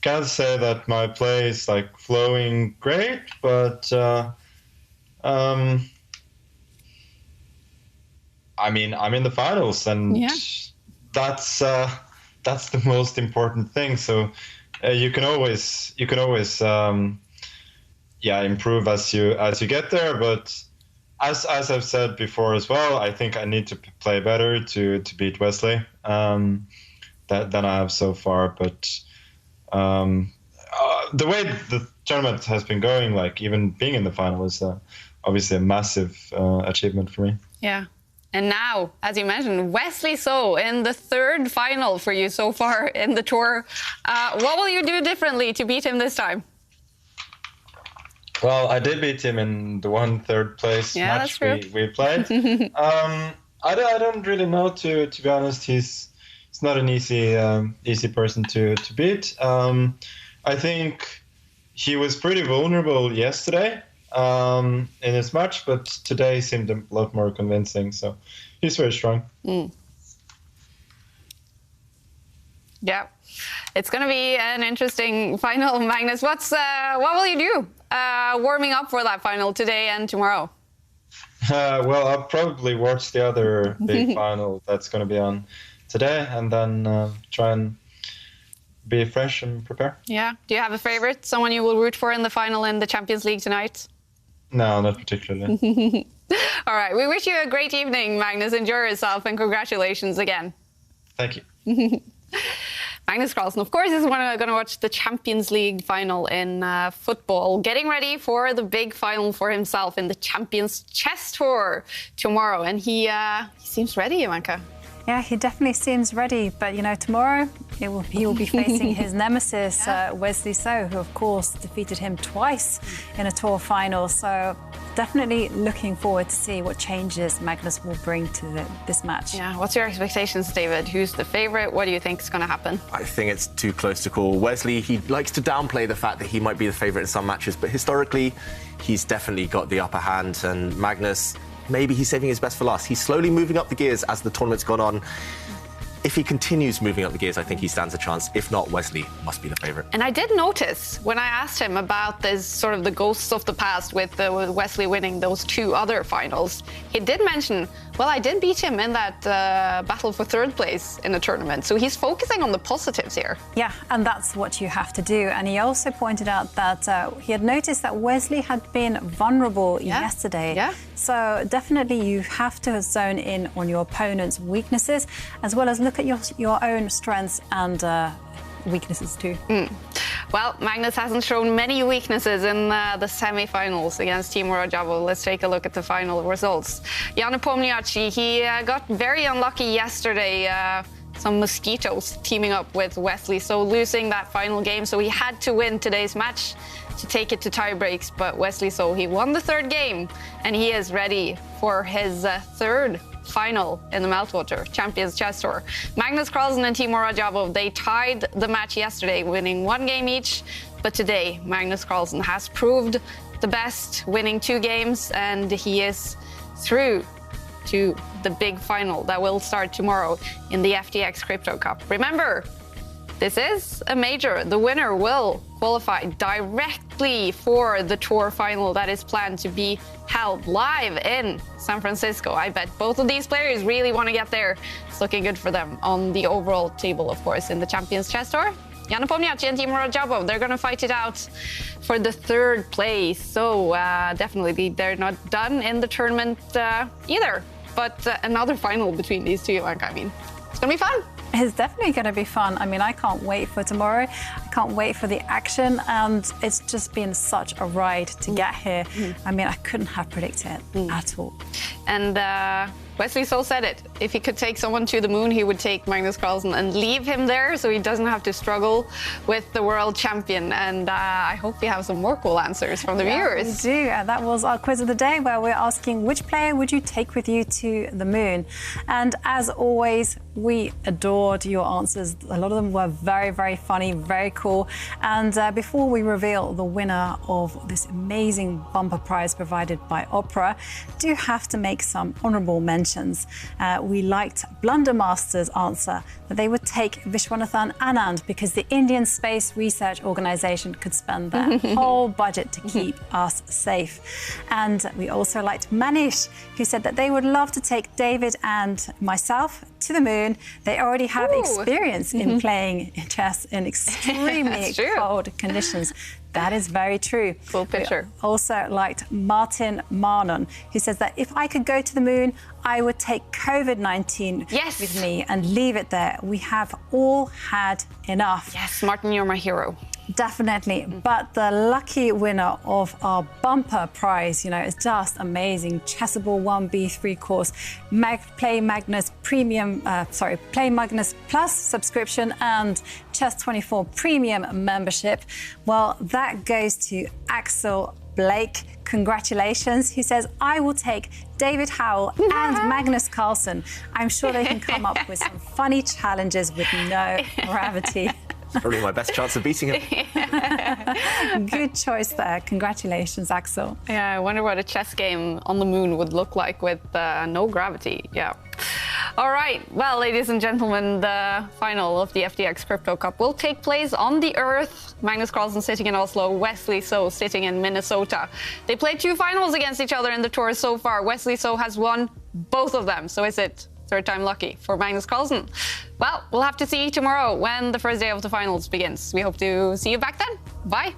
Can't say that my play is like flowing great, but I mean, I'm in the finals, and that's the most important thing. So you can always improve as you get there, but as I've said before as well, I think I need to play better to beat Wesley than I have so far. But the way the tournament has been going, like even being in the final, is obviously a massive achievement for me. Yeah. And now, as you mentioned, Wesley So in the third final for you so far in the tour. What will you do differently to beat him this time? Well, I did beat him in the 1/3 place match we played. I don't really know, to be honest. He's not an easy person to beat. I think he was pretty vulnerable yesterday in his match, but today seemed a lot more convincing. So he's very strong. Yeah, it's going to be an interesting final, Magnus. What will you do warming up for that final today and tomorrow? Well, I'll probably watch the other big final that's going to be on today, and then try and be fresh and prepare. Yeah. Do you have a favorite? Someone you will root for in the final in the Champions League tonight? No, not particularly. All right. We wish you a great evening, Magnus. Enjoy yourself, and congratulations again. Thank you. Magnus Carlsen, of course, is going to watch the Champions League final in football, getting ready for the big final for himself in the Champions Chess Tour tomorrow. And he seems ready, Ivanka. Yeah, he definitely seems ready. But, you know, tomorrow he will be facing his nemesis, Wesley So, who, of course, defeated him twice in a tour final. So definitely looking forward to see what changes Magnus will bring to this match. Yeah, what's your expectations, David? Who's the favorite? What do you think is going to happen? I think it's too close to call. Wesley, he likes to downplay the fact that he might be the favorite in some matches, but historically, he's definitely got the upper hand. And Magnus, maybe he's saving his best for last. He's slowly moving up the gears as the tournament's gone on. If he continues moving up the gears, I think he stands a chance. If not, Wesley must be the favourite. And I did notice when I asked him about this sort of the ghosts of the past with Wesley winning those two other finals, he did mention, well, I did beat him in that battle for third place in the tournament. So he's focusing on the positives here. Yeah, and that's what you have to do. And he also pointed out that he had noticed that Wesley had been vulnerable yesterday. Yeah. So definitely you have to zone in on your opponent's weaknesses, as well as look at your own strengths and weaknesses too. Well, Magnus hasn't shown many weaknesses in the semi-finals against Timur Rajabov. Let's take a look at the final results. Jan Nepomniachtchi, he got very unlucky yesterday. Some mosquitoes teaming up with Wesley, so losing that final game. So he had to win today's match to take it to tie breaks. But Wesley So, he won the third game, and he is ready for his third final in the Meltwater Champions Chess Tour. Magnus Carlsen and Timur Rajabov, they tied the match yesterday, winning one game each. But today, Magnus Carlsen has proved the best, winning 2 games, and he is through to the big final that will start tomorrow in the FTX Crypto Cup. Remember, this is a major. The winner will qualify directly for the tour final that is planned to be held live in San Francisco. I bet both of these players really want to get there. It's looking good for them on the overall table, of course, in the Champions Chess Tour. Jan Nepomniachtchi and Timur Rajabov, they're going to fight it out for the third place. So definitely they're not done in the tournament either. But another final between these two, I mean, it's going to be fun. It's definitely going to be fun. I mean, I can't wait for tomorrow. I can't wait for the action. And it's just been such a ride to get here. I mean, I couldn't have predicted it at all. And Wesley So said it. If he could take someone to the moon, he would take Magnus Carlsen and leave him there so he doesn't have to struggle with the world champion. And I hope we have some more cool answers from the viewers. We do. That was our quiz of the day, where we're asking which player would you take with you to the moon? And as always, we adored your answers. A lot of them were very, very funny, very cool. And before we reveal the winner of this amazing bumper prize provided by Opera, do have to make some honourable mentions. We liked Blundermaster's answer that they would take Vishwanathan Anand because the Indian Space Research Organisation could spend their whole budget to keep us safe. And we also liked Manish, who said that they would love to take David and myself to the moon. They already have experience in playing chess in extremely cold conditions. That is very true. Full picture. We also liked Martin Marnon, who says that if I could go to the moon, I would take COVID-19 with me and leave it there. We have all had enough. Yes, Martin, you're my hero. Definitely. But the lucky winner of our bumper prize, is just amazing. Chessable 1B3 course, Play Magnus Play Magnus Plus subscription and Chess24 Premium membership. Well, that goes to Axel Blake. Congratulations. He says, I will take David Howell and Magnus Carlsen. I'm sure they can come up with some funny challenges with no gravity. Probably my best chance of beating him. Good choice there. Congratulations, Axel. Yeah, I wonder what a chess game on the moon would look like with no gravity. Yeah. All right. Well, ladies and gentlemen, the final of the FTX Crypto Cup will take place on the Earth. Magnus Carlsen sitting in Oslo, Wesley So sitting in Minnesota. They played 2 finals against each other in the tour so far. Wesley So has won both of them. So is it third time lucky for Magnus Carlsen? Well, we'll have to see tomorrow when the first day of the finals begins. We hope to see you back then. Bye.